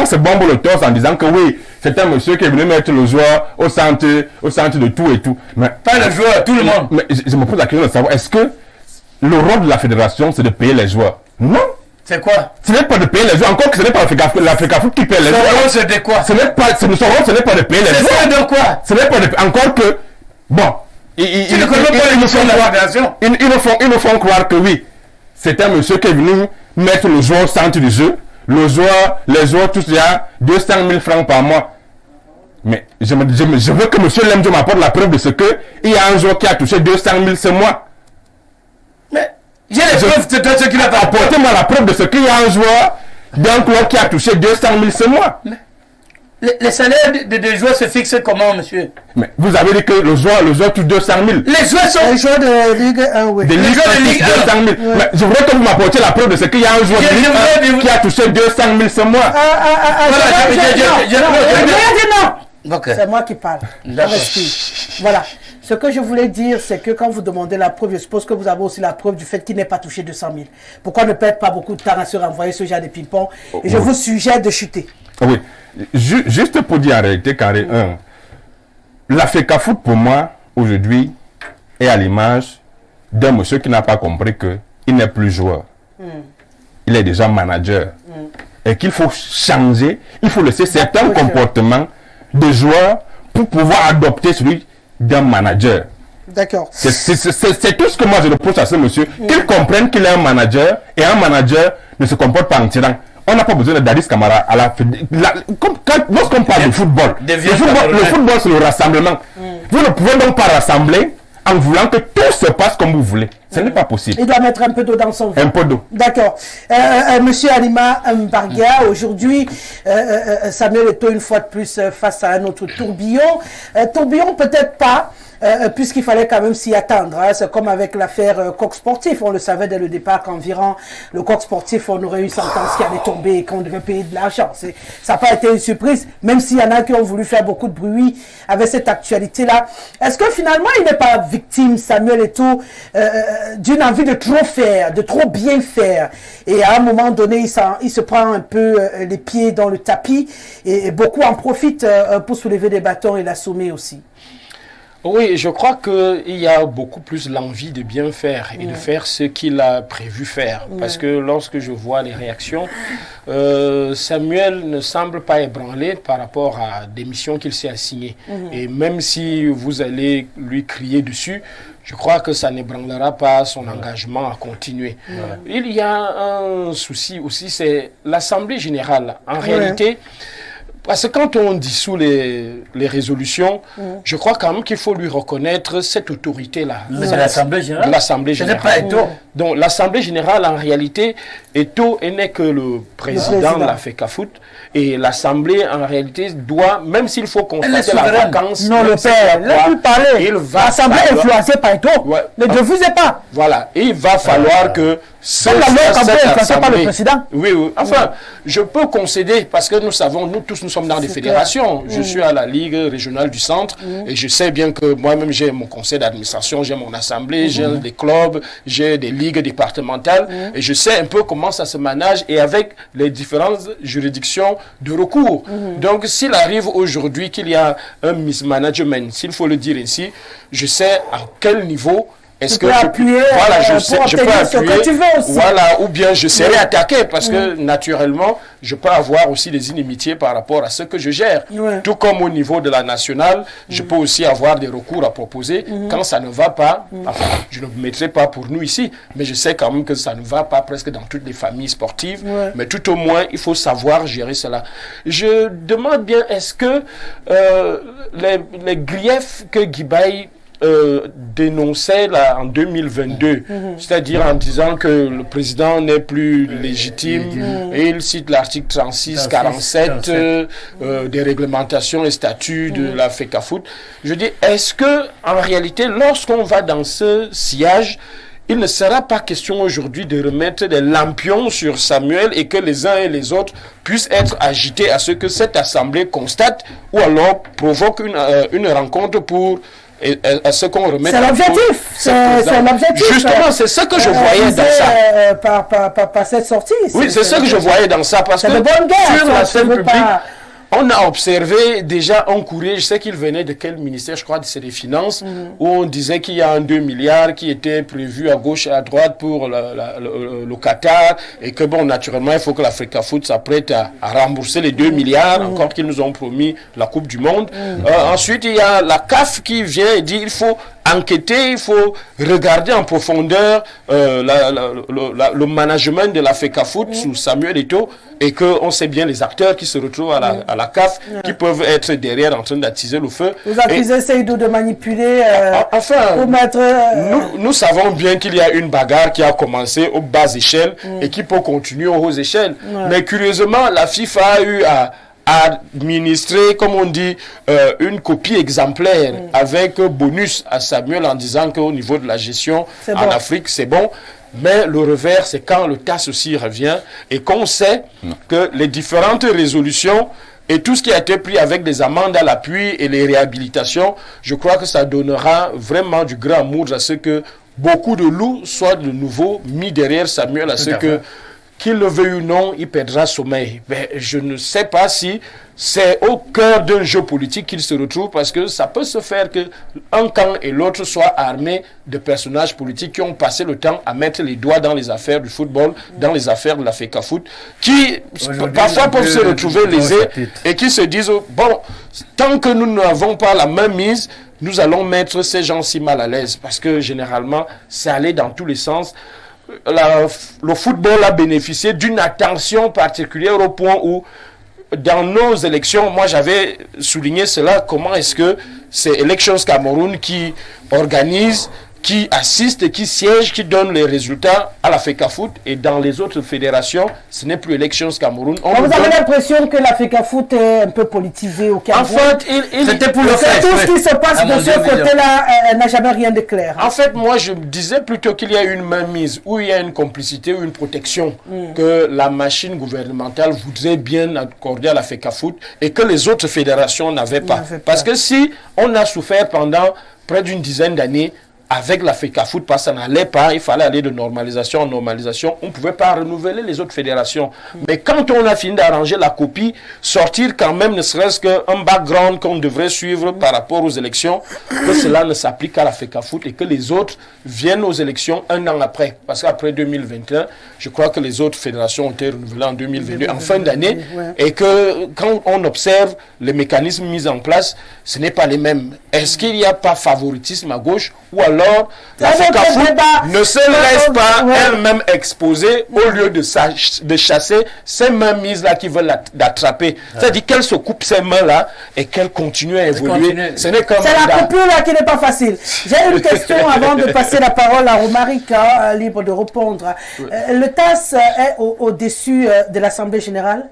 se bombent le torse en disant que oui, c'est un monsieur qui est venu mettre le joueur au centre de tout et tout. Mais pas le joueur, tout le monde. Mais je me pose la question de savoir, est-ce que le rôle de la fédération, c'est de payer les joueurs? Non. C'est quoi? Ce n'est pas de payer les joueurs. Encore que ce n'est pas l'Africa Foot qui paye les joueurs. Son rôle, c'est de quoi? Son rôle, ce n'est pas de payer les joueurs. C'est de quoi? Ce n'est pas de... Encore que... Bon. Tu ne connais pas l'émission de la fédération? Ils nous font croire que oui. C'est un monsieur qui est venu mettre le joueur au centre du jeu. Les joueurs, tous, il y a 200 000 francs par mois. Mais je veux que monsieur Lemdio m'apporte la preuve de ce que il y a un joueur qui a touché 200 000 ce mois. Mais j'ai les preuves de ce qu'il a fait. Apportez-moi la preuve de ce qu'il y a un joueur d'un club qui a touché 200 000 ce mois. Les salaires des joueurs se fixent comment, monsieur? Mais vous avez dit que le joueur touche 200 000. Les joueurs sont... Les joueurs de Ligue 1, oui. Les joueurs de Ligue 1. 200 000. Mais je voudrais que vous m'apportiez la preuve de ce qu'il y a un joueur de Ligue 1 qui a touché 200 000 ce mois. C'est moi qui parle. Voilà. Ce que je voulais dire, c'est que quand vous demandez la preuve, je suppose que vous avez aussi la preuve du fait qu'il n'est pas touché 200 000. Pourquoi ne perdre pas beaucoup de temps à se renvoyer ce genre de ping-pong? Et je vous suggère de chuter. Oui. Juste pour dire en réalité, carré 1, l'Africa Foot pour moi, aujourd'hui, est à l'image d'un monsieur qui n'a pas compris qu'il n'est plus joueur. Il est déjà manager. Et qu'il faut changer, il faut laisser certains comportements de joueurs pour pouvoir adopter celui d'un manager. D'accord. C'est tout ce que moi je reproche à ce monsieur, qu'il comprenne qu'il est un manager et un manager ne se comporte pas en tyran. On n'a pas besoin de Dadis Camara lorsqu'on parle de football. Le football c'est le rassemblement. Vous ne pouvez donc pas rassembler en voulant que tout se passe comme vous voulez. Ce n'est pas possible. Il doit mettre un peu d'eau dans son vin. Un peu d'eau. D'accord. Monsieur Alima Mbarga, aujourd'hui, Samuel Eto'o une fois de plus face à un autre tourbillon. Tourbillon peut-être pas, puisqu'il fallait quand même s'y attendre. Hein. C'est comme avec l'affaire Coq Sportif. On le savait dès le départ qu'environ le Coq Sportif, on aurait eu une sentence qui allait tomber et qu'on devait payer de l'argent. Ça n'a pas été une surprise, même s'il y en a qui ont voulu faire beaucoup de bruit avec cette actualité-là. Est-ce que finalement, il n'est pas victime, Samuel Eto'o, d'une envie de trop faire, de trop bien faire. Et à un moment donné, il se prend un peu les pieds dans le tapis et beaucoup en profitent pour soulever des bâtons et l'assommer aussi. Oui, je crois qu'il y a beaucoup plus l'envie de bien faire et de faire ce qu'il a prévu faire. Parce que lorsque je vois les réactions, Samuel ne semble pas ébranlé par rapport à des missions qu'il s'est assignées. Et même si vous allez lui crier dessus, je crois que ça n'ébranlera pas son engagement à continuer. Il y a un souci aussi, c'est l'Assemblée générale. En réalité, parce que quand on dissout les résolutions, je crois quand même qu'il faut lui reconnaître cette autorité-là. C'est l'Assemblée générale. L'Assemblée générale. Ce n'est pas Eto'o. Donc l'Assemblée générale, en réalité, Eto'o n'est que le président de la FECAFOOT. Et l'Assemblée, en réalité, doit, même s'il faut constater la vacance... Non, le père, laisse-lui parler. L'Assemblée est influencée par Eto'o. Ouais. Ne refusez pas. Voilà. Et il va falloir que... Comme la loi est influencée par le président. Oui, oui. Enfin, je peux concéder, parce que nous savons, nous tous, nous sommes dans des fédérations. Je suis à la Ligue régionale du centre, et je sais bien que moi-même, j'ai mon conseil d'administration, j'ai mon assemblée, j'ai des clubs, j'ai des ligues départementales, et je sais un peu comment ça se manage, et avec les différentes juridictions de recours. Donc, s'il arrive aujourd'hui qu'il y a un mismanagement, s'il faut le dire ainsi, je sais à quel niveau est-ce que appuyer, voilà, je peux appuyer, que tu veux aussi. Voilà, ou bien je serai attaqué parce que naturellement, je peux avoir aussi des inimitiés par rapport à ce que je gère. Tout comme au niveau de la nationale, je peux aussi avoir des recours à proposer quand ça ne va pas. Enfin, je ne le mettrai pas pour nous ici, mais je sais quand même que ça ne va pas presque dans toutes les familles sportives. Mais tout au moins, il faut savoir gérer cela. Je demande bien, est-ce que les griefs que Guibaï dénonçait là, en 2022, c'est-à-dire en disant que le président n'est plus légitime, et il cite l'article 36, 47 des réglementations et statuts de la FECAFOOT. Je dis, est-ce que en réalité, lorsqu'on va dans ce sillage, il ne sera pas question aujourd'hui de remettre des lampions sur Samuel et que les uns et les autres puissent être agités à ce que cette assemblée constate ou alors provoque une rencontre pour à ce qu'on remet. C'est l'objectif. C'est l'objectif. Justement, c'est ce que je voyais dans ça. Par cette sortie. Oui, c'est ce que je voyais dans ça. Parce que de bonne guerre, sur la scène publique, on a observé déjà un courrier, je sais qu'il venait de quel ministère, je crois que c'est des Finances, où on disait qu'il y a un 2 milliards qui était prévu à gauche et à droite pour le Qatar, et que bon, naturellement, il faut que la FECAFOOT s'apprête à rembourser les 2 milliards, encore qu'ils nous ont promis la Coupe du Monde. Ensuite, il y a la CAF qui vient et dit il faut enquêter, il faut regarder en profondeur le management de la FECAFOOT sous Samuel Eto'o, et qu'on sait bien les acteurs qui se retrouvent à la CAF, qui peuvent être derrière en train d'attiser le feu. Vous accusez Seydou de manipuler enfin, pour mettre... Nous savons bien qu'il y a une bagarre qui a commencé aux basses échelles et qui peut continuer aux hautes échelles. Mais curieusement, la FIFA a eu à administrer, comme on dit, une copie exemplaire avec bonus à Samuel en disant qu'au niveau de la gestion en Afrique, c'est bon. Mais le revers, c'est quand le TAS aussi revient et qu'on sait que les différentes résolutions et tout ce qui a été pris avec des amendes à l'appui et les réhabilitations, je crois que ça donnera vraiment du grand amour à ce que beaucoup de loups soient de nouveau mis derrière Samuel, à ce que qu'il le veuille ou non, il perdra sommeil. Mais je ne sais pas si c'est au cœur d'un jeu politique qu'il se retrouve, parce que ça peut se faire que un camp et l'autre soient armés de personnages politiques qui ont passé le temps à mettre les doigts dans les affaires du football, dans les affaires de la FECAFOOT, qui parfois peuvent se retrouver lésés et qui se disent, bon, tant que nous n'avons pas la main mise, nous allons mettre ces gens-ci mal à l'aise, parce que généralement, ça allait dans tous les sens. Le football a bénéficié d'une attention particulière au point où dans nos élections, moi j'avais souligné cela, comment est-ce que c'est Elections Cameroun qui organise, qui assiste, qui siège, qui donne les résultats à la FECAFOOT, et dans les autres fédérations, ce n'est plus Elections Cameroun. Vous avez l'impression que la FECAFOOT est un peu politisée au Cameroun? En fait, c'était pour le faire. Tout ce qui se passe de ce côté-là n'a jamais rien de clair. En fait, moi, je disais plutôt qu'il y a une mainmise, où il y a une complicité ou une protection que la machine gouvernementale voudrait bien accorder à la FECAFOOT et que les autres fédérations n'avaient pas. Parce que si on a souffert pendant près d'une dizaine d'années avec la FECAFOOT, parce que ça n'allait pas, il fallait aller de normalisation en normalisation, on ne pouvait pas renouveler les autres fédérations. Mais quand on a fini d'arranger la copie, sortir quand même ne serait-ce qu'un background qu'on devrait suivre par rapport aux élections, que cela ne s'applique qu'à la FECAFOOT et que les autres viennent aux élections un an après. Parce qu'après 2021, je crois que les autres fédérations ont été renouvelées en 2022, en fin d'année, et que quand on observe les mécanismes mis en place, ce n'est pas les mêmes. Est-ce qu'il n'y a pas favoritisme à gauche, ou alors la FECAFOOT ne se laisse pas elle-même exposer au lieu de chasser ces mains mises-là qui veulent l'attraper. C'est-à-dire qu'elle se coupe ces mains-là et qu'elle continue à évoluer. C'est la coupure là qui n'est pas facile. J'ai une question avant de passer la parole à Romaric, libre de répondre. Le TAS est au-dessus de l'Assemblée générale?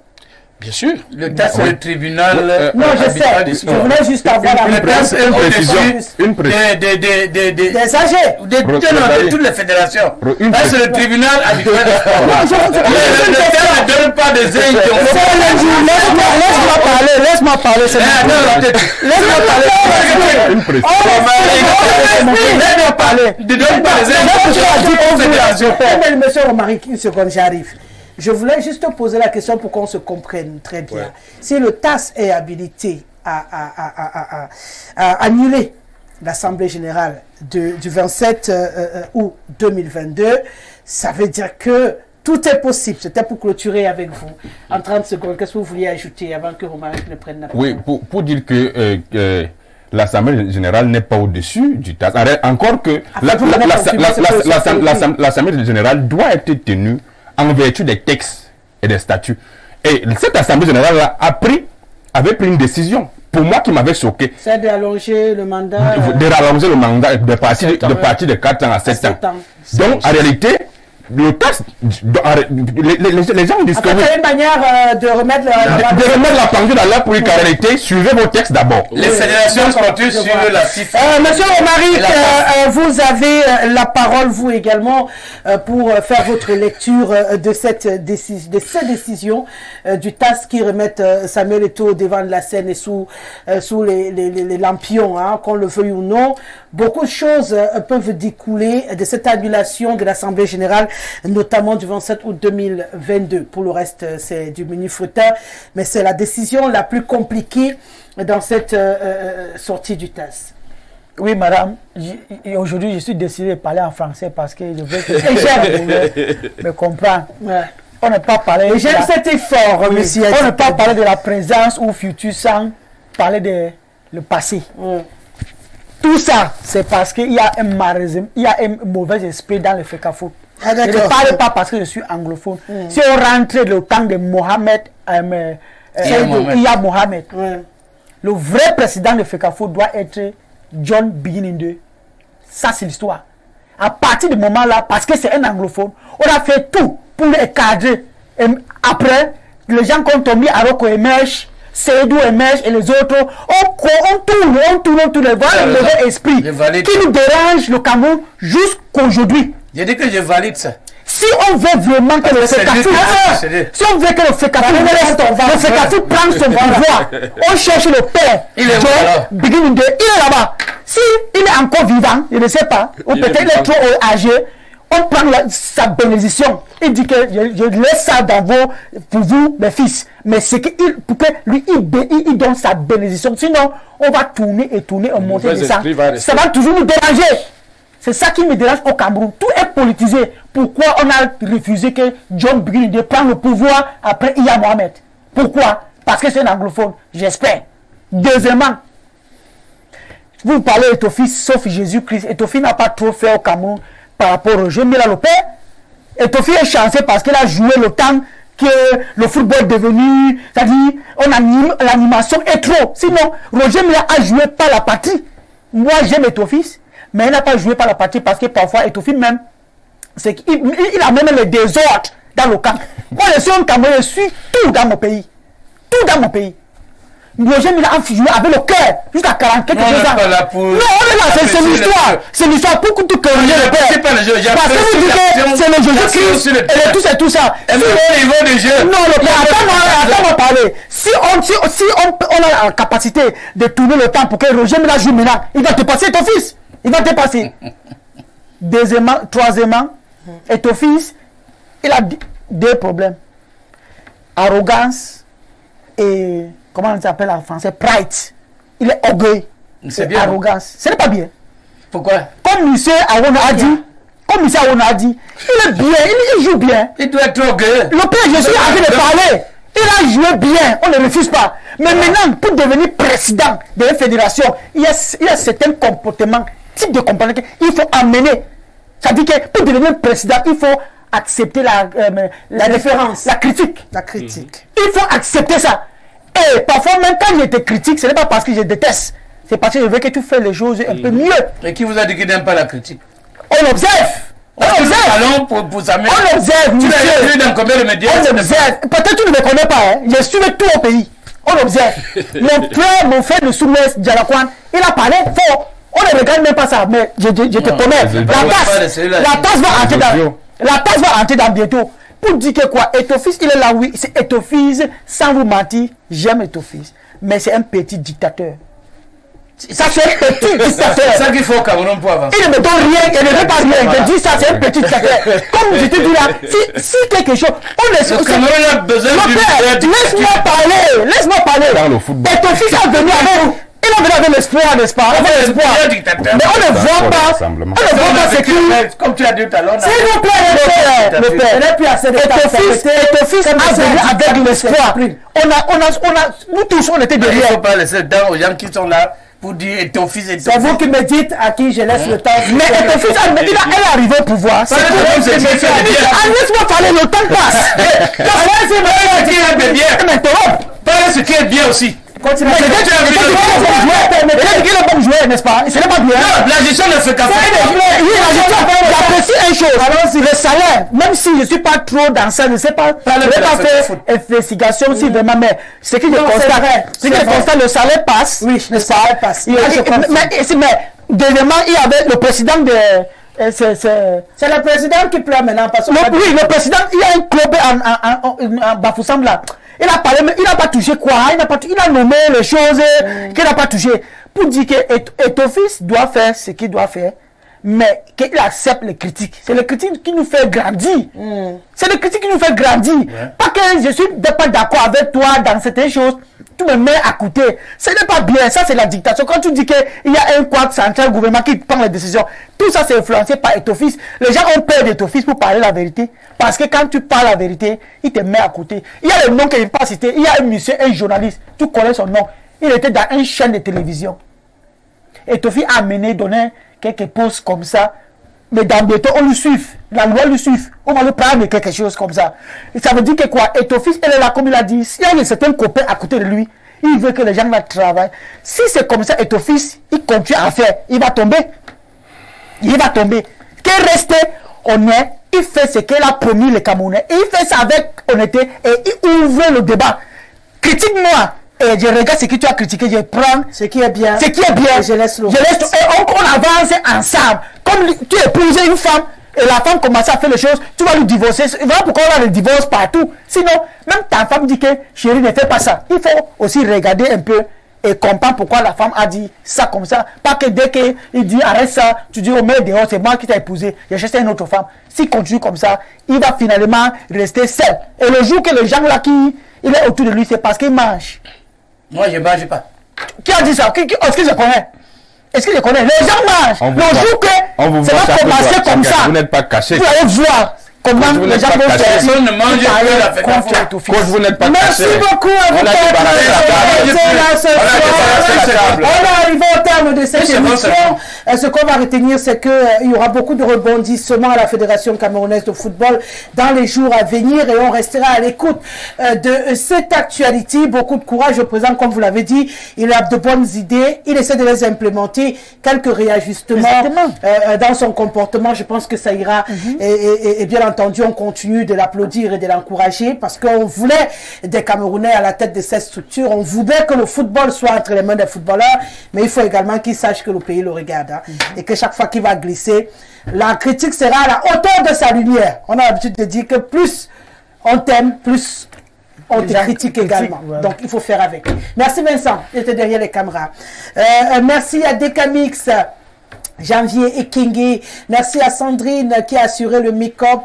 Bien sûr. Le TAS, c'est le tribunal. Non, je sais. Je voulais juste avoir la réponse. Une précision. Des AG. De toutes les fédérations. C'est le tribunal arbitral des sports. Le TAS ne donne pas des Laisse-moi parler. Laisse-moi parler. Une précision. Laisse-moi parler. Ne donne pas des fédérations. Monsieur Romaric, une seconde, j'arrive. Je voulais juste poser la question pour qu'on se comprenne très bien. Ouais. Si le TAS est habilité à annuler l'Assemblée générale du 27 août 2022, ça veut dire que tout est possible. C'était pour clôturer avec vous. En 30 secondes, qu'est-ce que vous vouliez ajouter avant que Romaric ne prenne la parole? Oui, pour dire que l'Assemblée générale n'est pas au-dessus du TAS. Encore que l'Assemblée générale doit être tenue en vertu des textes et des statuts. Et cette Assemblée générale avait pris une décision, pour moi, qui m'avait choqué. C'est d'allonger le mandat. De rallonger le mandat de partir de 4 ans à 7 ans. Donc, en réalité, le texte, les gens disent que... C'est une manière de remettre la pendule à l'heure pour une réalité. Suivez vos textes d'abord. Les fédérations sportives suivent la FIFA. Monsieur Romaric, vous avez la parole, vous également, pour faire votre lecture de ces décisions du TAS qui remettent Samuel Eto'o au devant de la scène et sous les lampions, hein, qu'on le veuille ou non. Beaucoup de choses peuvent découler de cette annulation de l'Assemblée générale, notamment du 27 août 2022. Pour le reste, c'est du mini-frutin, mais c'est la décision la plus compliquée dans cette sortie du TAS. Oui, madame. Aujourd'hui, je suis décidé de parler en français parce que je veux que vous me compreniez. Ouais. On n'a pas parlé... J'aime cet effort, monsieur. On n'a pas parlé de la présence ou futur sans parler de le passé. Tout ça, c'est parce qu'il y a un maréisme, il y a un mauvais esprit dans le FECAFOOT. Je ne parle pas parce que je suis anglophone. Si on rentre le temps de Mohamed, Iya Mohamed, le vrai président de FECAFOOT doit être John Beginning. Ça, c'est l'histoire. À partir du moment-là, parce que c'est un anglophone, on a fait tout pour le cadrer. Et après, les gens qui ont tombé à Roko émergent, Seydou émerge et les autres, on tourne, voilà le mauvais esprit qui nous dérange le Cameroun jusqu'aujourd'hui. J'ai dit que je valide ça. Si on veut vraiment que le FECAFOOT prenne son pouvoir, on cherche le père. Il est là-bas. Si il est encore vivant, je ne sais pas, ou peut-être il est trop âgé, on prend sa bénédiction. Il dit que je laisse ça pour vous, mes fils. Mais c'est pour que lui, il donne sa bénédiction. Sinon, on va tourner et monter de ça. Ça va toujours nous déranger. C'est ça qui me dérange au Cameroun. Tout est politisé. Pourquoi on a refusé que John Beginning prenne le pouvoir après Iya Mohamed? Pourquoi? Parce que c'est un anglophone, j'espère. Deuxièmement, vous parlez d'Etofi, sauf Jésus-Christ. Etofi n'a pas trop fait au Cameroun par rapport au jeu Mila Lopé. Etofi est chanceux parce qu'il a joué le temps que le football est devenu, c'est-à-dire l'animation est trop. Sinon, Roger Mila a joué par la partie. Moi, j'aime Etofi, mais il n'a pas joué par la partie parce que parfois Etofi même, c'est qu'il a même les désordres dans le camp. Moi, je suis un Camerounais, je suis tout dans mon pays. Tout dans mon pays. Roger Mila a joué avec le cœur jusqu'à 44 ans. Non, on est là, c'est l'histoire. C'est l'histoire pour que tout le monde c'est pas le jeu. Parce que vous dites que c'est le Jésus-Christ et tout ça. Et le niveau de jeu. Non, attends-moi parler. Si on a la capacité de tourner le temps pour que Roger Mila joue maintenant, il va te passer ton fils. Il va te passer. Deuxièmement, troisièmement, Eto'o-Fils, il a deux problèmes. Arrogance et, comment on s'appelle en français, pride. Il est orgueil. C'est bien. Arrogance. Ce n'est pas bien. Pourquoi? Comme M. Arona a dit, il est bien, il joue bien. Il doit être orgueilleux. Le père, je suis en train de parler. Il a joué bien, on ne refuse pas. Mais maintenant, pour devenir président de la fédération, il y a certains comportements, types de comportements qu'il faut amener. Ça dit que pour devenir président, il faut accepter la différence, la critique. La critique. Il faut accepter ça. Et parfois, même quand je te critique, ce n'est pas parce que je déteste. C'est parce que je veux que tu fasses les choses un peu mieux. Et qui vous a dit qu'il n'aime pas la critique? On observe. On observe. Allons pour s'amener. On observe. Tu l'as vu dans combien de médias? On observe. Peut-être tu ne me connais pas. Hein. Je suis tout au pays. On observe. Mon frère de Soumès, Djalakwan, il a parlé fort. On ne regarde même pas ça. Mais je te connais. La tasse va entrer dans bientôt. Pour dire que quoi, Eto'o-Fils, il est là, oui. C'est Eto'o-Fils, sans vous mentir, j'aime Eto'o-Fils. Mais c'est un petit dictateur. Ça, c'est un petit dictateur. C'est ça qu'il faut au Cameroun pour avancer. Il ne me donne rien, il ne veut pas rien. Je dis ça, c'est un petit dictateur. Comme je te dis là, si quelque chose. Le Cameroun a besoin du. Laisse-moi parler. Eto'o-Fils est venu avec. Il a venu avec l'espoir, n'est-ce pas? Mais on ne voit pas. On ne voit pas ce qu'il. Comme tu as dit tout à l'heure. S'il vous plaît, le père. Il n'est plus assez de Eto'o-Fils a venu avec l'espoir. Nous tous, on était Il ne derrière. faut pas laisser le temps aux gens qui sont là pour dire Eto'o-Fils. C'est vous qui me dites à qui je laisse le temps. Mais Eto'o-Fils, elle est arrivée au pouvoir. Laisse-moi parler, le temps passe. Parlez ce qui est bien aussi. Continue. Il est bon joueur, n'est-ce pas? Ce n'est pas bien. La gestion ne fait qu'à J'apprécie une chose. Alors, le salaire, même si je ne suis pas trop dans ça, je ne sais pas, je ne vais pas faire investigation si vraiment, mais ce que je constate, le salaire passe. Oui, le salaire passe. Mais, deuxièmement, il y avait le président de. C'est le président qui pleure maintenant. Oui, le président, il y a un club en Bafoussam là. Il a parlé, mais il n'a pas touché quoi. Il a nommé les choses qu'il n'a pas touché. Pour dire que Eto'o-Fils doit faire ce qu'il doit faire, mais qu'il accepte les critiques. C'est les critiques qui nous fait grandir. C'est les critiques qui nous fait grandir. Pas que je suis pas d'accord avec toi dans certaines choses. Tu me mets à côté. Ce n'est pas bien. Ça, c'est la dictature. Quand tu dis qu'il y a un quad central gouvernement qui prend les décisions, tout ça, c'est influencé par Eto'o-Fils. Les gens ont peur d'Eto'o-Fils pour parler la vérité. Parce que quand tu parles la vérité, il te met à côté. Il y a le nom que je ne vais pas citer. Il y a un monsieur, un journaliste. Tu connais son nom. Il était dans une chaîne de télévision. Eto'o-Fils a amené, donné quelques postes comme ça. Mais dans le temps, on lui suit. La loi lui suit. On va lui prendre quelque chose comme ça. Et ça veut dire que quoi? Eto'o-Fils, elle est là, comme il a dit. S'il y a certains copains à côté de lui, il veut que les gens travaillent. Si c'est comme ça, Eto'o-Fils, il continue à faire. Il va tomber. Il va tomber. Qu'il reste honnête, il fait ce qu'il a promis les Camerounais. Il fait ça avec honnêteté et il ouvre le débat. Critique-moi. Et je regarde ce que tu as critiqué, je prends ce qui est bien. Et je laisse l'autre. Et on avance ensemble. Comme tu épouses une femme et la femme commence à faire les choses, tu vas lui divorcer. Voilà pourquoi on a le divorce partout. Sinon, même ta femme dit que chérie ne fais pas ça. Il faut aussi regarder un peu et comprendre pourquoi la femme a dit ça comme ça. Pas que dès qu'il dit arrête ça, tu dis oh mais dehors, c'est moi qui t'ai épousé, j'ai cherché une autre femme. S'il continue comme ça, il va finalement rester seul. Et le jour que les gens là qui il est autour de lui, c'est parce qu'il mange. Moi, je ne mange pas. Qui a dit ça? Est-ce que je connais? Est-ce que je connais? Les gens mangent. Le jour que ça va commencer comme ça, vous n'êtes pas caché. Vous allez voir comment les gens vont faire. Personne ne mange plus la vous n'êtes pas Merci beaucoup à vous. On est arrivé au terme de cette émission. Ce qu'on va retenir, c'est qu'il y aura beaucoup de rebondissements à la Fédération camerounaise de football dans les jours à venir et on restera à l'écoute de cette actualité. Beaucoup de courage au président, comme vous l'avez dit. Il a de bonnes idées. Il essaie de les implémenter. Quelques réajustements dans son comportement. Je pense que ça ira. Et bien entendu, on continue de l'applaudir et de l'encourager parce qu'on voulait des Camerounais à la tête de cette structure. On voulait que le football soit entre les mains des footballeurs, mais il faut également qu'ils sachent que le pays le regarde et que chaque fois qu'il va glisser, la critique sera à la hauteur de sa lumière. On a l'habitude de dire que plus on t'aime, plus on te critique également. Ouais. Donc il faut faire avec. Merci Vincent, il était derrière les caméras. Merci à Decamix. Janvier Ekenge, merci à Sandrine qui a assuré le make-up,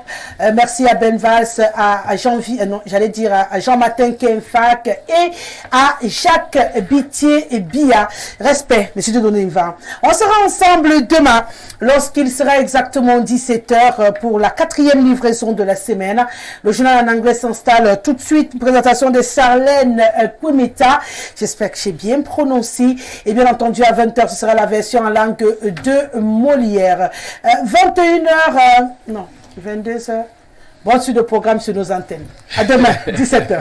merci à Ben Valls, à Jean-Martin Kenfak et à Jacques Bitier et Bia. Respect, monsieur de Donniva. On sera ensemble demain lorsqu'il sera exactement 17h pour la 4e livraison de la semaine. Le journal en anglais s'installe tout de suite. Présentation de Sarlène Kwemeta. J'espère que j'ai bien prononcé. Et bien entendu, à 20h, ce sera la version en langue de Molière. 21h, non, 22h. Bon, sur le programme sur nos antennes. À demain, 17h.